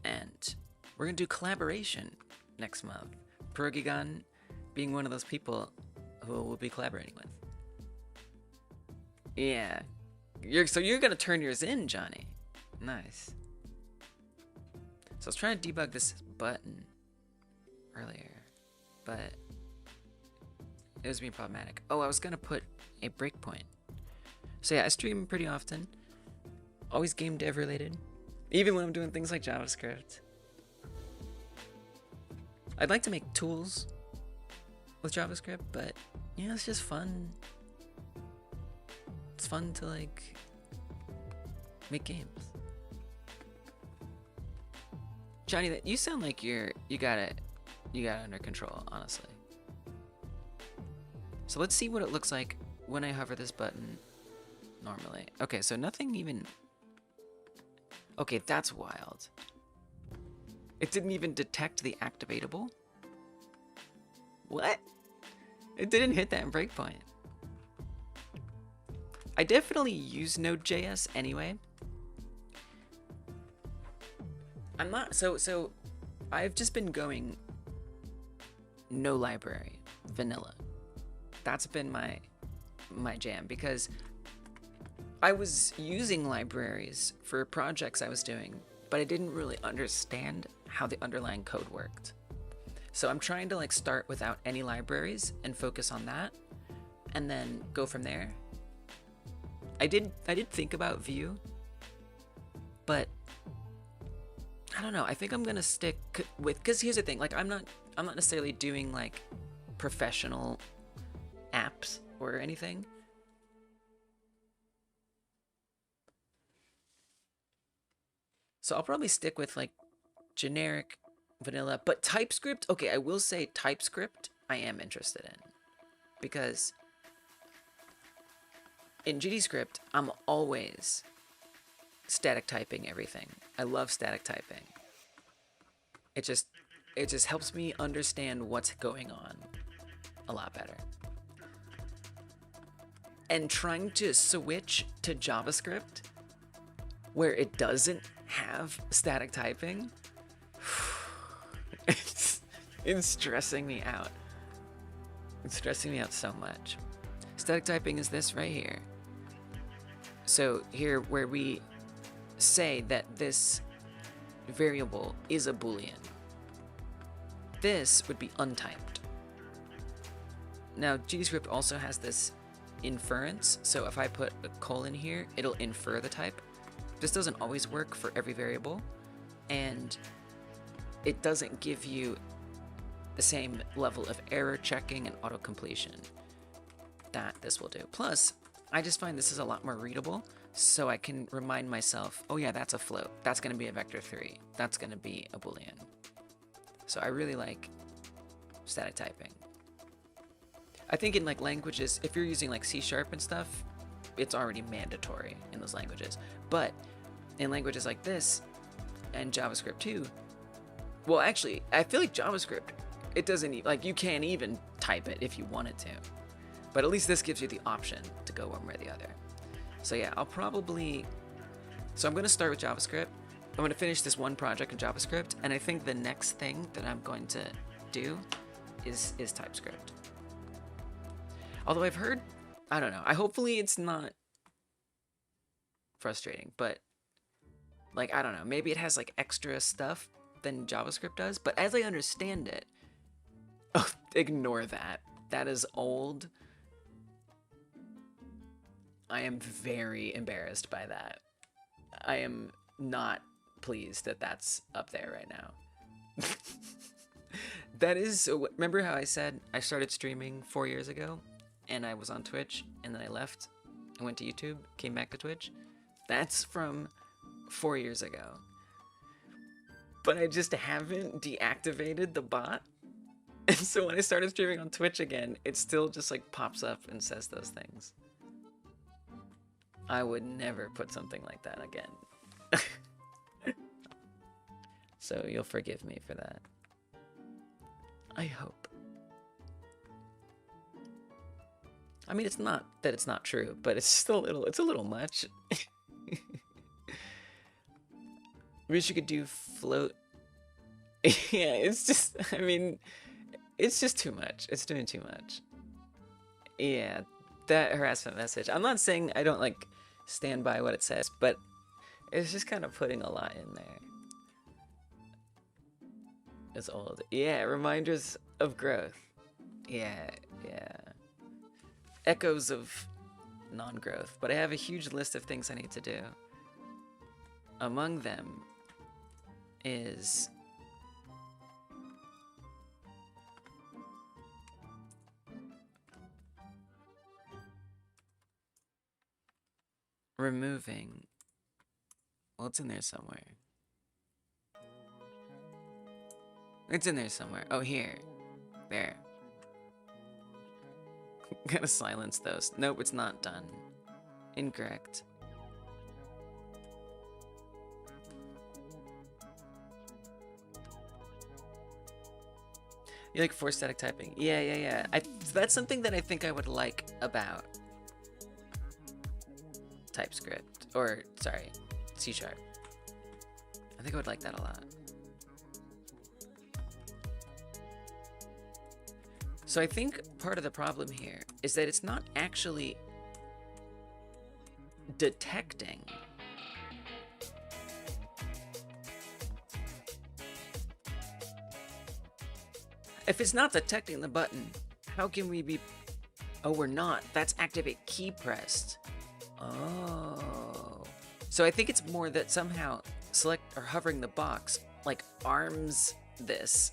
And we're going to do collaboration next month. Perogigon being one of those people who we'll be collaborating with. Yeah. So you're going to turn yours in, Johnny. Nice. So I was trying to debug this button earlier, but it was being problematic. Oh, I was gonna put a breakpoint. So yeah, I stream pretty often. Always game dev related. Even when I'm doing things like JavaScript. I'd like to make tools with JavaScript, but yeah, it's just fun. It's fun to like make games. Johnny, that you sound like you got it under control, honestly. So let's see what it looks like when I hover this button normally. Okay, so nothing even... Okay, that's wild. It didn't even detect the activatable? What? It didn't hit that in Breakpoint. I definitely use Node.js anyway. I'm not so I've just been going no library, vanilla. That's been my jam, because I was using libraries for projects I was doing, but I didn't really understand how the underlying code worked. So I'm trying to like start without any libraries and focus on that, and then go from there. I did think about Vue, but I don't know. I think I'm gonna stick with, because here's the thing. Like I'm not necessarily doing like professional apps or anything. So I'll probably stick with like generic vanilla, but TypeScript. Okay, I will say TypeScript I am interested in, because in GDScript I'm always static typing everything. I love static typing. It just helps me understand what's going on a lot better. And trying to switch to JavaScript where it doesn't have static typing, it's stressing me out. It's stressing me out so much. Static typing is this right here. So here, where we say that this variable is a Boolean, this would be untyped. Now, GDScript also has this inference, so if I put a colon here, it'll infer the type. This doesn't always work for every variable, and it doesn't give you the same level of error checking and auto-completion that this will do. Plus, I just find this is a lot more readable, so I can remind myself, oh yeah, that's a float. That's going to be a vector 3. That's going to be a Boolean. So I really like static typing. I think in like languages, if you're using like C# and stuff, it's already mandatory in those languages. But in languages like this, and JavaScript too, well actually, I feel like JavaScript, it doesn't, like you can't even type it if you wanted to. But at least this gives you the option to go one way or the other. So yeah, I'll probably, so I'm gonna start with JavaScript. I'm gonna finish this one project in JavaScript, and I think the next thing that I'm going to do is TypeScript. Although I've heard, I don't know, hopefully it's not frustrating, but like, I don't know, maybe it has like extra stuff than JavaScript does, but as I understand it, oh, ignore that. That is old. I am very embarrassed by that. I am not pleased that that's up there right now. That is, remember how I said I started streaming 4 years ago and I was on Twitch and then I left and went to YouTube, came back to Twitch? That's from 4 years ago. But I just haven't deactivated the bot. And so when I started streaming on Twitch again, it still just like pops up and says those things. I would never put something like that again. So you'll forgive me for that. I hope. I mean, it's not that it's not true, but it's still it's a little much. Wish you could do float. Yeah, it's just, I mean, it's just too much. It's doing too much. Yeah, that harassment message. I'm not saying I don't like stand by what it says, but it's just kind of putting a lot in there. It's old. Yeah, reminders of growth. Yeah, yeah. Echoes of non-growth, but I have a huge list of things I need to do. Among them is removing, well, it's in there somewhere. It's in there somewhere. Oh, here. There. Gotta silence those. Nope, it's not done. Incorrect. You like forced static typing? Yeah, yeah, yeah. That's something that I think I would like about TypeScript, or sorry, C#. I think I would like that a lot. So I think part of the problem here is that it's not actually detecting if it's not detecting the button, how can we be... Oh, we're not. That's activate key pressed. Oh. So I think it's more that somehow select or hovering the box like arms this.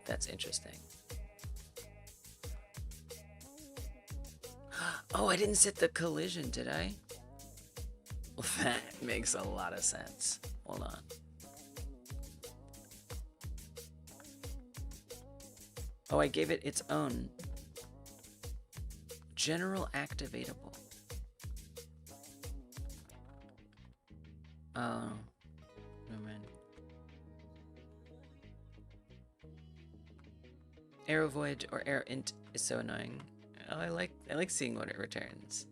That's interesting. Oh, I didn't set the collision, did I? Well, that makes a lot of sense. Hold on. Oh, I gave it its own general activatable. Oh, no man. Arrow void or arrow int is so annoying. Oh, I like seeing what it returns.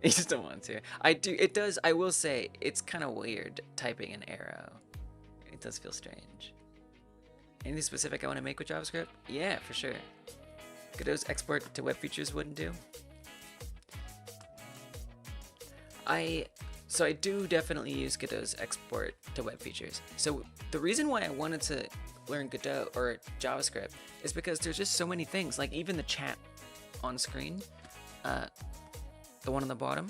You just don't want to. I do. It does. I will say it's kind of weird typing an arrow. It does feel strange. Anything specific I want to make with JavaScript? Yeah, for sure. Godot's export to web features wouldn't do. So I do definitely use Godot's export to web features. So the reason why I wanted to learn Godot or JavaScript is because there's just so many things, like even the chat on screen, the one on the bottom,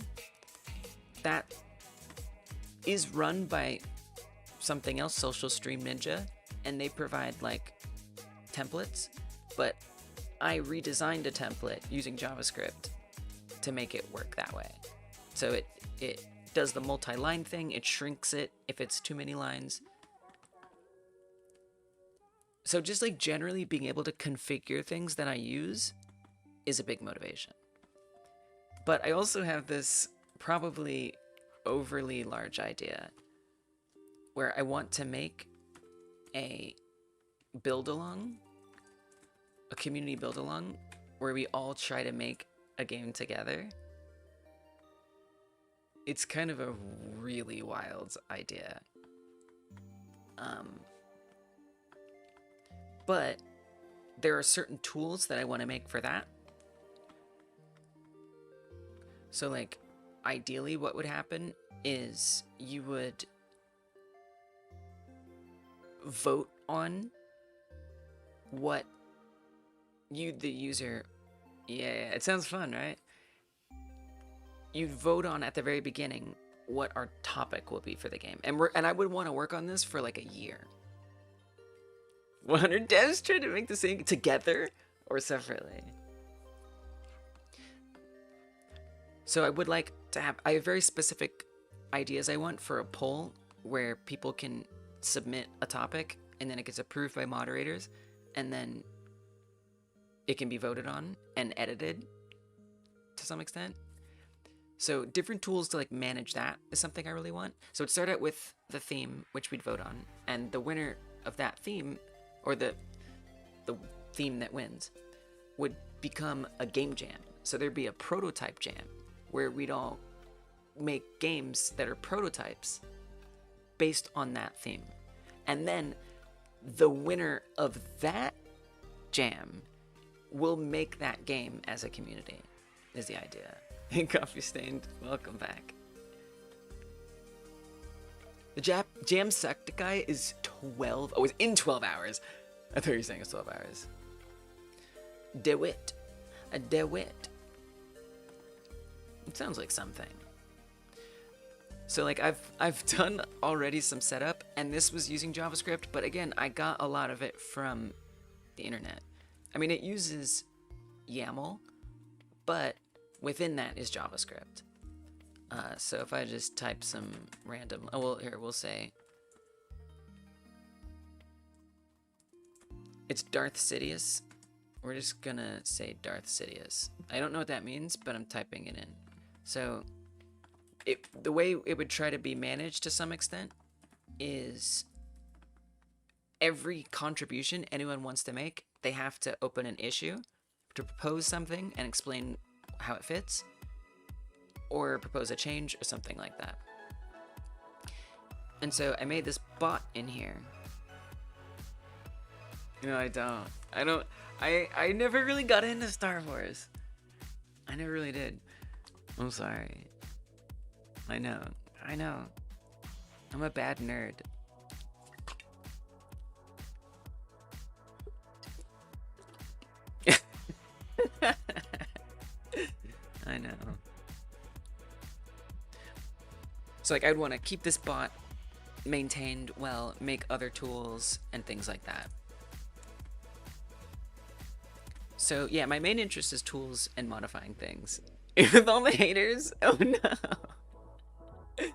that is run by something else, Social Stream Ninja, and they provide like templates, but I redesigned a template using JavaScript to make it work that way. So it does the multi-line thing, it shrinks it if it's too many lines. So just like generally being able to configure things that I use is a big motivation. But I also have this probably overly large idea where I want to make a build-along, a community build-along, where we all try to make a game together. It's kind of a really wild idea. But there are certain tools that I want to make for that. So like, ideally what would happen is you would vote on what you, the user, yeah, it sounds fun, right? You vote on at the very beginning what our topic will be for the game. And I would want to work on this for like a year. 100 devs trying to make this thing together or separately. So I would like to have, I have very specific ideas I want for a poll where people can submit a topic and then it gets approved by moderators and then it can be voted on and edited to some extent. So different tools to like manage that is something I really want. So it started out with the theme, which we'd vote on, and the winner of that theme, or the theme that wins, would become a game jam. So there'd be a prototype jam where we'd all make games that are prototypes based on that theme. And then the winner of that jam will make that game as a community, is the idea. Coffee Stained, welcome back. The jam sucked guy is 12, oh, it's in 12 hours. I thought you were saying it's 12 hours. DeWitt. A DeWitt. It sounds like something. So like I've done already some setup, and this was using JavaScript, but again, I got a lot of it from the internet. I mean, it uses YAML, but within that is JavaScript. So if I just type some random, oh well, here we'll say it's Darth Sidious. We're just gonna say Darth Sidious. I don't know what that means, but I'm typing it in. So the way it would try to be managed to some extent is every contribution anyone wants to make, they have to open an issue to propose something and explain how it fits, or propose a change or something like that. And so I made this bot in here. No, I don't. I never really got into Star Wars. I never really did. I'm sorry. I know. I'm a bad nerd. I know. So like I'd want to keep this bot maintained well, make other tools and things like that. So yeah, my main interest is tools and modifying things. With all the haters? Oh no. Did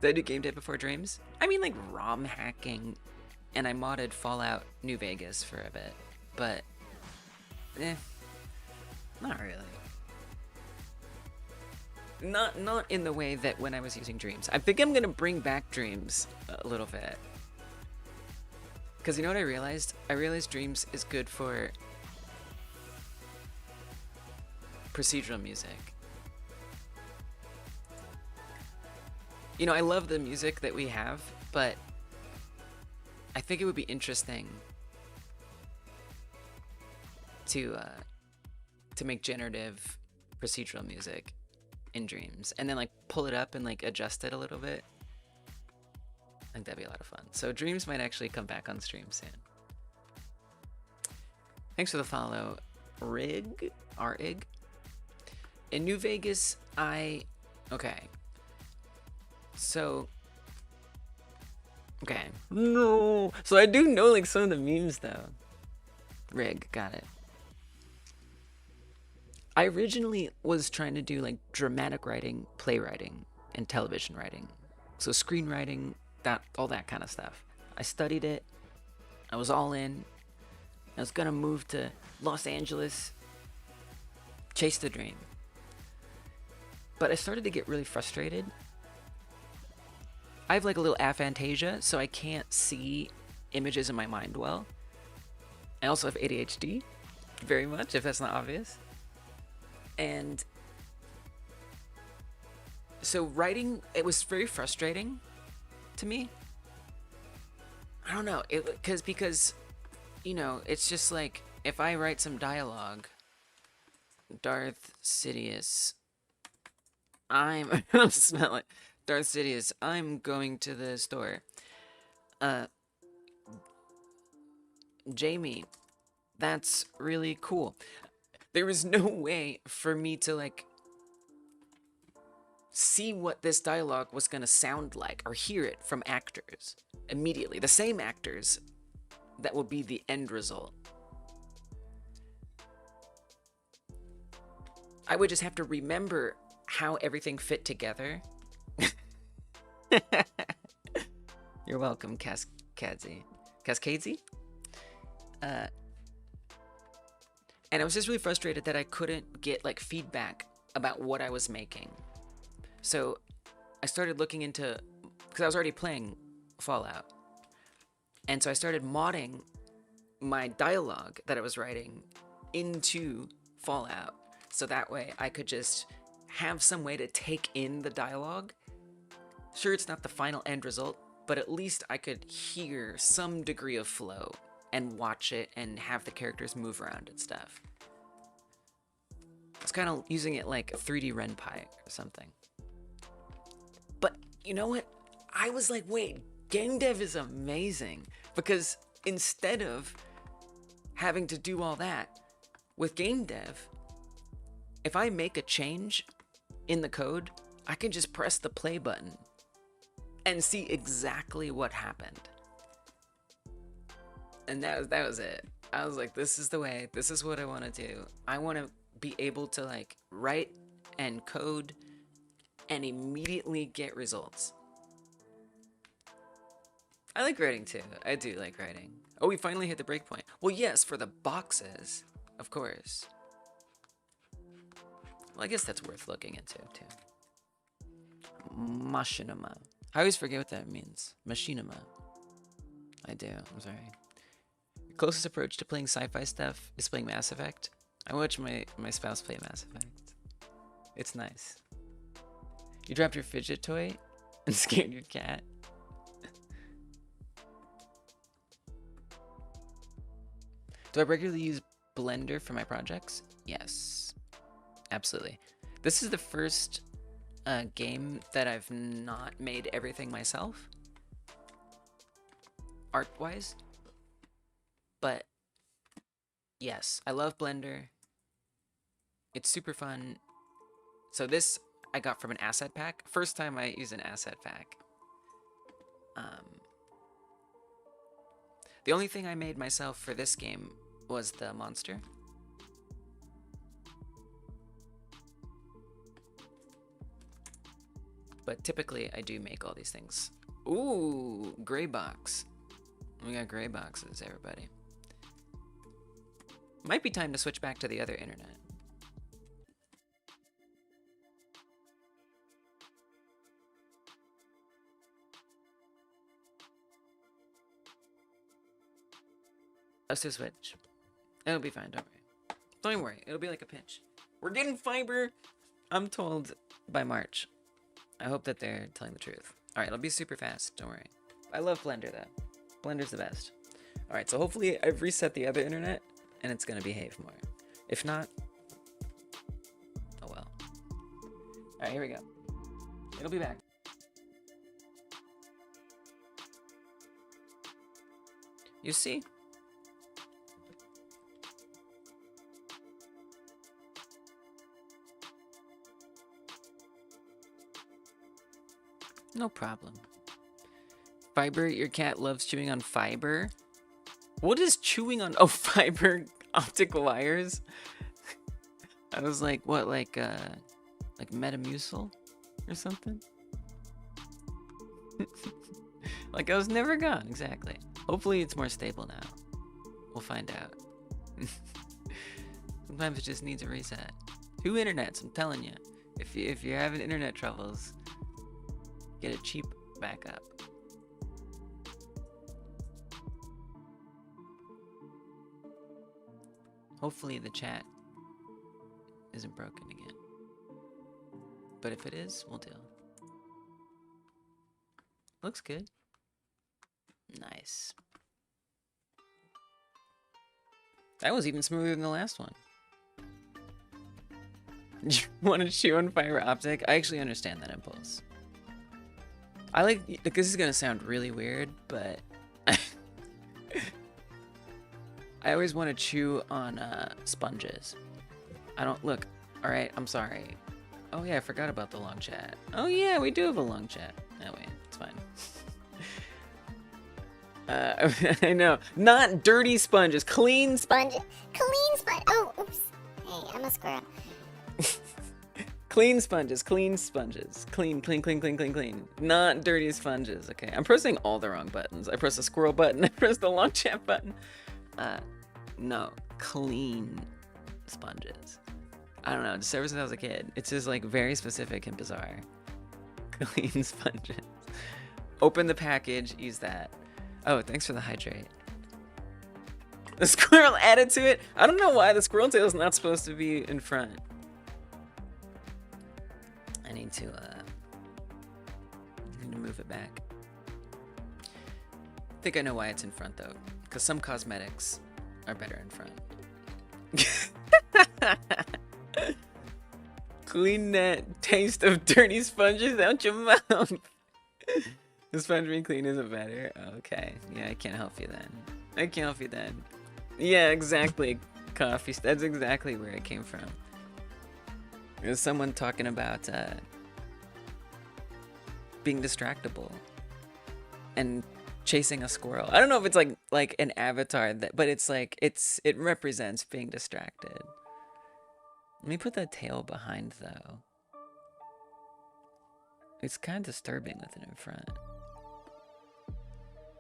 I do game dev before Dreams? I mean like ROM hacking, and I modded Fallout New Vegas for a bit, but not really. Not in the way that when I was using Dreams. I think I'm gonna bring back Dreams a little bit. Cause you know what I realized? I realized Dreams is good for procedural music. You know, I love the music that we have, but I think it would be interesting to make generative procedural music in Dreams, and then like pull it up and like adjust it a little bit. I think that'd be a lot of fun. So Dreams might actually come back on stream soon. Thanks for the follow, Rig. In New Vegas, okay. So no. So I do know like some of the memes though. Rig, got it. I originally was trying to do like dramatic writing, playwriting, and television writing. So screenwriting, all that kind of stuff. I studied it. I was all in. I was gonna move to Los Angeles, chase the dream. But I started to get really frustrated. I have like a little aphantasia, so I can't see images in my mind well. I also have ADHD, very much, if that's not obvious. And so writing, it was very frustrating to me. I don't know, because you know, it's just like if I write some dialogue, Darth Sidious, I'm smell it. Darth Sidious, I'm going to the store. Jamie, that's really cool. There was no way for me to like see what this dialogue was gonna sound like or hear it from actors immediately. The same actors that will be the end result. I would just have to remember how everything fit together. You're welcome, Cascadesy. And I was just really frustrated that I couldn't get like feedback about what I was making. So I started looking into, because I was already playing Fallout. And so I started modding my dialogue that I was writing into Fallout. So that way I could just have some way to take in the dialogue. Sure, it's not the final end result, but at least I could hear some degree of flow and watch it and have the characters move around and stuff. It's kind of using it like 3D RenPy or something. But you know what? I was like, wait, game dev is amazing, because instead of having to do all that with game dev, if I make a change in the code, I can just press the play button and see exactly what happened. And that was it. I was like, this is the way, this is what I want to do. I want to be able to like write and code and immediately get results. I like writing too. I do like writing. Oh, we finally hit the breakpoint. Well, yes, for the boxes, of course. Well, I guess that's worth looking into too. Machinima. I always forget what that means. Machinima. I do. I'm sorry. Closest approach to playing sci-fi stuff is playing Mass Effect. I watch my spouse play Mass Effect. It's nice. You dropped your fidget toy and scared your cat. Do I regularly use Blender for my projects? Yes, absolutely. This is the first game that I've not made everything myself, art-wise. But yes, I love Blender. It's super fun. So this I got from an asset pack. First time I use an asset pack. The only thing I made myself for this game was the monster. But typically I do make all these things. Ooh, gray box. We got gray boxes, everybody. Might be time to switch back to the other internet. Let's just switch. It'll be fine, don't worry. Don't worry, it'll be like a pinch. We're getting fiber, I'm told, by March. I hope that they're telling the truth. Alright, it'll be super fast, don't worry. I love Blender though. Blender's the best. Alright, so hopefully I've reset the other internet and it's gonna behave more. If not, oh well. Alright, here we go. It'll be back. You see? No problem. Fiber, your cat loves chewing on fiber? What is chewing on? Oh, fiber optic wires? I was like, what, like Metamucil or something? Like I was never gone, exactly. Hopefully it's more stable now. We'll find out. Sometimes it just needs a reset. 2 internets, I'm telling you. If you're having internet troubles, get a cheap backup. Hopefully the chat isn't broken again. But if it is, we'll deal. Looks good. Nice. That was even smoother than the last one. You want to chew on fiber optic? I actually understand that impulse. I like, this is gonna sound really weird, but I always want to chew on sponges. I don't, look, alright, I'm sorry. Oh yeah, I forgot about the long chat. Oh yeah, we do have a long chat. No, wait, it's fine. I know, not dirty sponges, clean Clean sponge. Oh, oops. Hey, I'm a squirrel. Clean sponges, clean sponges. Clean, clean, clean, clean, clean, clean. Not dirty sponges, okay. I'm pressing all the wrong buttons. I pressed the squirrel button, I pressed the long chat button. No, clean sponges. I don't know, just ever since I was a kid. It's just like very specific and bizarre. Clean sponges. Open the package, use that. Oh, thanks for the hydrate. The squirrel added to it? I don't know why the squirrel tail is not supposed to be in front. I need to move it back. I think I know why it's in front though, because some cosmetics are better in front. Clean that taste of dirty sponges out your mouth. The sponge being clean isn't better. Okay, yeah, I can't help you then. I can't help you then. Yeah, exactly. Coffee. That's exactly where it came from. There's someone talking about being distractible and chasing a squirrel. I don't know if it's like an avatar that, but it's like it represents being distracted. Let me put that tail behind though. It's kind of disturbing with it in front.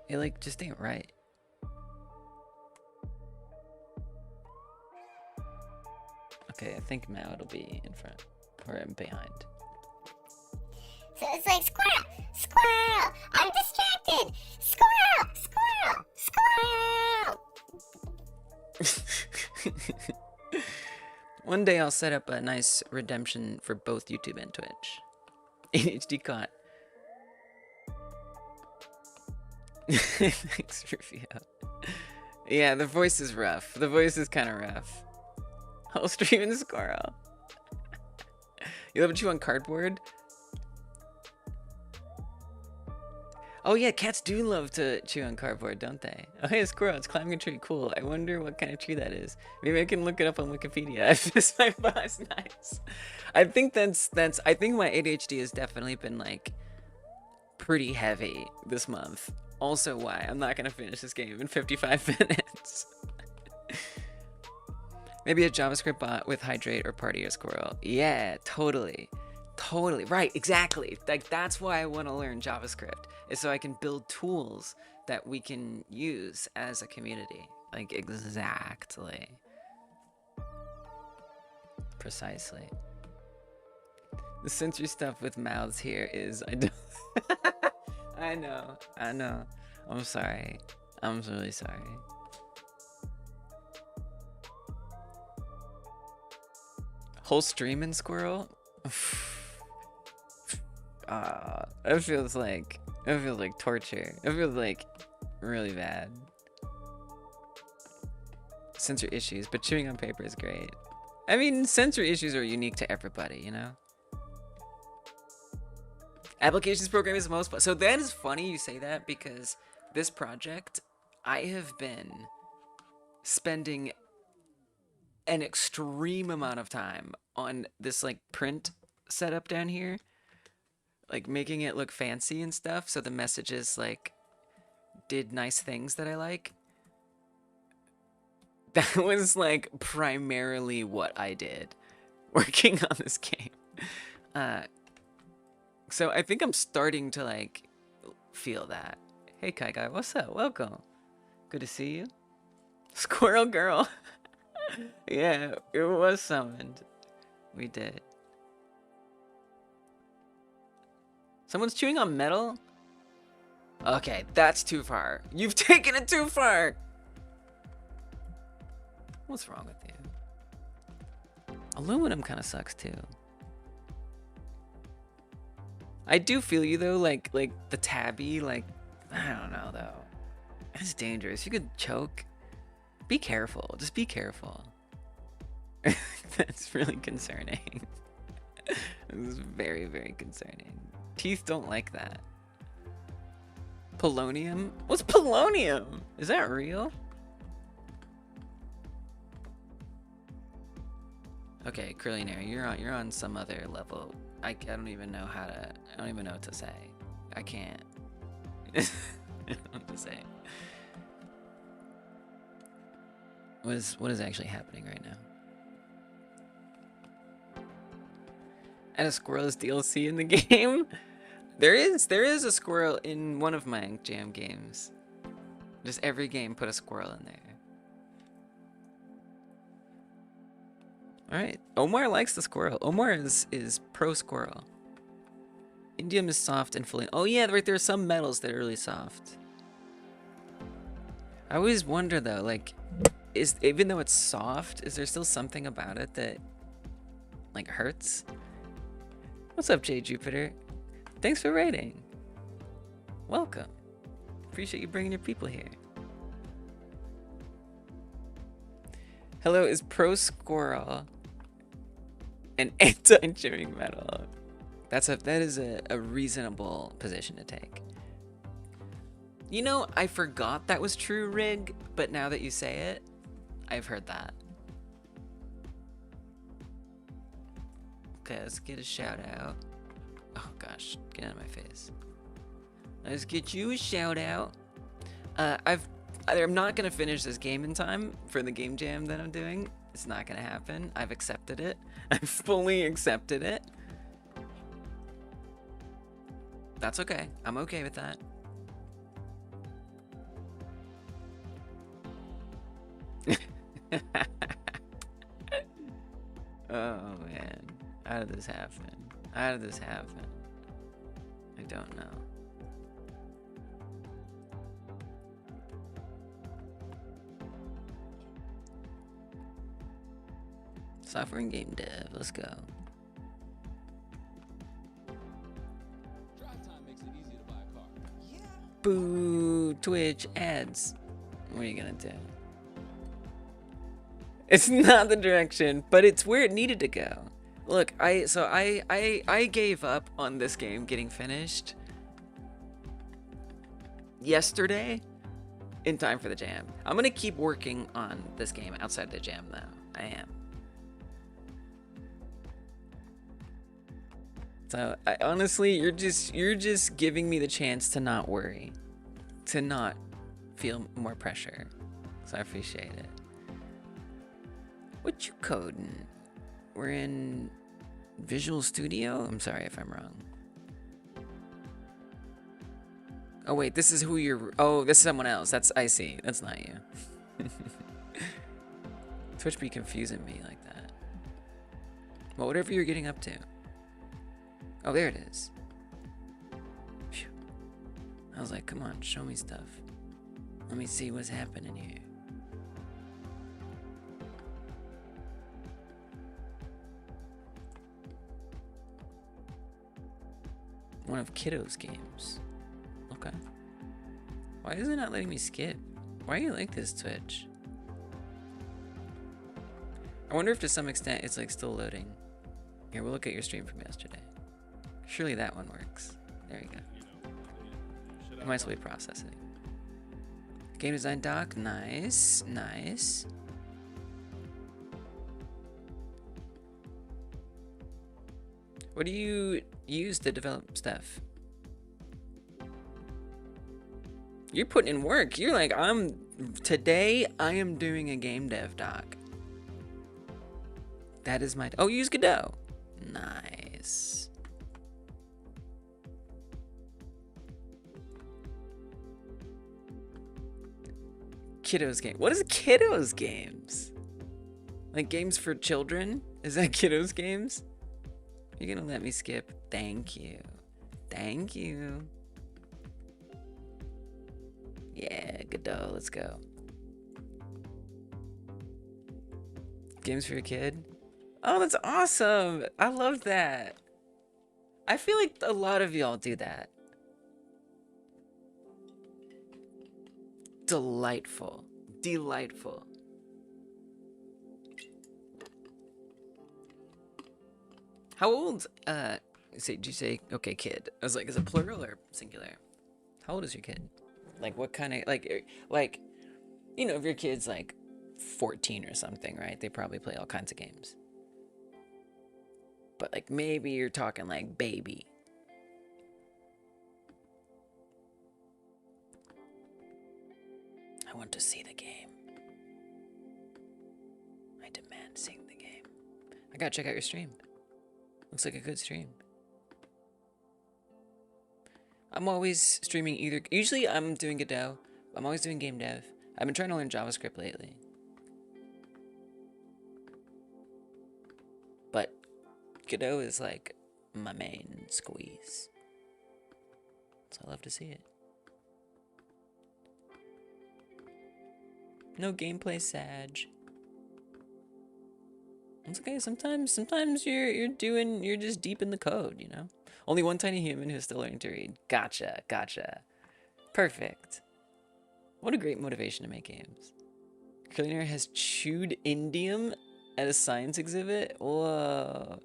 It like just ain't right. Okay, I think now it'll be in front or behind. So it's like, squirrel, squirrel, I'm distracted. Squirrel, squirrel. Squirrel! One day I'll set up a nice redemption for both YouTube and Twitch. ADHD caught. Thanks, Rufio. Yeah, the voice is rough. The voice is kind of rough. I'll stream in squirrel. You love to chew on cardboard? Oh yeah, cats do love to chew on cardboard, don't they? Oh hey, a squirrel, it's climbing a tree. Cool. I wonder what kind of tree that is. Maybe I can look it up on Wikipedia. If this my boss, nice. I think I think my ADHD has definitely been like pretty heavy this month. Also why I'm not gonna finish this game in 55 minutes. Maybe a JavaScript bot with hydrate or party a squirrel. Yeah, totally. Totally. Right, exactly. Like that's why I want to learn JavaScript, is so I can build tools that we can use as a community. Like exactly. Precisely. The sensory stuff with mouths here is I don't I know. I'm sorry. I'm really sorry. Whole stream in squirrel? It feels like torture. It feels like really bad. Sensory issues, but chewing on paper is great. I mean, sensory issues are unique to everybody, you know? Applications program is the most fun. So that is funny you say that, because this project, I have been spending an extreme amount of time on this like print setup down here, like making it look fancy and stuff, so the messages like did nice things that I like. That was like primarily what I did working on this game. So I think I'm starting to like feel that. Hey Kai Guy, what's up? Welcome. Good to see you. Squirrel girl. Yeah, it was summoned. We did. Someone's chewing on metal? Okay, that's too far. You've taken it too far! What's wrong with you? Aluminum kind of sucks too. I do feel you though, like the tabby, like, I don't know though. It's dangerous. You could choke. Be careful. Just be careful. That's really concerning. This is very, very concerning. Teeth don't like that. Polonium? What's polonium? Is that real? Okay, Curlinaire, you're on some other level. I don't even know how to. I don't even know what to say. I can't. I don't know what to say. What is actually happening right now? And a squirrel is DLC in the game? There is a squirrel in one of my jam games. Just every game put a squirrel in there. Alright. Omar likes the squirrel. Omar is pro squirrel. Indium is soft and fully. Oh yeah, right, there are some metals that are really soft. I always wonder though, like, even though it's soft, is there still something about it that like hurts? What's up, J Jupiter? Thanks for raiding. Welcome. Appreciate you bringing your people here. Hello, is pro squirrel an anti-chewing metal? That is a reasonable position to take. You know, I forgot that was true, Rig, but now that you say it, I've heard that. Okay, let's get a shout out. Oh gosh, get out of my face. Let's get you a shout out. I'm not gonna finish this game in time for the game jam that I'm doing. It's not gonna happen. I've accepted it. I've fully accepted it. That's okay. I'm okay with that. Oh man, how did this happen? How did this happen? I don't know. Software and game dev. Let's go. Boo! Twitch ads. What are you gonna do? It's not the direction, but it's where it needed to go. Look, I gave up on this game getting finished yesterday in time for the jam. I'm gonna keep working on this game outside the jam though. I am. So honestly, you're just giving me the chance to not worry, to not feel more pressure. So I appreciate it. What you coding? We're in Visual Studio? I'm sorry if I'm wrong. Oh wait, this is who you're... Oh, this is someone else. I see. That's not you. Twitch be confusing me like that. Well, whatever you're getting up to. Oh, there it is. Phew. I was like, come on, show me stuff. Let me see what's happening here. One of Kiddo's games. Okay. Why is it not letting me skip? Why are you like this, Twitch? I wonder if to some extent it's like still loading. Here, we'll look at your stream from yesterday. Surely that one works. There you go. It might still be processing. Game design doc, nice, nice. What do you use to develop stuff? You're putting in work. You're like, today I am doing a game dev doc. That is my, oh, you use Godot. Nice. Kiddo's game. What is Kiddo's games? Like games for children? Is that Kiddo's games? You're gonna let me skip? Thank you. Thank you. Yeah, Godot, let's go. Games for your kid? Oh, that's awesome. I love that. I feel like a lot of y'all do that. Delightful. Delightful. How old, did you say, okay, kid? I was like, is it plural or singular? How old is your kid? Like, what kind of, like, you know, if your kid's like 14 or something, right? They probably play all kinds of games. But like, maybe you're talking like baby. I want to see the game. I demand seeing the game. I gotta check out your stream. Looks like a good stream. I'm always streaming either. Usually I'm doing Godot. I'm always doing game dev. I've been trying to learn JavaScript lately. But Godot is like my main squeeze. So I love to see it. No gameplay, Sag. It's okay. Sometimes you're just deep in the code, you know. Only one tiny human who's still learning to read. Gotcha, gotcha. Perfect. What a great motivation to make games. Curliner has chewed indium at a science exhibit. Whoa.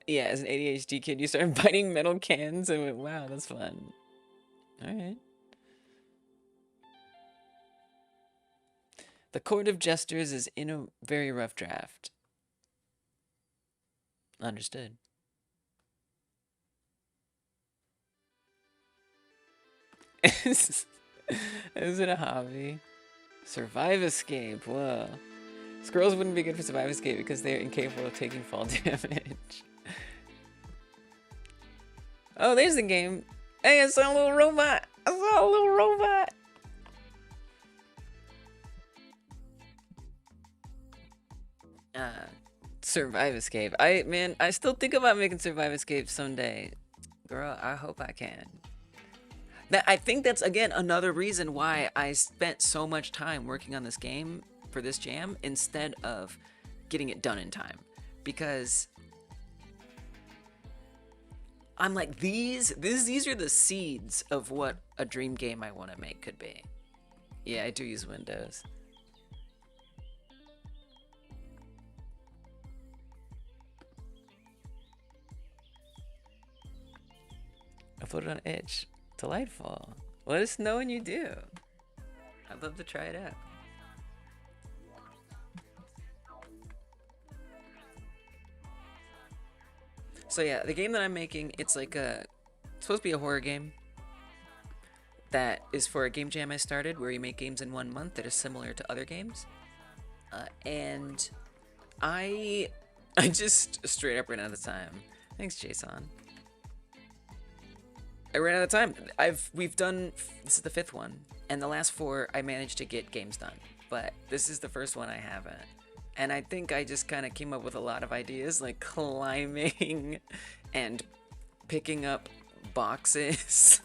Yeah, as an ADHD kid, you started biting metal cans and went, wow, that's fun. All right. The Court of Jesters is in a very rough draft. Understood. Is it a hobby? Survive Escape. Whoa. Squirrels wouldn't be good for Survive Escape because they're incapable of taking fall damage. Oh, there's the game. Hey, I saw a little robot. I saw a little robot. Survive Escape. Man, I still think about making Survive Escape someday. Girl, I hope I can. I think that's, again, another reason why I spent so much time working on this game for this jam instead of getting it done in time. Because I'm like, these are the seeds of what a dream game I want to make could be. Yeah, I do use Windows. Upload it on itch. Delightful. Let us know when you do. I'd love to try it out. So yeah, the game that I'm making, it's like it's supposed to be a horror game that is for a game jam I started where you make games in 1 month that are similar to other games. And I just straight up ran out of time. Thanks, Jason. I ran out of time. We've done, this is the 5th one, and the last 4 I managed to get games done, but this is the first one I haven't. And I think I just kind of came up with a lot of ideas, like climbing and picking up boxes.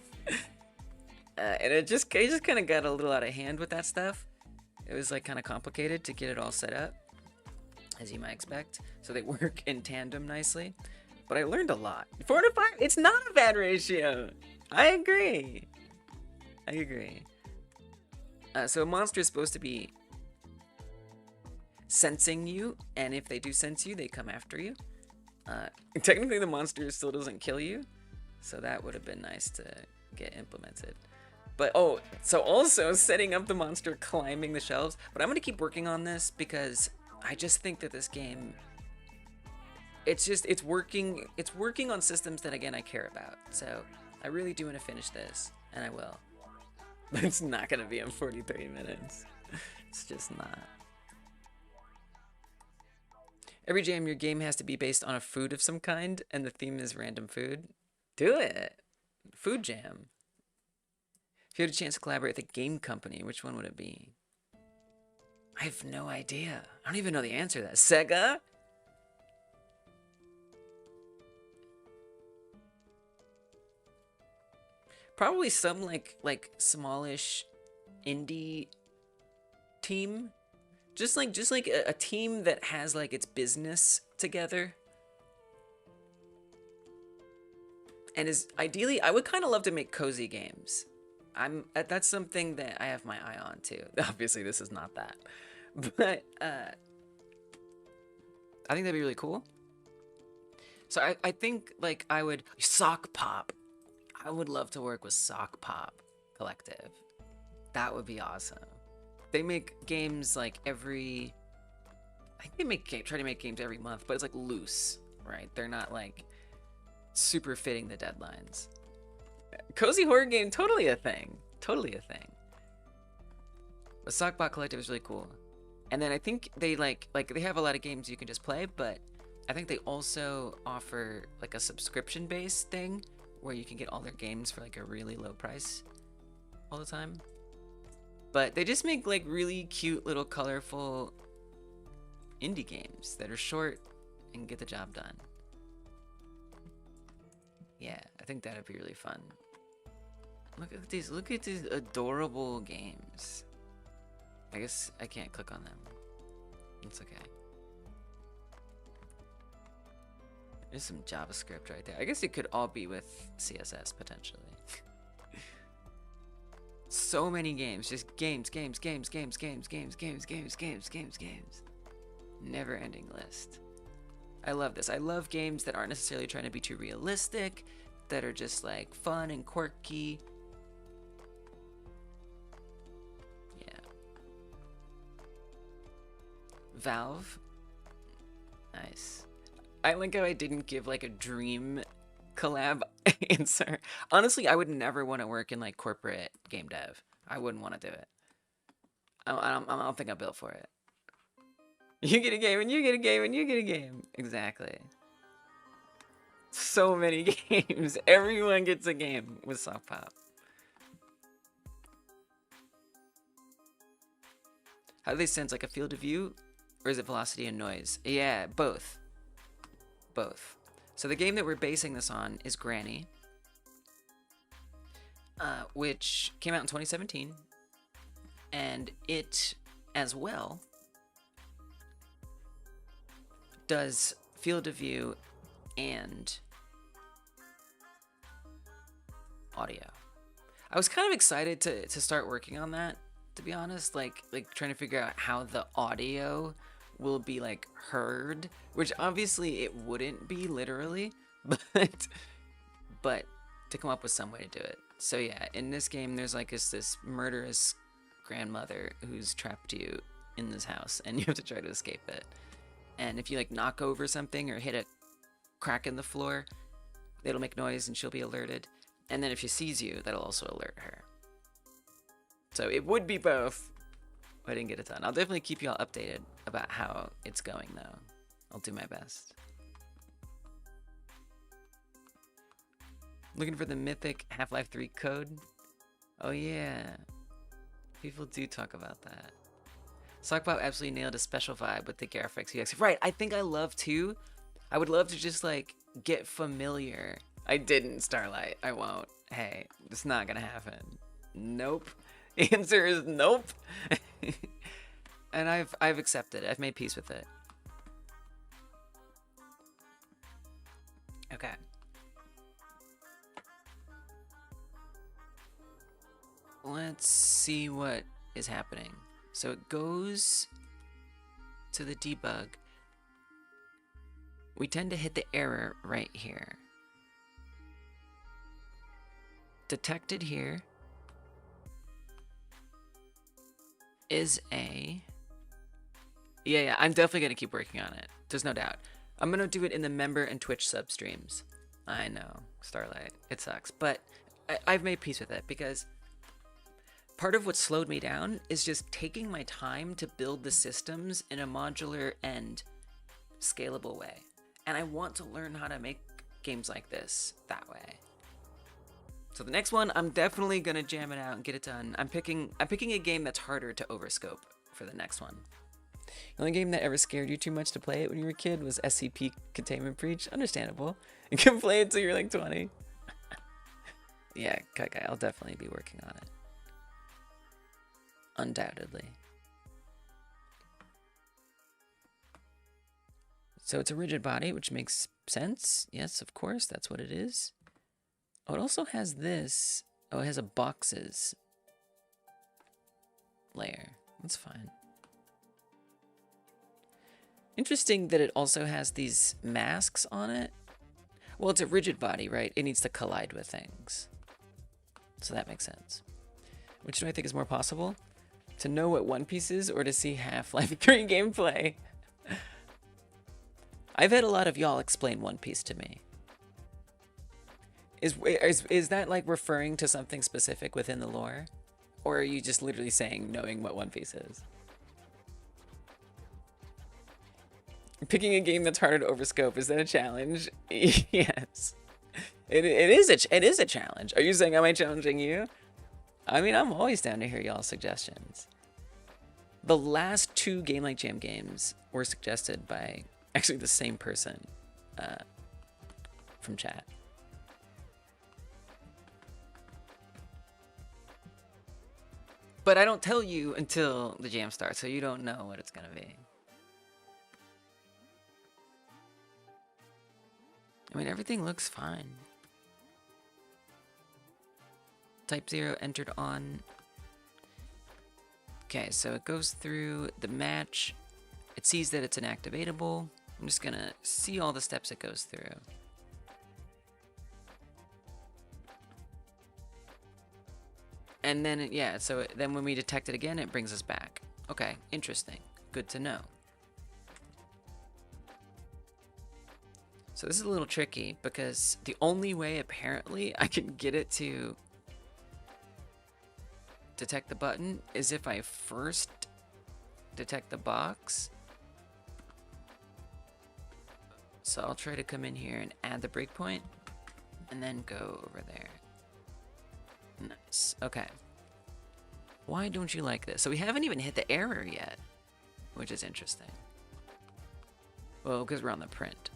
And it just kind of got a little out of hand with that stuff. It was like kind of complicated to get it all set up, as you might expect, so they work in tandem nicely. But I learned a lot. 4 to 5, it's not a bad ratio. I agree. So a monster is supposed to be sensing you, and if they do sense you, they come after you. Technically, the monster still doesn't kill you, so that would have been nice to get implemented. But oh, so also setting up the monster climbing the shelves. But I'm gonna keep working on this because I just think that this game, it's working on systems that, again, I care about. So I really do want to finish this, and I will. But it's not gonna be in 43 minutes. It's just not. Every jam, your game has to be based on a food of some kind, and the theme is random food. Do it! Food jam. If you had a chance to collaborate with a game company, which one would it be? I have no idea. I don't even know the answer to that. Sega? Probably some like smallish indie team. Just like a team that has like its business together. And is ideally, I would kind of love to make cozy games. That's something that I have my eye on too. Obviously this is not that. But I think that'd be really cool. So I think like I would Sock Pop. I would love to work with Sock Pop Collective. That would be awesome. They make games like I think they try to make games every month, but it's like loose, right? They're not like super fitting the deadlines. Cozy horror game, totally a thing. Totally a thing. But Sockbot Collective is really cool. And then I think they like they have a lot of games you can just play, but I think they also offer like a subscription-based thing where you can get all their games for like a really low price all the time. But they just make like really cute little colorful indie games that are short and get the job done. Yeah, I think that'd be really fun. Look at these adorable games. I guess I can't click on them. It's okay. There's some JavaScript right there. I guess it could all be with CSS potentially. So many games, just games. Never ending list. I love this. I love games that aren't necessarily trying to be too realistic, that are just like fun and quirky. Yeah. Valve. Nice. I like how I didn't give like a dream collab answer. Honestly, I would never want to work in like corporate game dev. I wouldn't want to do it. I don't think I'm built for it. You get a game and you get a game and you get a game. Exactly. So many games. Everyone gets a game with Sock Pop. How do they sense, like a field of view? Or is it velocity and noise? Yeah, both. Both. So the game that we're basing this on is Granny. which came out in 2017, and it as well does field of view and audio. I was kind of excited to start working on that, to be honest, like trying to figure out how the audio will be like heard, which obviously it wouldn't be literally, but to come up with some way to do it. So yeah, in this game there's like this murderous grandmother who's trapped you in this house and you have to try to escape it. And if you like knock over something or hit a crack in the floor, it'll make noise and she'll be alerted. And then if she sees you, that'll also alert her. So it would be both. I didn't get it done. I'll definitely keep you all updated about how it's going though. I'll do my best. Looking for the mythic Half-Life 3 code? Oh yeah. People do talk about that. Sockpop absolutely nailed a special vibe with the graphics. Right, I think I love too. I would love to just like get familiar. I didn't, Starlight. I won't. Hey, it's not gonna happen. Nope. Answer is nope. And I've accepted it. I've made peace with it. Okay. Let's see what is happening. So it goes to the debug. We tend to hit the error right here. Detected here is a... Yeah, I'm definitely going to keep working on it. There's no doubt. I'm going to do it in the member and Twitch sub streams. I know, Starlight. It sucks. But I've made peace with it because part of what slowed me down is just taking my time to build the systems in a modular and scalable way. And I want to learn how to make games like this that way. So the next one, I'm definitely gonna jam it out and get it done. I'm picking a game that's harder to overscope for the next one. The only game that ever scared you too much to play it when you were a kid was SCP Containment Breach. Understandable. You can play it till you're like 20. Yeah, okay, I'll definitely be working on it. Undoubtedly. So it's a rigid body, which makes sense. Yes, of course, that's what it is. Oh, it also has this. Oh, it has a boxes layer. That's fine. Interesting that it also has these masks on it. Well, it's a rigid body, right? It needs to collide with things. So that makes sense. Which do I think is more possible? To know what One Piece is or to see Half-Life 3 gameplay? I've had a lot of y'all explain One Piece to me. Is that like referring to something specific within the lore? Or are you just literally saying knowing what One Piece is? Picking a game that's harder to overscope, is that a challenge? Yes. It is a challenge. Are you saying, am I challenging you? I mean, I'm always down to hear y'all's suggestions. The last 2 Game Like Jam games were suggested by actually the same person from chat. But I don't tell you until the jam starts, so you don't know what it's gonna be. I mean, everything looks fine. Type 0 entered on. Okay, so it goes through the match. It sees that it's inactivatable. I'm just gonna see all the steps it goes through. And then, yeah, so then when we detect it again, it brings us back. Okay, interesting. Good to know. So this is a little tricky because the only way apparently I can get it to detect the button is if I first detect the box. So I'll try to come in here and add the breakpoint and then go over there. Nice. Okay. Why don't you like this? So we haven't even hit the error yet, which is interesting. Well, because we're on the print.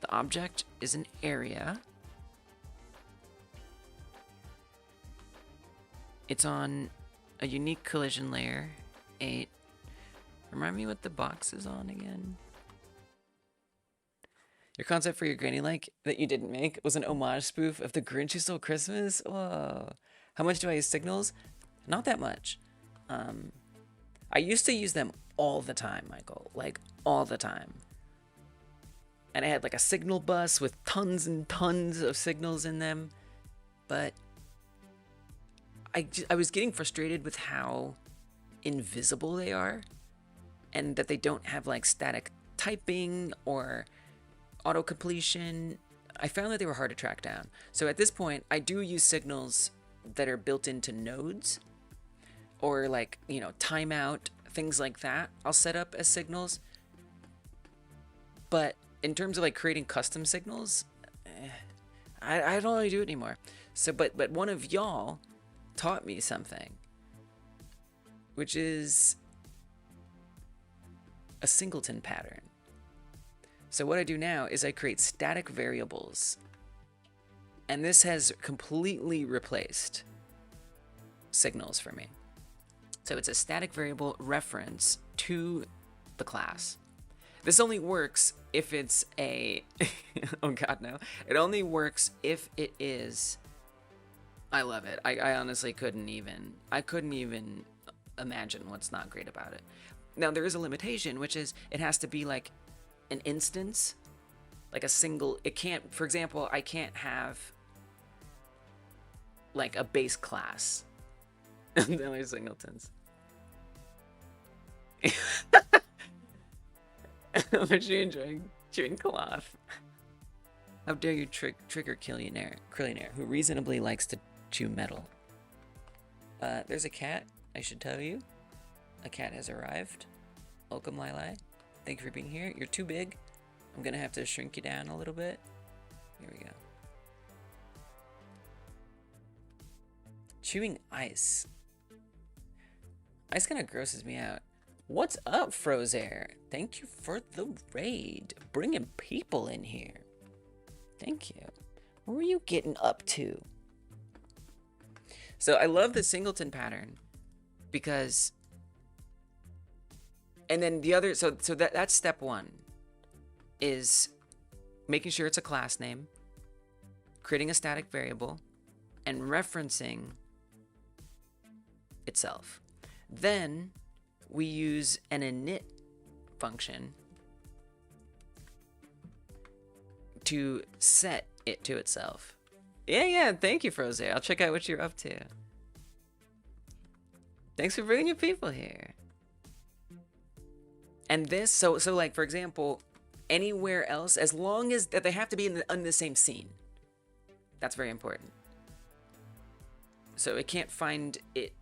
The object is an area. It's on a unique collision layer 8. Remind me what the box is on again. Your concept for your granny like that you didn't make was an homage spoof of The Grinch Who Stole Christmas? Whoa. How much do I use signals? Not that much. I used to use them all the time, Michael. Like, all the time. And I had like a signal bus with tons and tons of signals in them. But I was getting frustrated with how invisible they are. And that they don't have like static typing or auto completion. I found that they were hard to track down. So at this point, I do use signals that are built into nodes. Or like, you know, timeout, things like that. I'll set up as signals. But in terms of like creating custom signals, I don't really do it anymore. So, but one of y'all taught me something, which is a singleton pattern. So what I do now is I create static variables, and this has completely replaced signals for me. So it's a static variable reference to the class. This only works if it's a, oh god no, it only works if it is, I love it. I honestly couldn't even imagine what's not great about it. Now there is a limitation, which is it has to be like an instance, like a single, it can't, for example, I can't have like a base class. They're like singletons. But you enjoying chewing cloth. How dare you trigger Krillionaire, who reasonably likes to chew metal. There's a cat, I should tell you. A cat has arrived. Welcome, Lili. Thank you for being here. You're too big. I'm gonna have to shrink you down a little bit. Here we go. Chewing ice. Ice kind of grosses me out. What's up, Frozair? Thank you for the raid. Bringing people in here. Thank you. What were you getting up to? So I love the singleton pattern because, and then the other, so that's step one, is making sure it's a class name, creating a static variable, and referencing itself. Then we use an init function to set it to itself. Yeah, thank you, Froze. I'll check out what you're up to. Thanks for bringing your people here. And this, so like, for example, anywhere else, as long as that they have to be in the same scene. That's very important. So it can't find it.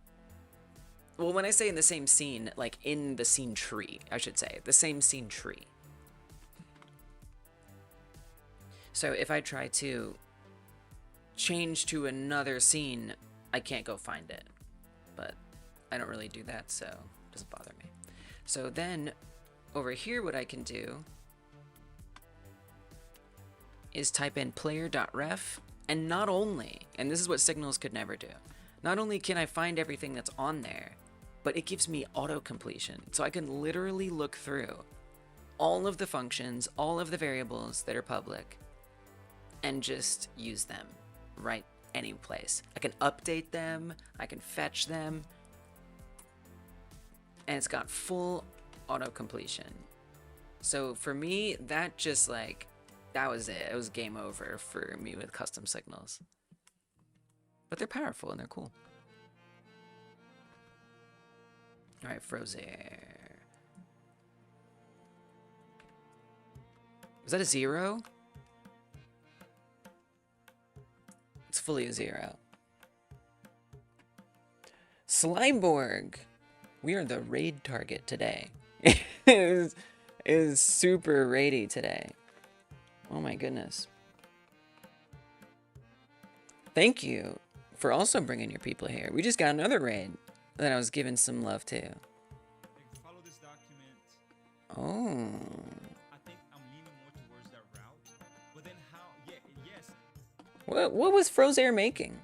Well, when I say in the same scene, like in the scene tree, I should say. The same scene tree. So if I try to change to another scene, I can't go find it. But I don't really do that, so it doesn't bother me. So then, over here what I can do is type in player.ref, and not only, and this is what signals could never do, not only can I find everything that's on there, but it gives me auto-completion. So I can literally look through all of the functions, all of the variables that are public, and just use them right any place. I can update them, I can fetch them, and it's got full auto-completion. So for me, that just like, that was it. It was game over for me with custom signals. But they're powerful and they're cool. All right, Frozair. Was that a 0? It's fully a 0. Slimeborg. We are the raid target today. It is super raidy today. Oh my goodness. Thank you for also bringing your people here. We just got another raid that I was giving some love to. Follow this document. Oh. I think I'm leaning more towards that route. But then how? Yeah, yes. What was Frozair making?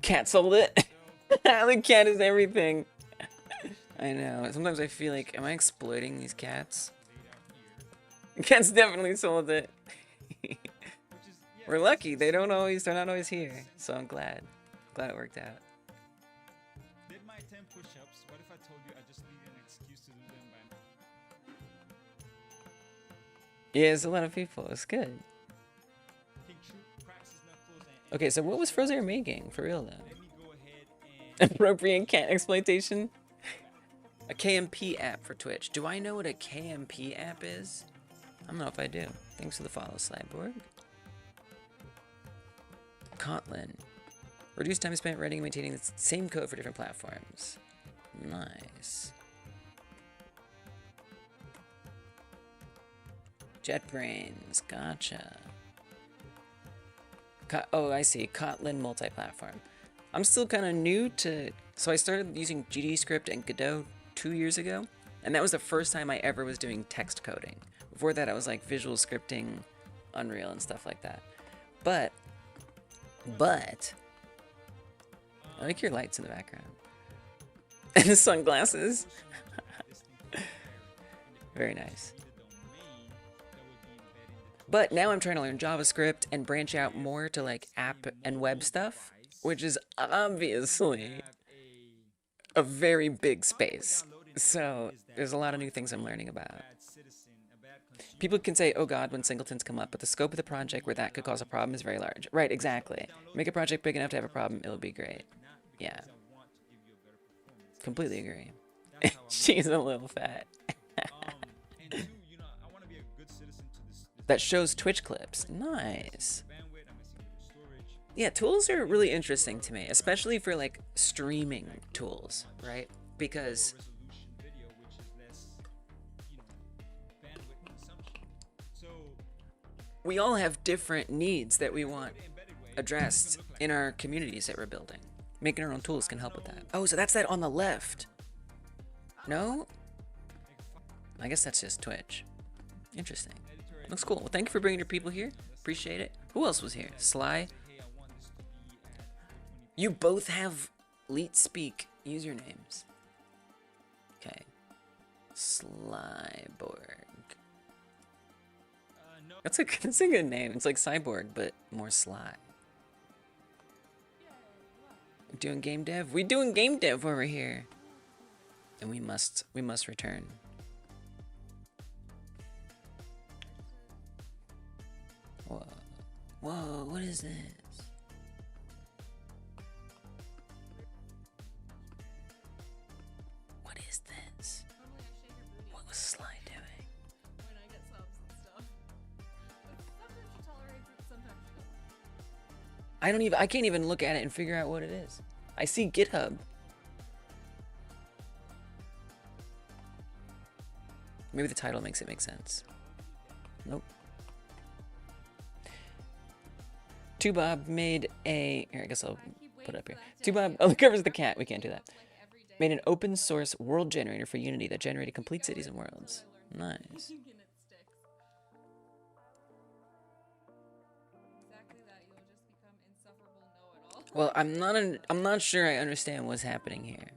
cat sold it. The cat is everything. I know. Sometimes I feel like, am I exploiting these cats? The cat's definitely sold it. We're lucky. They're not always here. So I'm glad. Glad it worked out. Did my 10 push-ups. What if I told you I just needed an excuse to do them by now? Yeah, it's a lot of people. It's good. Okay, so what was Frozer making? For real though. Let me go ahead and Appropriate cat exploitation? A KMP app for Twitch. Do I know what a KMP app is? I don't know if I do. Thanks for the follow, Slideborg. Kotlin. Reduce time spent writing and maintaining the same code for different platforms. Nice. JetBrains. Gotcha. Oh, I see. Kotlin multi-platform. I'm still kind of new to... So I started using GDScript and Godot 2 years ago. And that was the first time I ever was doing text coding. Before that, I was like visual scripting, Unreal, and stuff like that. But... I like your lights in the background. And the sunglasses. Very nice. But now I'm trying to learn JavaScript and branch out more to like app and web stuff, which is obviously a very big space. So there's a lot of new things I'm learning about. People can say, oh God, when singletons come up, but the scope of the project where that could cause a problem is very large. Right, exactly. Make a project big enough to have a problem, it'll be great. Yeah. Completely agree. She's a little fat. That shows Twitch clips. Nice. Yeah, tools are really interesting to me, especially for like streaming tools, right? Because we all have different needs that we want addressed in our communities that we're building. Making our own tools can help with that. Oh, so that's that on the left. No? I guess that's just Twitch. Interesting. Looks cool. Well, thank you for bringing your people here. Appreciate it. Who else was here? Sly? You both have LeetSpeak usernames. Okay. Slyborg. That's a good name. It's like Cyborg, but more sly. Doing game dev? We doing game dev over here. And we must return. Whoa. Whoa, what is this? What is this? What was Sly doing? When I get subs and stuff. Sometimes she tolerates it, sometimes she doesn't. I can't even look at it and figure out what it is. I see GitHub. Maybe the title makes it make sense. Nope. Tubob made a... Here, I guess I'll put it up here. Tubob... Oh, it covers the cat. We can't do that. Made an open source world generator for Unity that generated complete cities and worlds. Nice. Well, I'm not sure I understand what's happening here.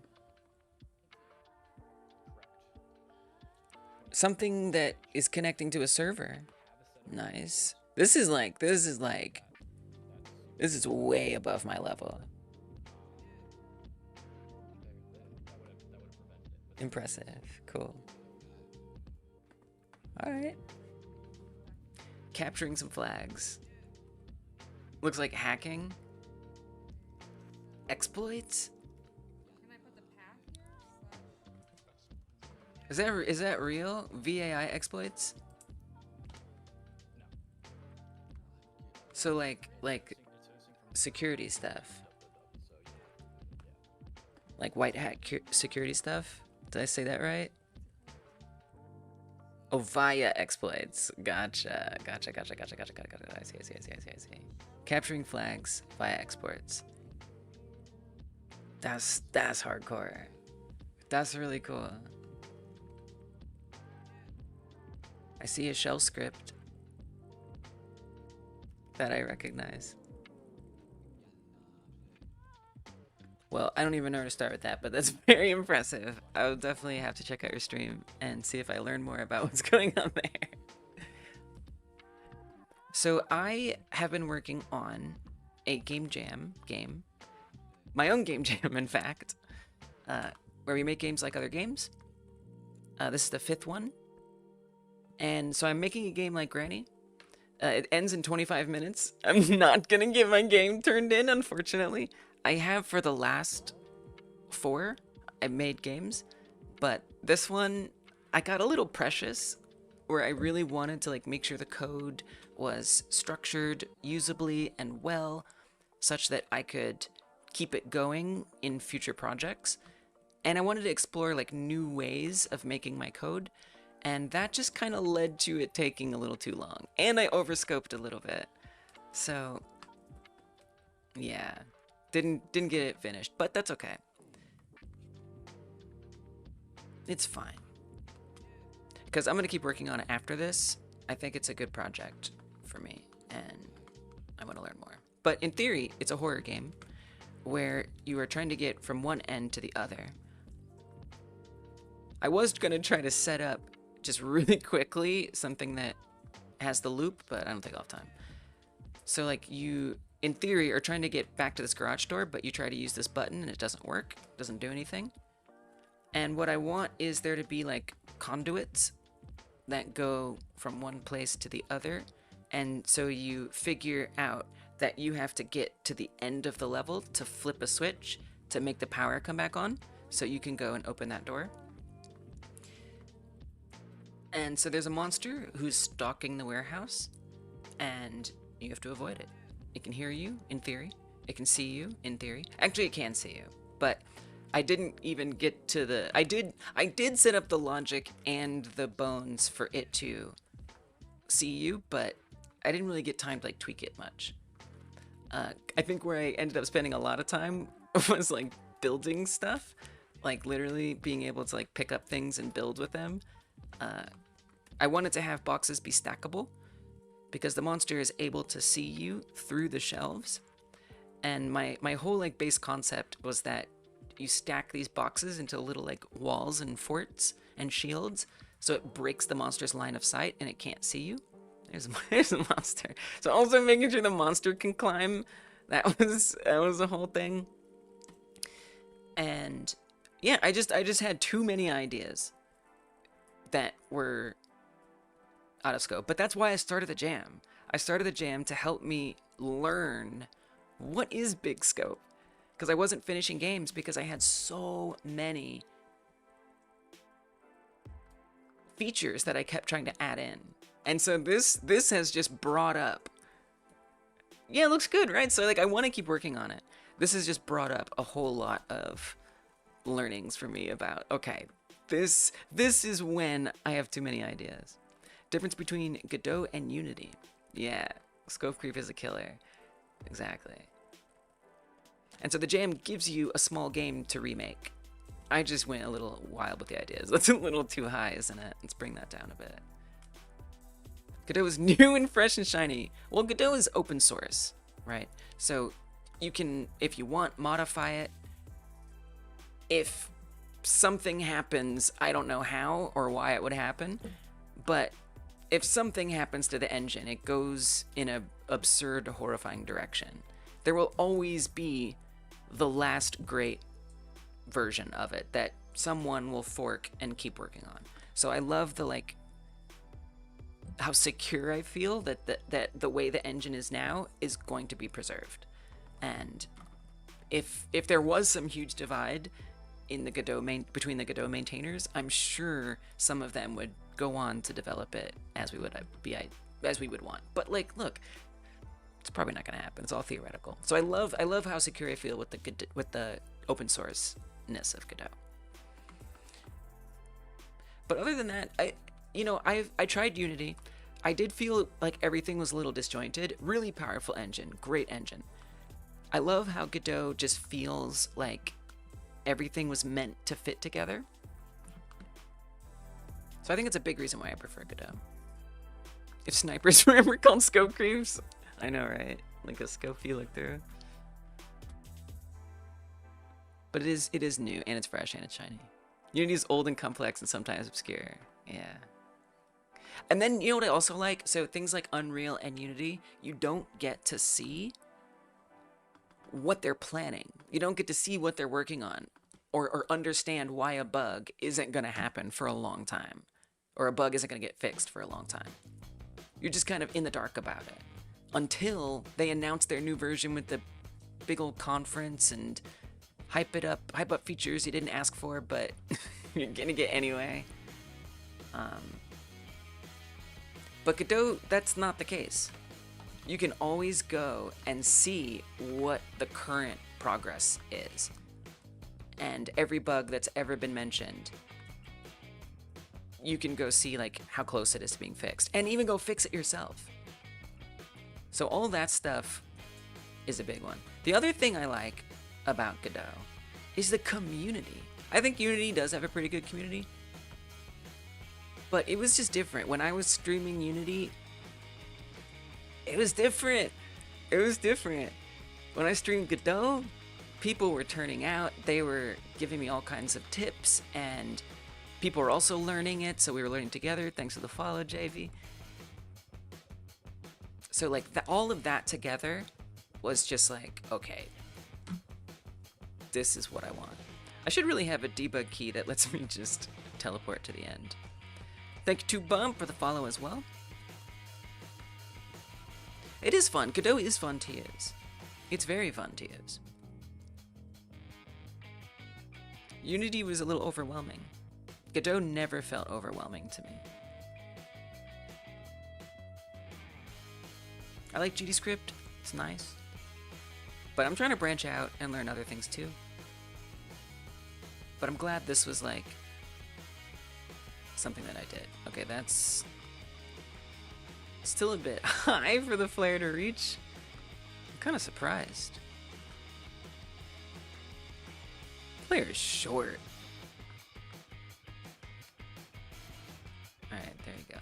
Something that is connecting to a server. Nice. This is way above my level. Impressive. Cool. Alright. Capturing some flags. Looks like hacking. Exploits? Is that real? VAI exploits? So like security stuff. Like white hat security stuff? Did I say that right? Oh, via exploits. Gotcha. I see. Capturing flags via exports. That's hardcore. That's really cool. I see a shell script that I recognize. Well, I don't even know where to start with that, but that's very impressive. I will definitely have to check out your stream and see if I learn more about what's going on there. So I have been working on a game jam game, my own game jam, in fact, where we make games like other games. This is the 5th one. And so I'm making a game like Granny. It ends in 25 minutes. I'm not gonna get my game turned in, unfortunately. I have for the last 4, I made games, but this one, I got a little precious, where I really wanted to like make sure the code was structured usably and well, such that I could keep it going in future projects. And I wanted to explore like new ways of making my code, and that just kind of led to it taking a little too long. And I overscoped a little bit. So yeah, didn't get it finished, but that's okay. It's fine. Because I'm going to keep working on it after this. I think it's a good project for me, and I want to learn more. But in theory, it's a horror game where you are trying to get from one end to the other. I was going to try to set up just really quickly something that has the loop, but I don't think I'll have time. So like you, in theory, are trying to get back to this garage door, but you try to use this button and it doesn't work, doesn't do anything. And what I want is there to be like conduits that go from one place to the other. And so you figure out that you have to get to the end of the level to flip a switch to make the power come back on, so you can go and open that door. And so there's a monster who's stalking the warehouse, and you have to avoid it. It can hear you, in theory. It can see you, in theory. Actually, it can see you, but I didn't even get to the... I did set up the logic and the bones for it to see you, but I didn't really get time to like tweak it much. I think where I ended up spending a lot of time was like building stuff, like literally being able to like pick up things and build with them. I wanted to have boxes be stackable because the monster is able to see you through the shelves. And my whole like base concept was that you stack these boxes into little like walls and forts and shields, so it breaks the monster's line of sight and it can't see you. There's a monster. So also making sure the monster can climb. That was the whole thing. And yeah, I just had too many ideas that were out of scope. But that's why I started the jam. I started the jam to help me learn what is big scope. Because I wasn't finishing games because I had so many features that I kept trying to add in. And so this has just brought up, yeah, it looks good, right? So like I want to keep working on it. This has just brought up a whole lot of learnings for me about, okay, this is when I have too many ideas. Difference between Godot and Unity. Yeah, scope creep is a killer. Exactly. And so the jam gives you a small game to remake. I just went a little wild with the ideas. That's a little too high, isn't it? Let's bring that down a bit. Godot is new and fresh and shiny. Well, Godot is open source, right? So you can, if you want, modify it. If something happens, I don't know how or why it would happen, but if something happens to the engine, it goes in a absurd, horrifying direction. There will always be the last great version of it that someone will fork and keep working on. So I love the like how secure I feel that the way the engine is now is going to be preserved. And if there was some huge divide in the Godot between the Godot maintainers, I'm sure some of them would go on to develop it as we would want. But like, look, it's probably not going to happen. It's all theoretical. So I love how secure I feel with the open sourceness of Godot. But other than that, I tried Unity. I did feel like everything was a little disjointed. Really powerful engine, great engine. I love how Godot just feels like everything was meant to fit together. So I think it's a big reason why I prefer Godot. If snipers were ever called scope creeps, I know, right? Like a scope you look through. But it is new, and it's fresh, and it's shiny. Unity is old and complex and sometimes obscure. Yeah. And then, you know what I also like? So things like Unreal and Unity, you don't get to see what they're planning. You don't get to see what they're working on, or understand why a bug isn't going to happen for a long time, or a bug isn't going to get fixed for a long time. You're just kind of in the dark about it until they announce their new version with the big old conference and hype up features you didn't ask for, but you're gonna get anyway. But Godot, that's not the case. You can always go and see what the current progress is. And every bug that's ever been mentioned, you can go see like how close it is to being fixed, and even go fix it yourself. So all that stuff is a big one. The other thing I like about Godot is the community. I think Unity does have a pretty good community, but it was just different. When I was streaming Unity, it was different. It was different. When I streamed Godot, people were turning out. They were giving me all kinds of tips, and people were also learning it, so we were learning together. Thanks for the follow, JV. So like all of that together was just like, okay, this is what I want. I should really have a debug key that lets me just teleport to the end. Thank you to Bump for the follow as well. It is fun. Godot is fun to use. It's very fun to use. Unity was a little overwhelming. Godot never felt overwhelming to me. I like GDScript. It's nice. But I'm trying to branch out and learn other things too. But I'm glad this was like something that I did. Okay, that's still a bit high for the flare to reach. I'm kind of surprised. Flare is short. Alright, there you go.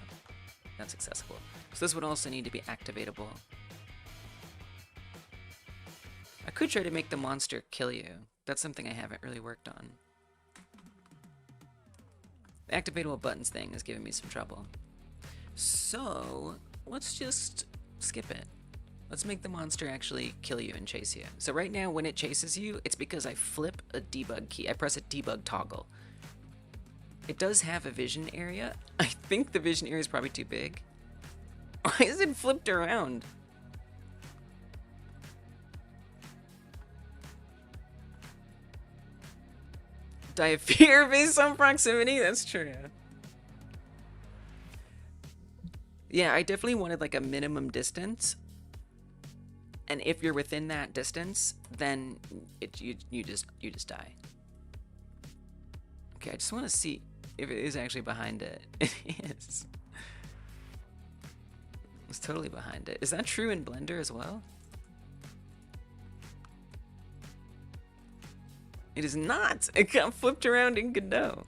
That's accessible. So this would also need to be activatable. I could try to make the monster kill you. That's something I haven't really worked on. The activatable buttons thing is giving me some trouble. So let's just skip it. Let's make the monster actually kill you and chase you. So right now when it chases you, it's because I flip a debug key. I press a debug toggle. It does have a vision area. I think the vision area is probably too big. Why is it flipped around? Die of fear based on proximity? That's true. Yeah, I definitely wanted like a minimum distance. And if you're within that distance, then you just die. Okay, I just want to see if it is actually behind it. It is. It's totally behind it. Is that true in Blender as well? It is not. It got flipped around in Godot.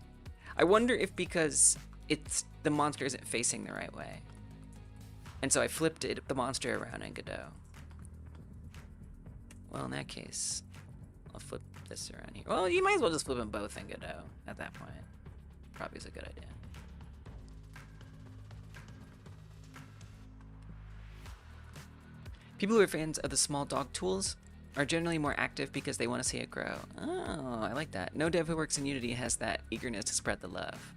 I wonder if because the monster isn't facing the right way. And so I flipped the monster around in Godot. Well, in that case, I'll flip this around here. Well, you might as well just flip them both in Godot at that point. Probably is a good idea. People who are fans of the small dog tools are generally more active because they want to see it grow. Oh, I like that. No dev who works in Unity has that eagerness to spread the love.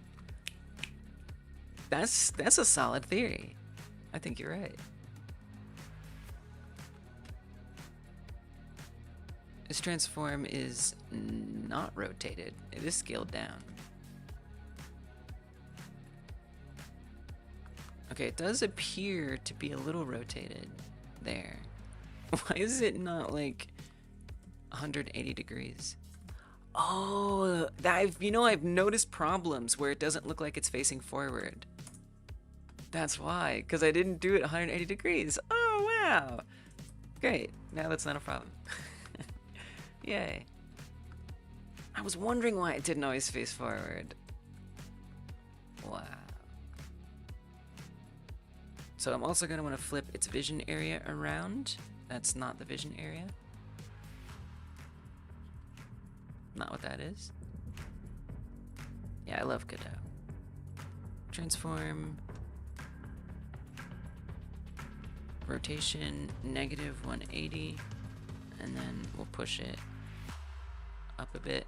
That's a solid theory. I think you're right. This transform is not rotated. It is scaled down. Okay, it does appear to be a little rotated there. Why is it not like 180 degrees? Oh, I've noticed problems where it doesn't look like it's facing forward. That's why, because I didn't do it 180 degrees. Oh, wow. Great, now that's not a problem. Yay. I was wondering why it didn't always face forward. Wow. So I'm also going to want to flip its vision area around. That's not the vision area. Not what that is. Yeah, I love Godot. Transform. Rotation negative 180. And then we'll push it up a bit.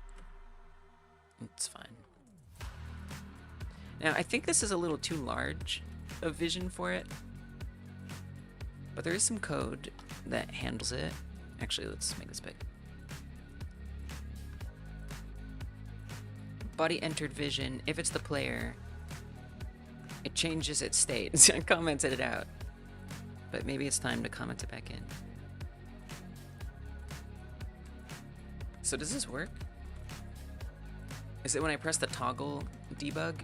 It's fine. Now, I think this is a little too large of vision for it. But there is some code that handles it. Actually, let's make this big. Body entered vision, if it's the player, it changes its state. So I commented it out. But maybe it's time to comment it back in. So does this work? Is it when I press the toggle debug?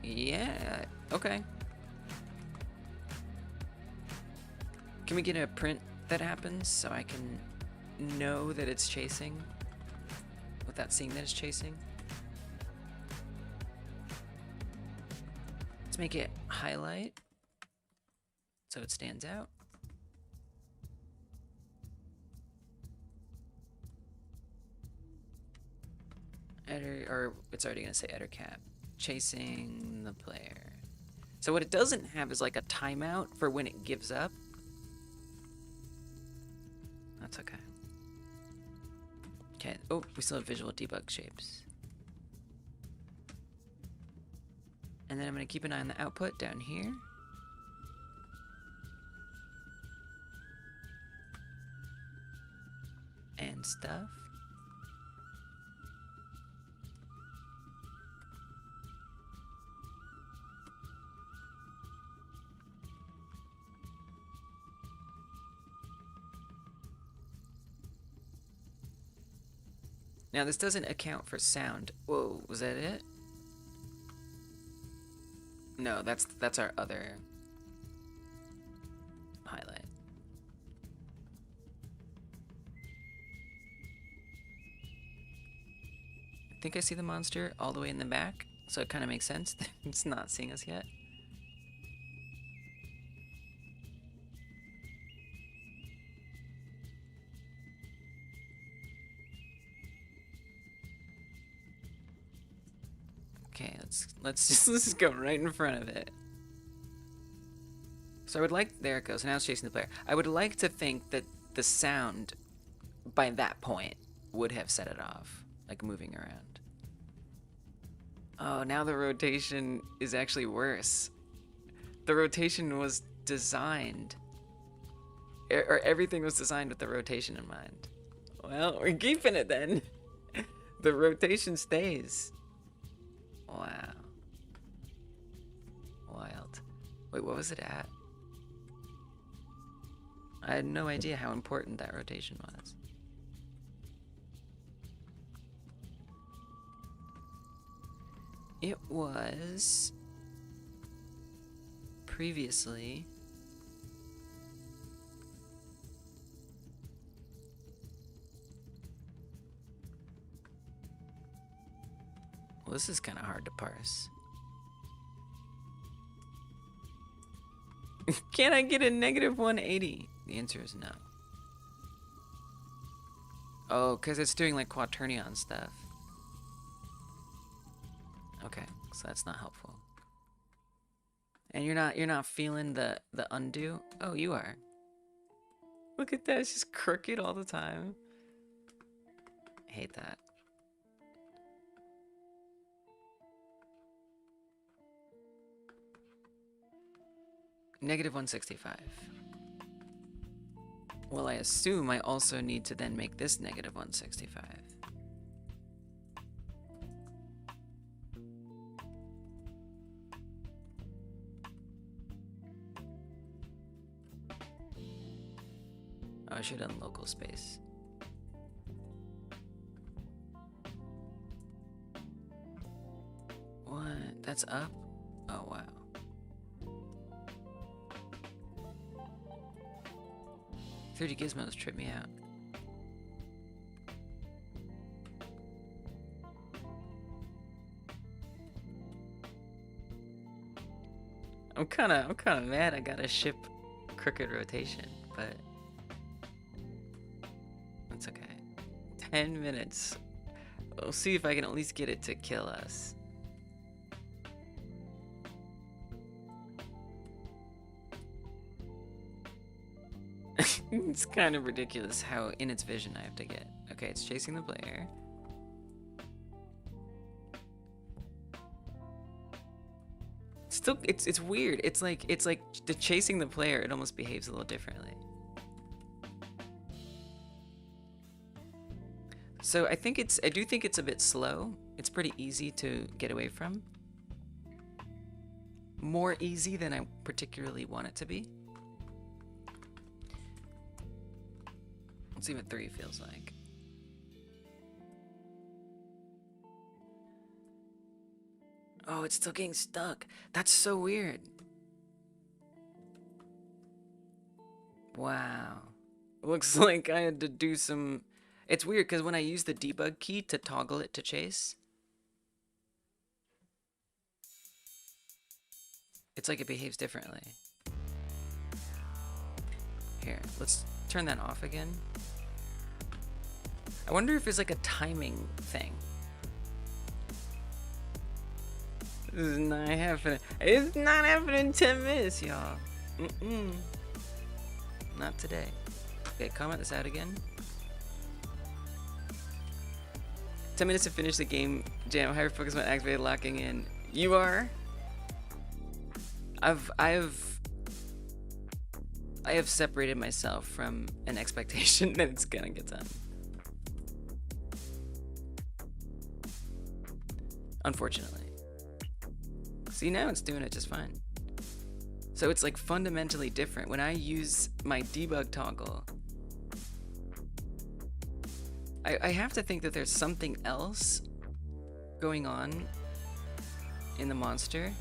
Yeah, okay. Can we get a print that happens so I can know that it's chasing without seeing that it's chasing? Let's make it highlight so it stands out. Or it's already gonna say eder cap. Chasing the player. So what it doesn't have is like a timeout for when it gives up. That's okay. Okay, oh, we still have visual debug shapes. And then I'm gonna keep an eye on the output down here. And stuff. Now this doesn't account for sound. Whoa, was that it? No, that's our other highlight. I think I see the monster all the way in the back, so it kind of makes sense that it's not seeing us yet. Okay, let's just go right in front of it. So I would like, there it goes, now it's chasing the player. I would like to think that the sound by that point would have set it off, like moving around. Oh, now the rotation is actually worse. The rotation was designed, or everything was designed with the rotation in mind. Well, we're keeping it then. The rotation stays. Wow. Wild. Wait, what was it at? I had no idea how important that rotation was. It was previously well, this is kind of hard to parse. Can I get a negative 180? The answer is no. Oh, because it's doing like quaternion stuff. Okay, so that's not helpful. And you're not feeling the undo? Oh, you are. Look at that, it's just crooked all the time. I hate that. Negative 165. Well, I assume I also need to then make this negative 165. Oh, I should have done local space. What? That's up? Oh, wow. $30 gizmos trip me out. I'm kinda mad I gotta ship crooked rotation, but it's okay. 10 minutes We'll see if I can at least get it to kill us. It's kind of ridiculous how in its vision I have to get. Okay, it's chasing the player. Still, it's weird. It's like the chasing the player. It almost behaves a little differently. So I do think it's a bit slow. It's pretty easy to get away from. More easy than I particularly want it to be. Let's see what 3 feels like. Oh, it's still getting stuck. That's so weird. Wow. Looks like I had to do some... It's weird because when I use the debug key to toggle it to chase, it's like it behaves differently. Here, let's turn that off again. I wonder if it's like a timing thing. This is not happening. It's not happening in 10 minutes, y'all. Not today. Okay, comment this out again. 10 minutes to finish the game. Jam, hyper focus on activated locking in. You are? I have separated myself from an expectation that it's gonna get done. Unfortunately. See, now it's doing it just fine. So it's like fundamentally different. When I use my debug toggle, I have to think that there's something else going on in the monster.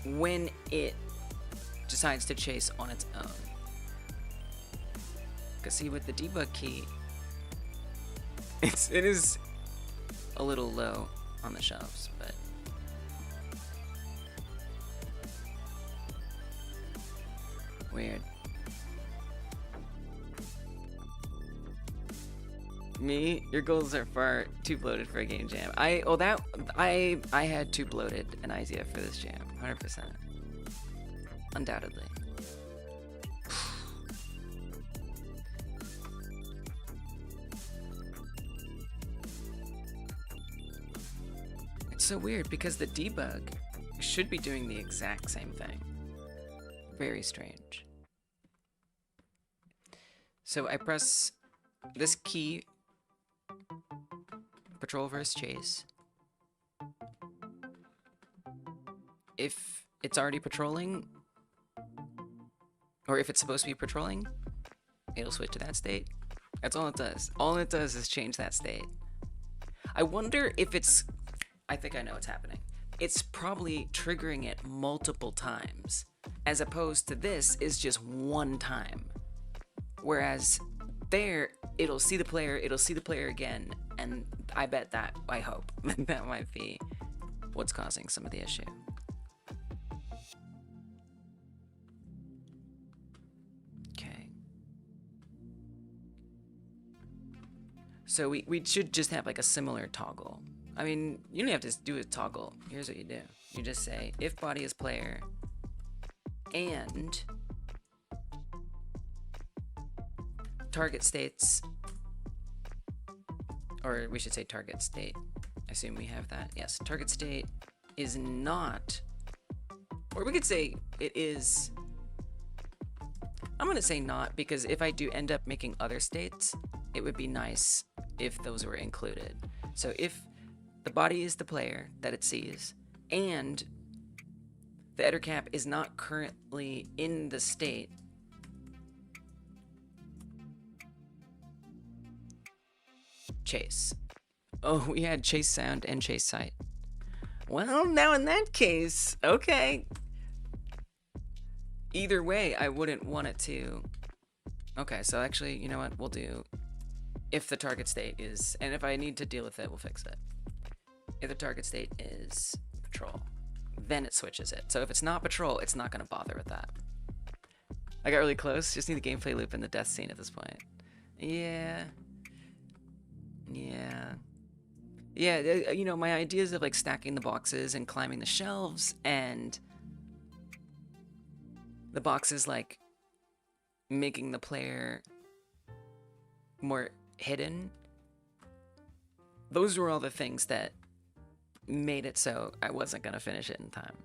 When it decides to chase on its own. Because see, with the debug key, it is a little low on the shelves, but weird. Me, your goals are far too bloated for a game jam. I had too bloated an idea for this jam, 100%, undoubtedly. It's so weird because the debug should be doing the exact same thing. Very strange. So I press this key, patrol versus chase. If it's already patrolling, or if it's supposed to be patrolling, it'll switch to that state. That's all it does. All it does is change that state. I wonder if it's... I think I know what's happening. It's probably triggering it multiple times, as opposed to this is just one time. Whereas there, it'll see the player again, and I bet that, I hope, that might be what's causing some of the issue. Okay. So we should just have like a similar toggle. I mean, you don't have to do a toggle. Here's what you do. You just say, if body is player, and target states, or we should say target state. I assume we have that. Yes, target state is not, or we could say it is. I'm gonna say not, because if I do end up making other states, it would be nice if those were included. So if the body is the player that it sees, and the editor cap is not currently in the state, chase. Oh, we had chase sound and chase sight. Well, now in that case, okay. Either way, I wouldn't want it to. Okay, so actually, you know what? We'll do if the target state is, and if I need to deal with it, we'll fix it. If the target state is patrol, then it switches it. So if it's not patrol, it's not going to bother with that. I got really close. Just need the gameplay loop and the death scene at this point. Yeah. Yeah, you know, my ideas of like stacking the boxes and climbing the shelves and the boxes like making the player more hidden. Those were all the things that made it so I wasn't gonna finish it in time.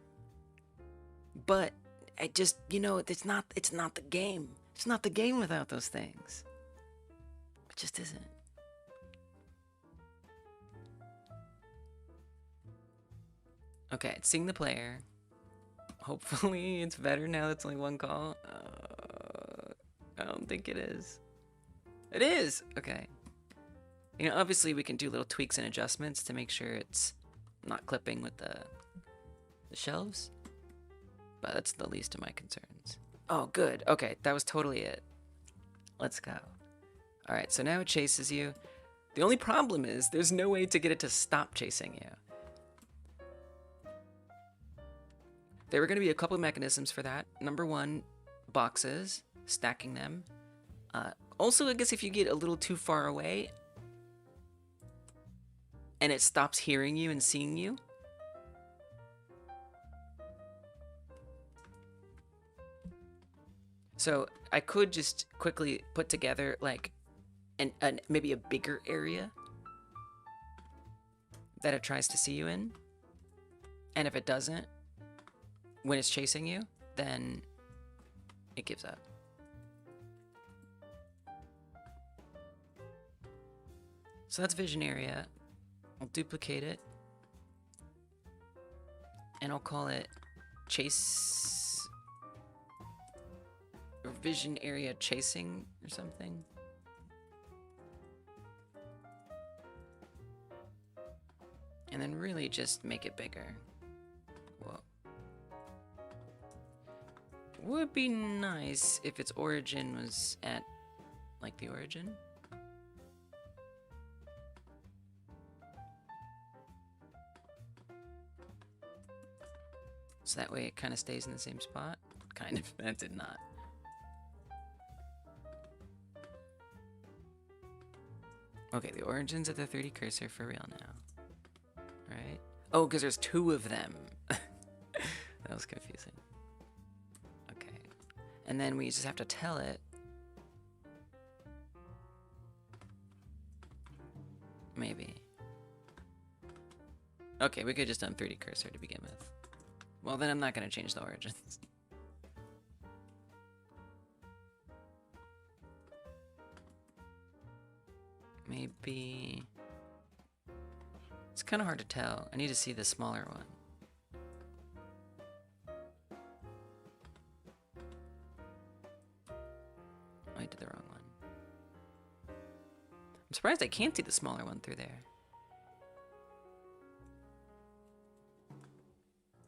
But I just, you know, it's not the game. It's not the game without those things. It just isn't. Okay, it's seeing the player. Hopefully it's better now that's only one call. I don't think it is. It is! Okay. You know, obviously we can do little tweaks and adjustments to make sure it's not clipping with the shelves. But that's the least of my concerns. Oh, good. Okay, that was totally it. Let's go. Alright, so now it chases you. The only problem is there's no way to get it to stop chasing you. There were going to be a couple of mechanisms for that. Number one, boxes, stacking them. Also, I guess if you get a little too far away and it stops hearing you and seeing you, so I could just quickly put together like maybe a bigger area that it tries to see you in. And if it doesn't, when it's chasing you, then it gives up. So that's vision area. I'll duplicate it. And I'll call it chase, or vision area chasing or something. And then really just make it bigger. Whoa. Would be nice if its origin was at, like, the origin. So that way it kind of stays in the same spot. Kind of, that did not. Okay, the origin's at the 30 cursor for real now. Right? Oh, because there's two of them. That was confusing. Okay. And then we just have to tell it. Maybe. Okay, we could just done 30 cursor to begin with. Well, then I'm not going to change the origins. Maybe... It's kind of hard to tell. I need to see the smaller one. I did the wrong one. I'm surprised I can't see the smaller one through there.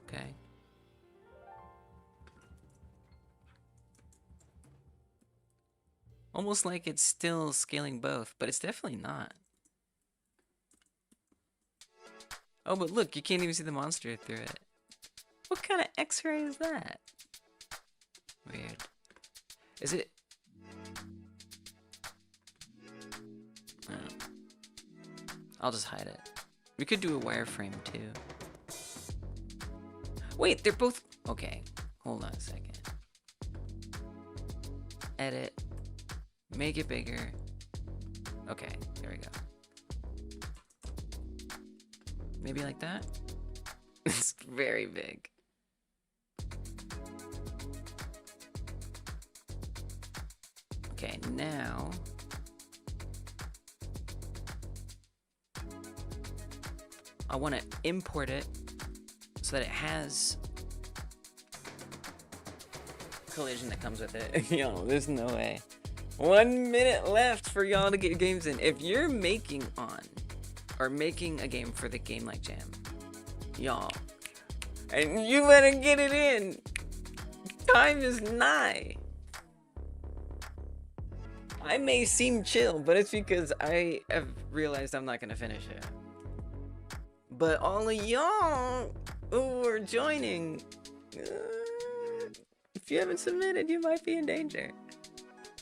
Okay. Almost like it's still scaling both, but it's definitely not. Oh, but look, you can't even see the monster through it. What kind of X-ray is that? Weird. Is it... I don't know. I'll just hide it. We could do a wireframe too. Wait, they're both... Okay, hold on a second. Edit. Make it bigger. Okay, there we go. Maybe like that? It's very big. Okay, now... I want to import it so that it has collision that comes with it. Yo, there's no way. 1 minute left for y'all to get games in. If you're making or making a game for the Game Like Jam, y'all, and you better get it in. Time is nigh. I may seem chill, but it's because I have realized I'm not gonna finish it. But all of y'all who are joining, if If you haven't submitted, you might be in danger.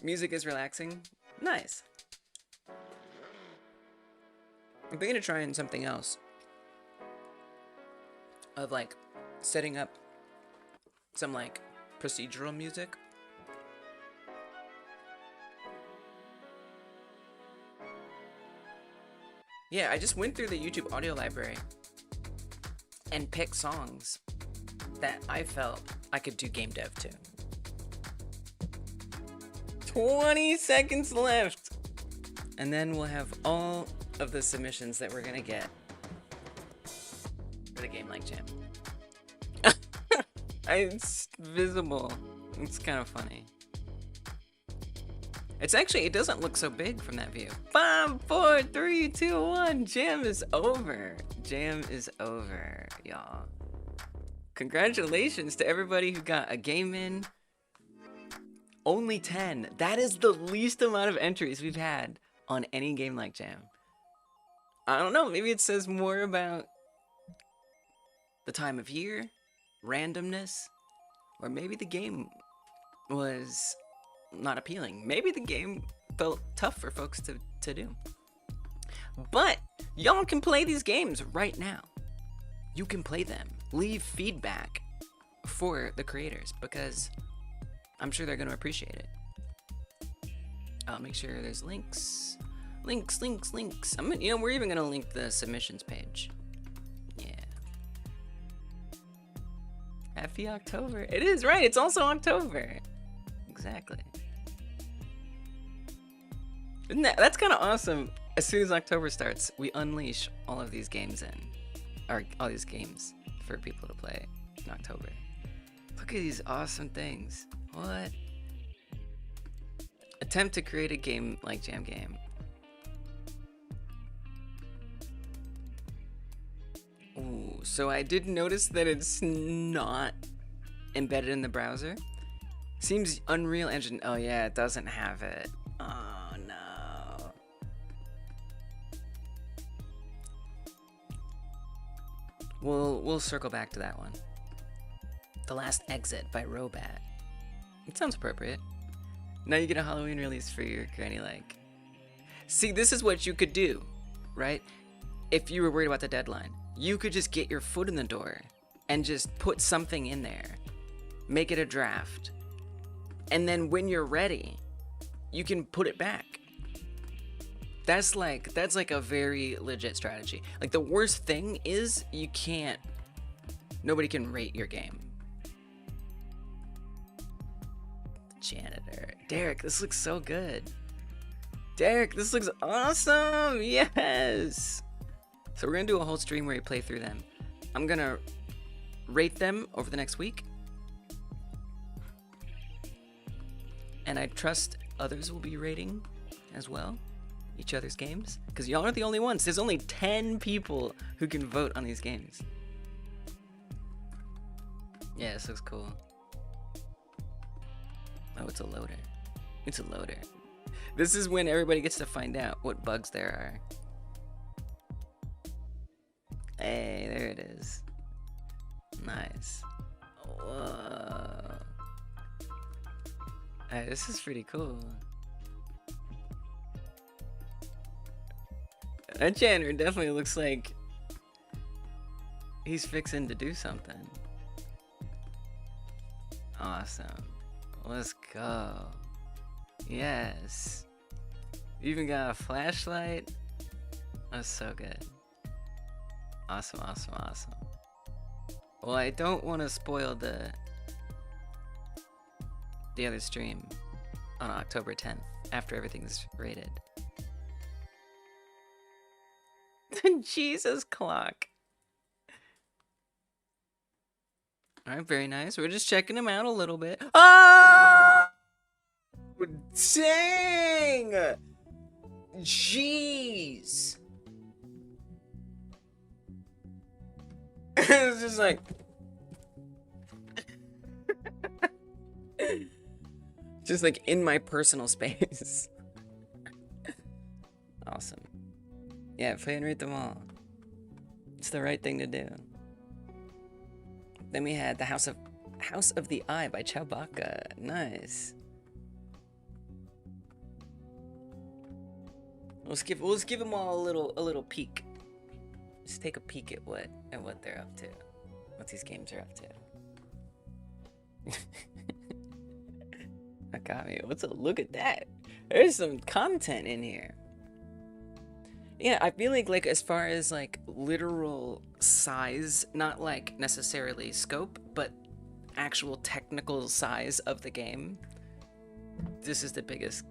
Music is relaxing. Nice. I'm thinking of trying something else. Of like setting up some like procedural music. Yeah, I just went through the YouTube audio library and picked songs that I felt I could do game dev to. 20 seconds left! And then we'll have all of the submissions that we're gonna get for the Game Like Jam. It's visible. It's kind of funny. It's actually, it doesn't look so big from that view. 5, 4, 3, 2, 1. Jam is over. Jam is over, y'all. Congratulations to everybody who got a game in. Only 10. That is the least amount of entries we've had on any Game Like Jam. I don't know, maybe it says more about the time of year, randomness, or maybe the game was not appealing. Maybe the game felt tough for folks to do. But y'all can play these games right now. You can play them. Leave feedback for the creators because I'm sure they're going to appreciate it. I'll make sure there's links. Links. We're even going to link the submissions page. Yeah. Happy October. It is, right. It's also October. Exactly. Isn't that's kind of awesome. As soon as October starts, we unleash all of these games all these games for people to play in October. Look at these awesome things. What? Attempt to create a game like Jam game. Ooh, so I did notice that it's not embedded in the browser. Seems Unreal Engine. Oh yeah, it doesn't have it. Oh no. We'll circle back to that one. The Last Exit by Robat. It sounds appropriate. Now you get a Halloween release for your granny like. See, this is what you could do, right? If you were worried about the deadline, you could just get your foot in the door and just put something in there. Make it a draft. And then when you're ready, you can put it back. That's like a very legit strategy. Like the worst thing is nobody can rate your game. Janitor. Derek, this looks so good. Derek, this looks awesome. Yes. So we're gonna do a whole stream where we play through them. I'm gonna rate them over the next week. And I trust others will be rating as well each other's games, because y'all aren't the only ones. There's only 10 people who can vote on these games. Yeah, this looks cool. Oh, it's a loader. It's a loader. This is when everybody gets to find out what bugs there are. Hey, there it is. Nice. Whoa. Hey, this is pretty cool. That janitor definitely looks like he's fixing to do something. Awesome. Let's go. Yes. You even got a flashlight. That's so good. Awesome. Well, I don't want to spoil the other stream on October 10th after everything's rated. The Jesus clock. Alright, very nice. We're just checking them out a little bit. Oh! Dang! Jeez! It's just like... just like in my personal space. Awesome. Yeah, play and rate them all. It's the right thing to do. Then we had the House of House of the Eye by Chewbacca. Nice. Let's give them all a little peek. Just take a peek at what they're up to. What these games are up to. That got me. Look at that. There's some content in here. Yeah, I feel like as far as like literal size, not like necessarily scope, but actual technical size of the game, this is the biggest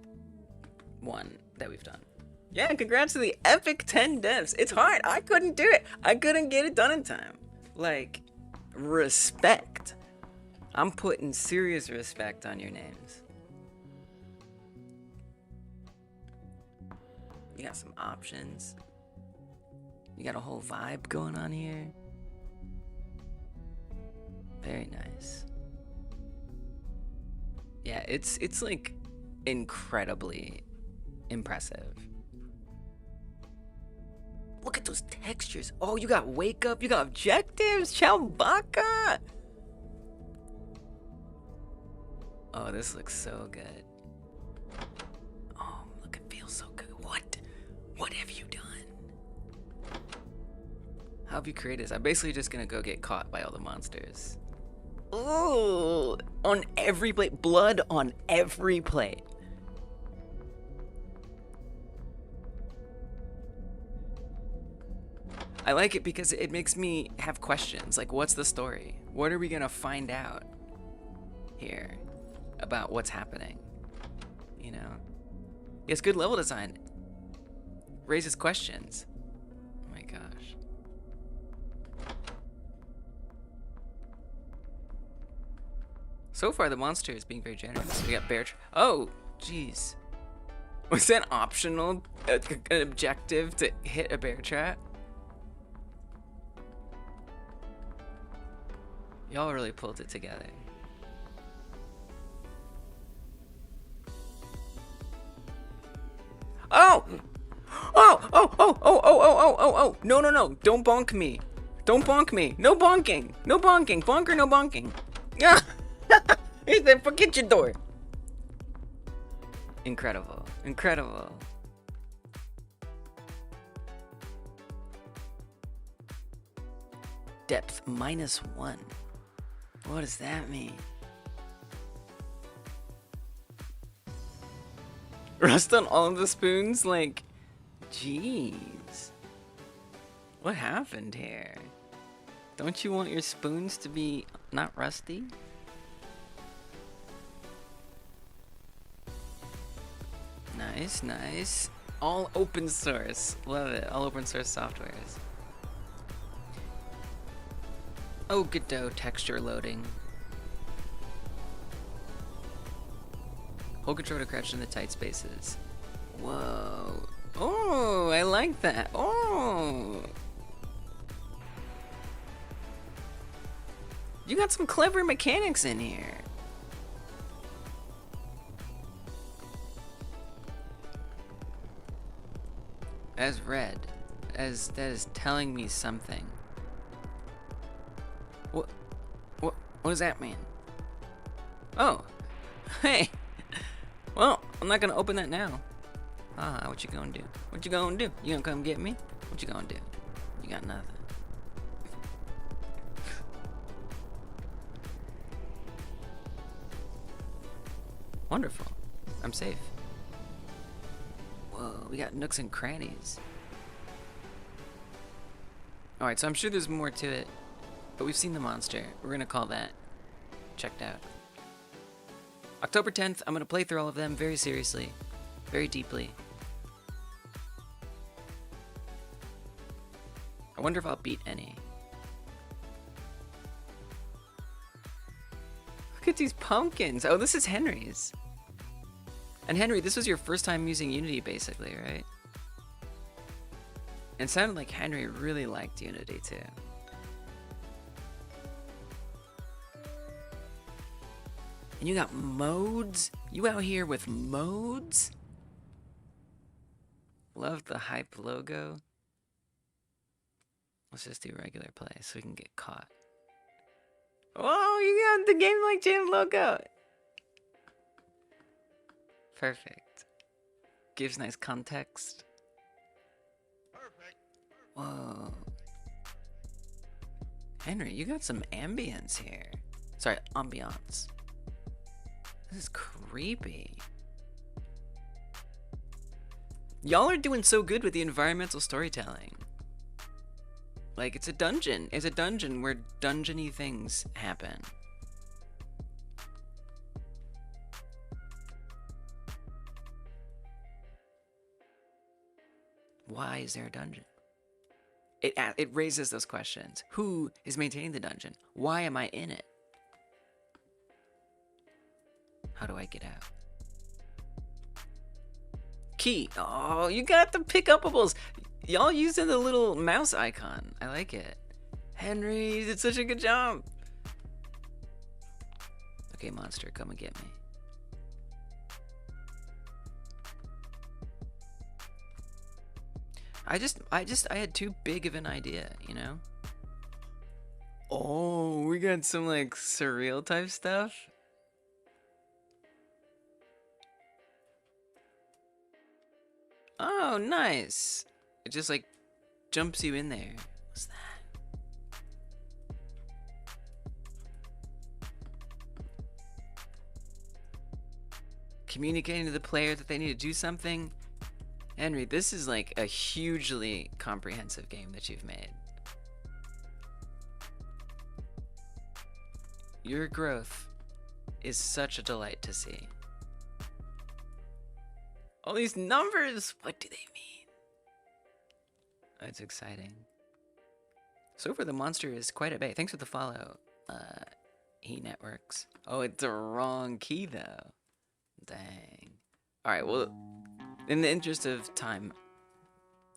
one that we've done. Yeah, congrats to the epic 10 devs. It's hard. I couldn't do it. I couldn't get it done in time. Like, respect. I'm putting serious respect on your names. You got some options. You got a whole vibe going on here. Very nice. Yeah, it's like incredibly impressive. Look at those textures. Oh, you got wake up, you got objectives, Chewbacca. Oh, this looks so good. Oh, look, it feels so good. What have you done? How have you created this? I'm basically just gonna go get caught by all the monsters. Ooh, on every plate, blood on every plate. I like it because it makes me have questions. Like, what's the story? What are we gonna find out here about what's happening? You know? It's good level design. Raises questions. Oh my gosh. So far, the monster is being very generous. We got bear. Oh, jeez. Was that optional? An objective to hit a bear trap? Y'all really pulled it together. Oh! Oh! No. Don't bonk me. Don't bonk me. No bonking. No bonking. Bonker, no bonking. Yeah. He said, forget your door. Incredible. Incredible. Depth -1. What does that mean? Rust on all of the spoons? Like, jeez. What happened here? Don't you want your spoons to be not rusty? Nice. All open source. Love it. All open source softwares. Oh, godot texture loading. Hold control to crouch in the tight spaces. Whoa. Oh, I like that. Oh. You got some clever mechanics in here. As red. As that is telling me something. What does that mean? Oh. Hey. Well, I'm not gonna open that now. Ah, what you gonna do? What you gonna do? You gonna come get me? What you gonna do? You got nothing. Wonderful. I'm safe. Whoa, we got nooks and crannies. Alright, so I'm sure there's more to it, but we've seen the monster. We're gonna call that checked out. October 10th, I'm gonna play through all of them very seriously, very deeply. I wonder if I'll beat any. Look at these pumpkins. Oh, this is Henry's. And Henry, this was your first time using Unity, basically, right? It sounded like Henry really liked Unity, too. And you got modes? You out here with modes? Love the hype logo. Let's just do regular play so we can get caught. Oh, you got the game like jam logo. Perfect. Gives nice context. Perfect. Whoa. Henry, you got some ambience here. Sorry, ambiance. This is creepy. Y'all are doing so good with the environmental storytelling. Like, it's a dungeon. It's a dungeon where dungeony things happen. Why is there a dungeon? It raises those questions. Who is maintaining the dungeon? Why am I in it? How do I get out? Key. Oh, you got the pick-upables. Y'all using the little mouse icon. I like it. Henry, you did such a good job. Okay, monster, come and get me. I had too big of an idea, you know? Oh, we got some like surreal type stuff. Oh, nice. It just like jumps you in there. What's that? Communicating to the player that they need to do something. Henry, this is like a hugely comprehensive game that you've made. Your growth is such a delight to see. All these numbers, what do they mean? That's exciting. So far, the monster is quite at bay. Thanks for the follow, eNetworks. Oh, it's the wrong key, though. Dang. Alright, well, in the interest of time,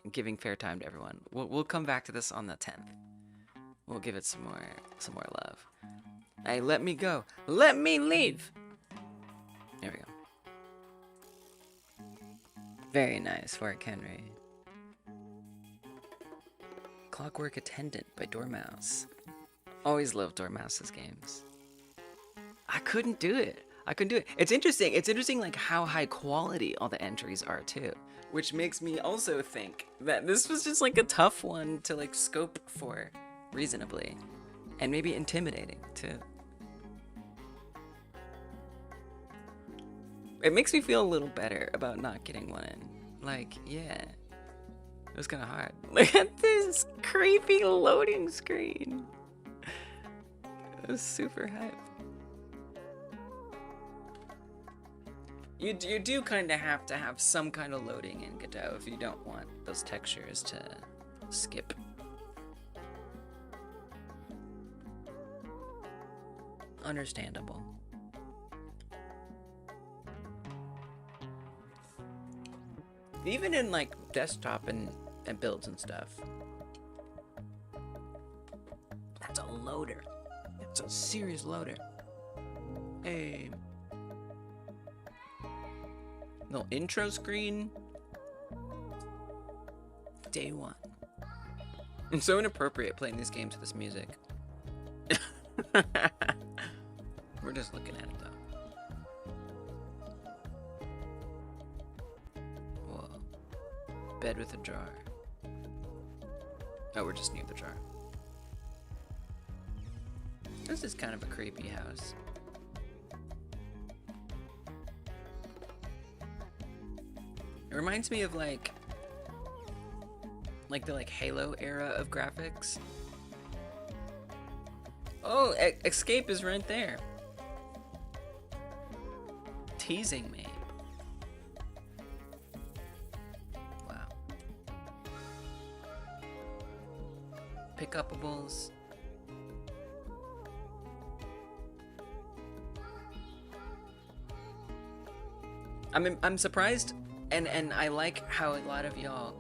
and giving fair time to everyone, we'll come back to this on the 10th. We'll give it some more love. Hey, let me go. Let me leave! There we go. Very nice work, Henry. Clockwork Attendant by Dormouse. Always loved Dormouse's games. I couldn't do it. It's interesting. It's interesting like how high quality all the entries are too. Which makes me also think that this was just like a tough one to like scope for reasonably. And maybe intimidating too. It makes me feel a little better about not getting one in. Like, yeah. It was kind of hard. Look at this creepy loading screen. It was super hype. You do kind of have to have some kind of loading in Godot if you don't want those textures to skip. Understandable. Even in like desktop and builds and stuff. That's a loader. It's a serious loader. Hey. Little intro screen. Day one. It's so inappropriate playing these games with this music. We're just looking at it though. Whoa. Bed with a jar. Oh, we're just near the jar. This is kind of a creepy house. It reminds me of like the like Halo era of graphics. Oh, escape is right there. Teasing me. Wow. Pick-upables. I'm surprised, and I like how a lot of y'all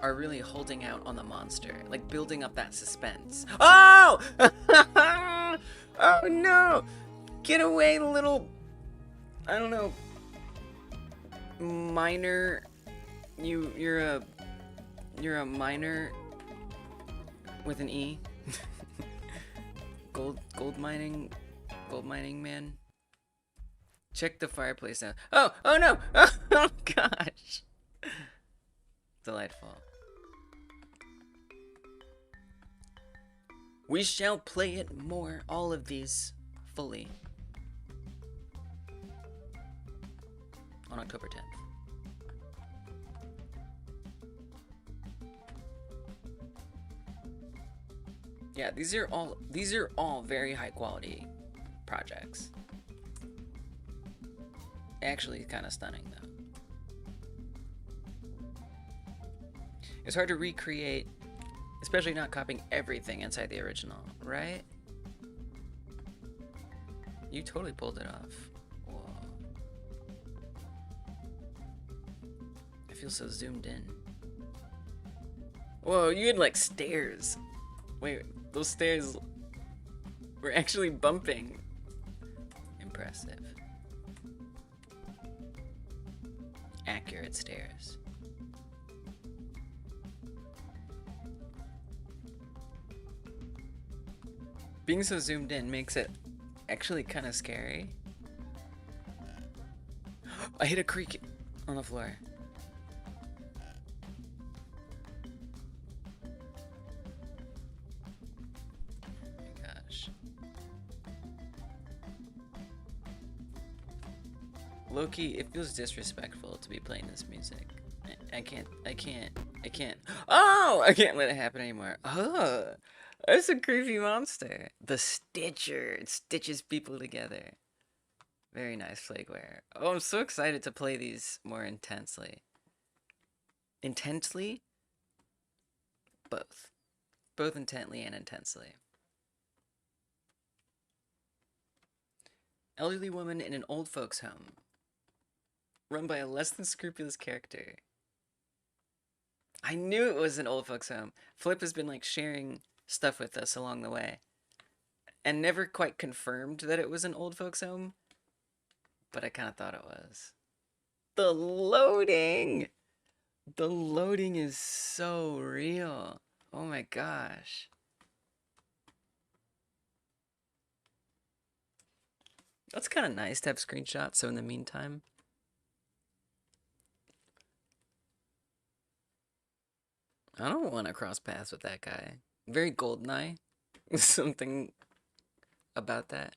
are really holding out on the monster, like building up that suspense. Oh! Oh no! Get away, little, I don't know, miner. You're a miner with an E. gold mining man. Check the fireplace out. Oh no! Oh gosh! Delightful. We shall play it more, all of these, fully. On October 10th. Yeah, these are all very high quality projects. Actually kind of stunning though. It's hard to recreate, especially not copying everything inside the original, right? You totally pulled it off. Whoa. I feel so zoomed in. Whoa, you had like stairs. Wait, those stairs were actually bumping. Impressive. Accurate stairs. Being so zoomed in makes it actually kind of scary. I hit a creak on the floor. Oh my gosh. Loki, it feels disrespectful to be playing this music. I can't. Oh! I can't let it happen anymore. Oh! That's a creepy monster. The Stitcher. It stitches people together. Very nice flagware. Oh, I'm so excited to play these more intensely. Intensely? Both. Both intently and intensely. Elderly woman in an old folks' home. Run by a less than scrupulous character. I knew it was an old folks' home. Flip has been like sharing stuff with us along the way and never quite confirmed that it was an old folks home, but I kind of thought it was. The loading is so real. Oh my gosh. That's kind of nice to have screenshots, so in the meantime I don't want to cross paths with that guy. Very GoldenEye. Something about that.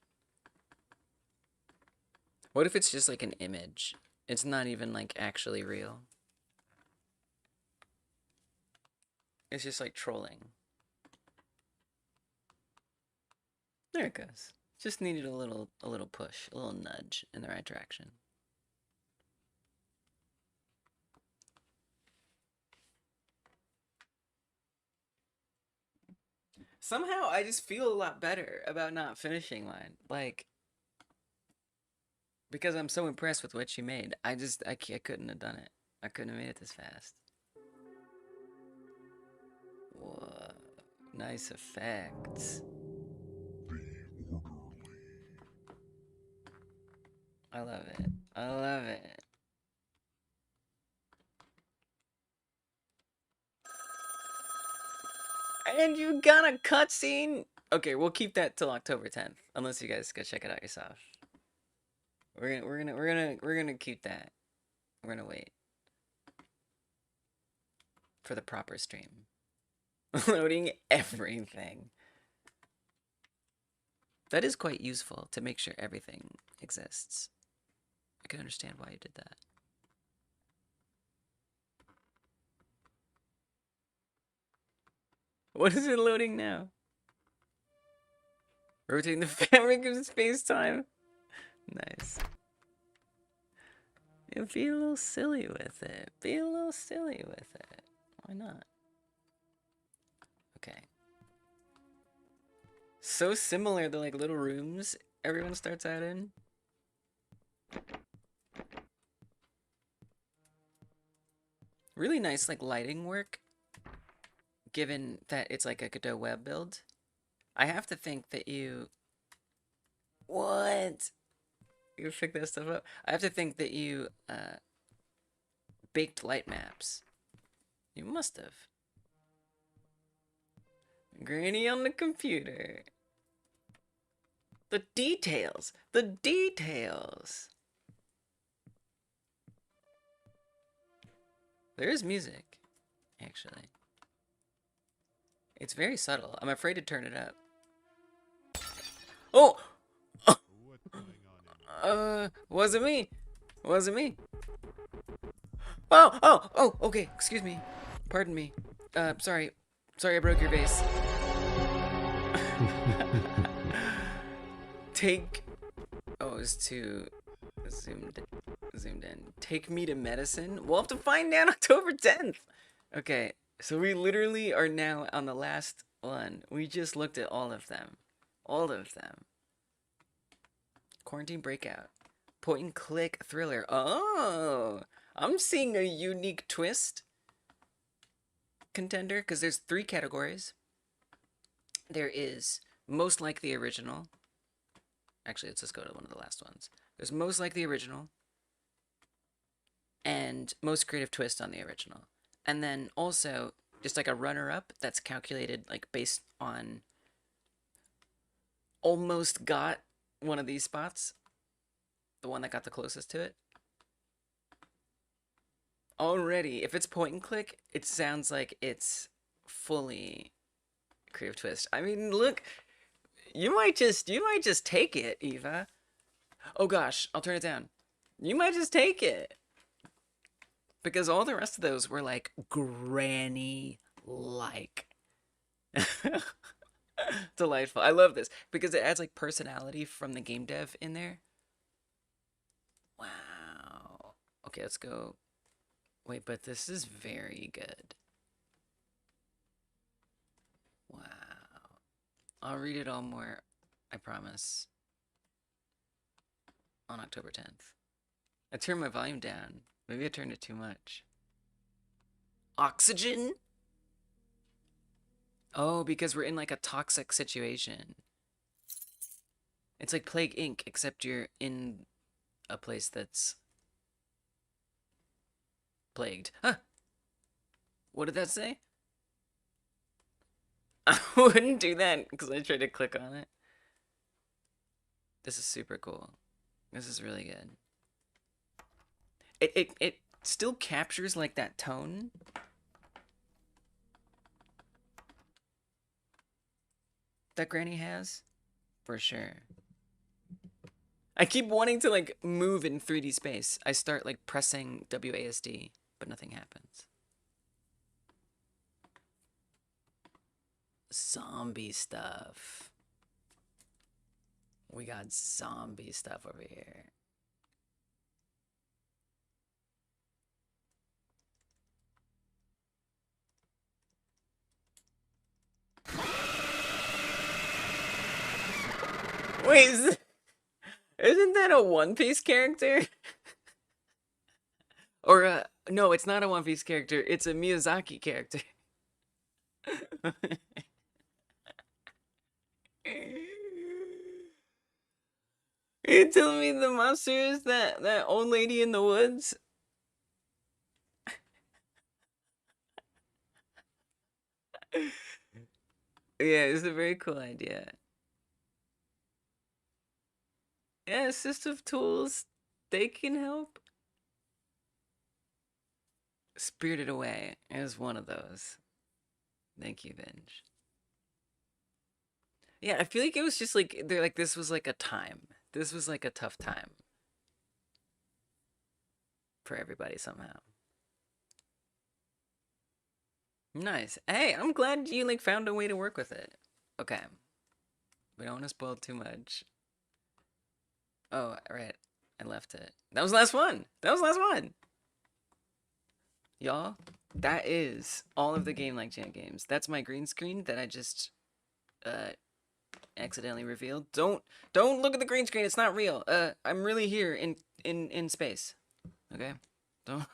What if it's just like an image? It's not even like actually real. It's just like trolling. There it goes. Just needed a little push, a little nudge in the right direction. Somehow I just feel a lot better about not finishing mine. Like, because I'm so impressed with what she made. I couldn't have done it. I couldn't have made it this fast. Whoa. Nice effects. I love it. I love it. And you got a cutscene? Okay, we'll keep that till October 10th, unless you guys go check it out yourself. We're gonna keep that. We're gonna wait for the proper stream. Loading everything. That is quite useful to make sure everything exists. I can understand why you did that. What is it loading now? Rotating the fabric of space-time. Nice. Yeah, be a little silly with it. Be a little silly with it. Why not? Okay. So similar to like little rooms everyone starts out in. Really nice like lighting work. Given that it's like a Godot web build, I have to think that you... What? You pick that stuff up? I have to think that you, baked light maps. You must have. Granny on the computer. The details. The details. There is music, actually. It's very subtle. I'm afraid to turn it up. Oh! Wasn't me. Wasn't me. Oh, okay. Excuse me. Pardon me. Sorry. Sorry I broke your vase. Take... Oh, it's too zoomed in. Take me to medicine? We'll have to find out October 10th. Okay, so we literally are now on the last one. We just looked at all of them. All of them. Quarantine Breakout. Point and click thriller. Oh, I'm seeing a unique twist contender because there's 3 categories. There is most like the original. Actually, let's just go to one of the last ones. There's most like the original and most creative twist on the original. And then also just like a runner-up that's calculated like based on almost got one of these spots. The one that got the closest to it. Already, if it's point and click, it sounds like it's fully creative twist. I mean, look, you might just take it, Eva. Oh gosh, I'll turn it down. You might just take it. Because all the rest of those were like granny-like. Delightful. I love this because it adds like personality from the game dev in there. Wow. Okay, let's go. Wait, but this is very good. Wow. I'll read it all more, I promise, on October 10th. I turned my volume down. Maybe I turned it too much. Oxygen? Oh, because we're in like a toxic situation. It's like Plague Inc., except you're in a place that's plagued. Huh. What did that say? I wouldn't do that because I tried to click on it. This is super cool. This is really good. It still captures like that tone. That Granny has, for sure. I keep wanting to like move in 3D space. I start like pressing WASD, but nothing happens. Zombie stuff. We got zombie stuff over here. Wait, isn't that a One Piece character? Or no, it's not a One Piece character. It's a Miyazaki character. You telling me the monster is that old lady in the woods? Yeah, it's a very cool idea. Yeah, assistive tools, they can help. Spirited Away is one of those. Thank you, Binge. Yeah, I feel like it was just like, they're like, this was like a time. This was like a tough time. For everybody somehow. Nice. Hey, I'm glad you like found a way to work with it. Okay. We don't want to spoil too much. Oh, right. I left it. That was the last one. That was the last one. Y'all, that is all of the Game Like Jam games. That's my green screen that I just accidentally revealed. Don't look at the green screen. It's not real. I'm really here in space. Okay? Don't.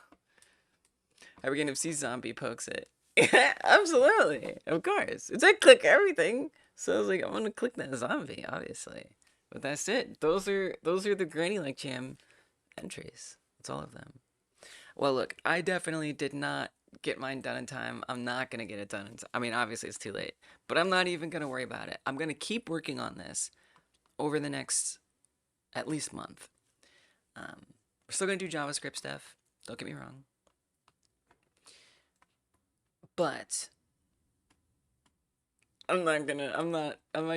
Are we gonna see zombie pokes it? Yeah, absolutely. Of course. It's like click everything. So I was like, I'm gonna click that zombie, obviously. But that's it. Those are the Granny Like Jam entries. That's all of them. Well, look, I definitely did not get mine done in time. I'm not gonna get it done in time. I mean, obviously it's too late. But I'm not even gonna worry about it. I'm gonna keep working on this. over the next at least month. We're still gonna do JavaScript stuff. Don't get me wrong. But I'm not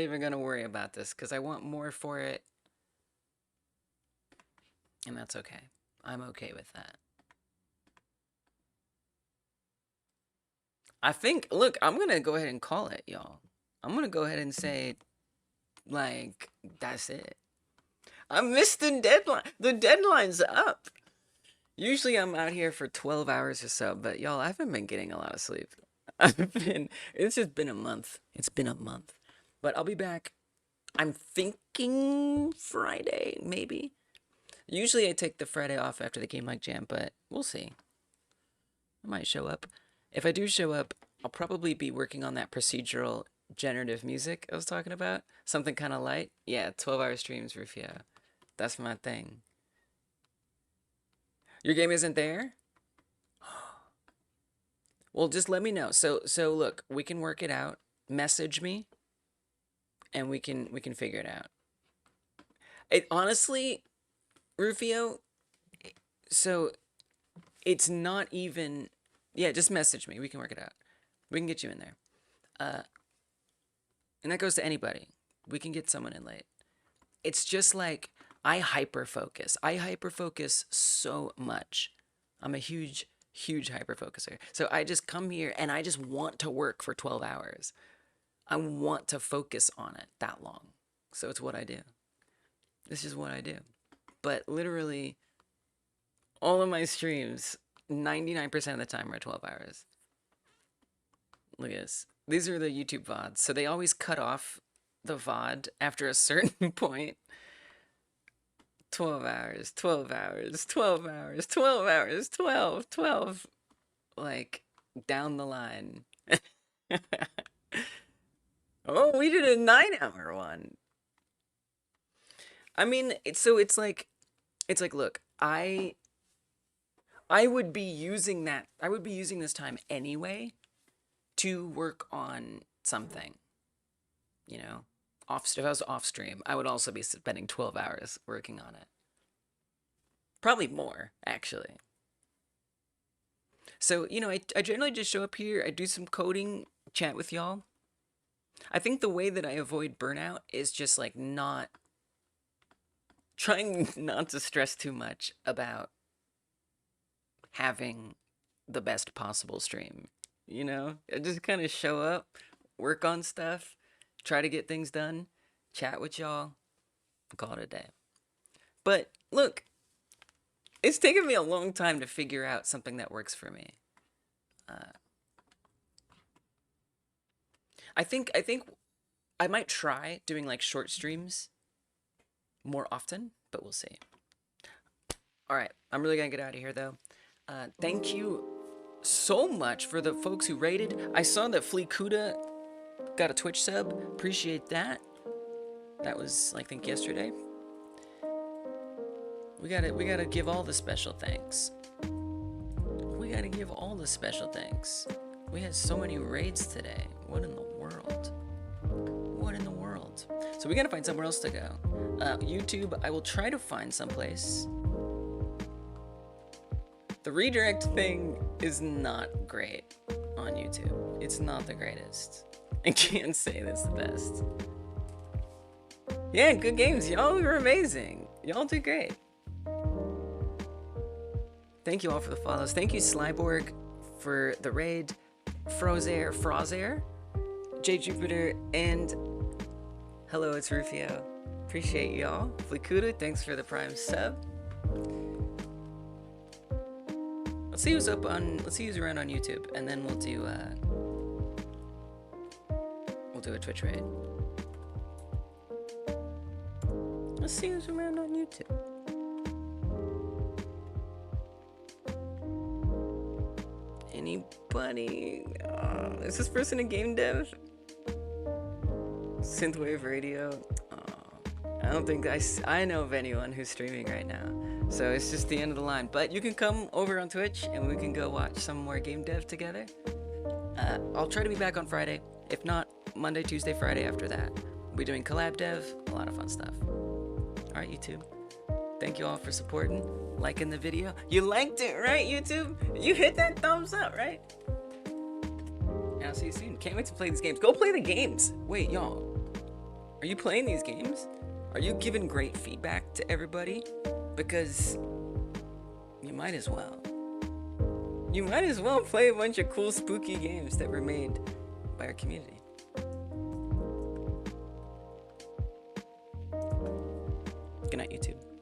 even gonna worry about this because I want more for it. And that's okay. I'm okay with that. I think, look, I'm gonna go ahead and call it, y'all. I'm gonna go ahead and say, like, that's it. I missed the deadline. The deadline's up. Usually I'm out here for 12 hours or so, but y'all, I haven't been getting a lot of sleep. It's just been a month. It's been a month. But I'll be back. I'm thinking Friday, maybe. Usually I take the Friday off after the Game Like Jam, but we'll see. I might show up. If I do show up, I'll probably be working on that procedural generative music I was talking about. Something kind of light. Yeah, 12-hour streams, Rufio. That's my thing. Your game isn't there? Well, just let me know. So look, we can work it out. Message me, and we can figure it out. It honestly, Rufio, so it's not even. Yeah, just message me. We can work it out. We can get you in there. And that goes to anybody. We can get someone in late. It's just like I hyper-focus. I hyper-focus so much. I'm a huge hyper-focuser. So I just come here and I just want to work for 12 hours. I want to focus on it that long. So it's what I do. This is what I do. But literally, all of my streams, 99% of the time are 12 hours. Look at this. These are the YouTube VODs. So they always cut off the VOD after a certain point. 12 hours, 12 hours, 12 hours, 12 hours, 12. Like, down the line. Oh, we did a 9-hour one. I mean, it's like, look, I would be using this time anyway to work on something, you know? If I was off stream, I would also be spending 12 hours working on it. Probably more, actually. So, you know, I generally just show up here, I do some coding, chat with y'all. I think the way that I avoid burnout is just like trying not to stress too much about having the best possible stream. You know, I just kind of show up, work on stuff, try to get things done, chat with y'all, call it a day. But look, it's taken me a long time to figure out something that works for me. I think I might try doing like short streams more often, but we'll see. All right, I'm really gonna get out of here though. Thank you so much for the folks who rated. I saw that Fleekuda got a Twitch sub. Appreciate that. That was, I think, yesterday. We gotta give all the special thanks. We gotta give all the special thanks. We had so many raids today. What in the world? What in the world? So we gotta find somewhere else to go. YouTube, I will try to find someplace. The redirect thing is not great on YouTube. It's not the greatest. I can't say that's the best. Yeah, good games. Y'all are amazing. Y'all do great. Thank you all for the follows. Thank you, Slyborg, for the raid. Frozair, J Jupiter, and hello, it's Rufio. Appreciate y'all. Fleekuda, thanks for the Prime sub. Let's see who's around on YouTube, and then we'll do a Twitch raid. Let's see who's around on YouTube. Anybody? Is this person a game dev? Synthwave Radio? I don't think I know of anyone who's streaming right now. So it's just the end of the line. But you can come over on Twitch and we can go watch some more game dev together. I'll try to be back on Friday. If not, Monday, Tuesday, Friday after that. We're doing collab dev, a lot of fun stuff. Alright, YouTube. Thank you all for supporting, liking the video. You liked it, right, YouTube? You hit that thumbs up, right? And I'll see you soon. Can't wait to play these games. Go play the games. Wait, y'all. Are you playing these games? Are you giving great feedback to everybody? Because you might as well. You might as well play a bunch of cool, spooky games that were made by our community. Good night, YouTube.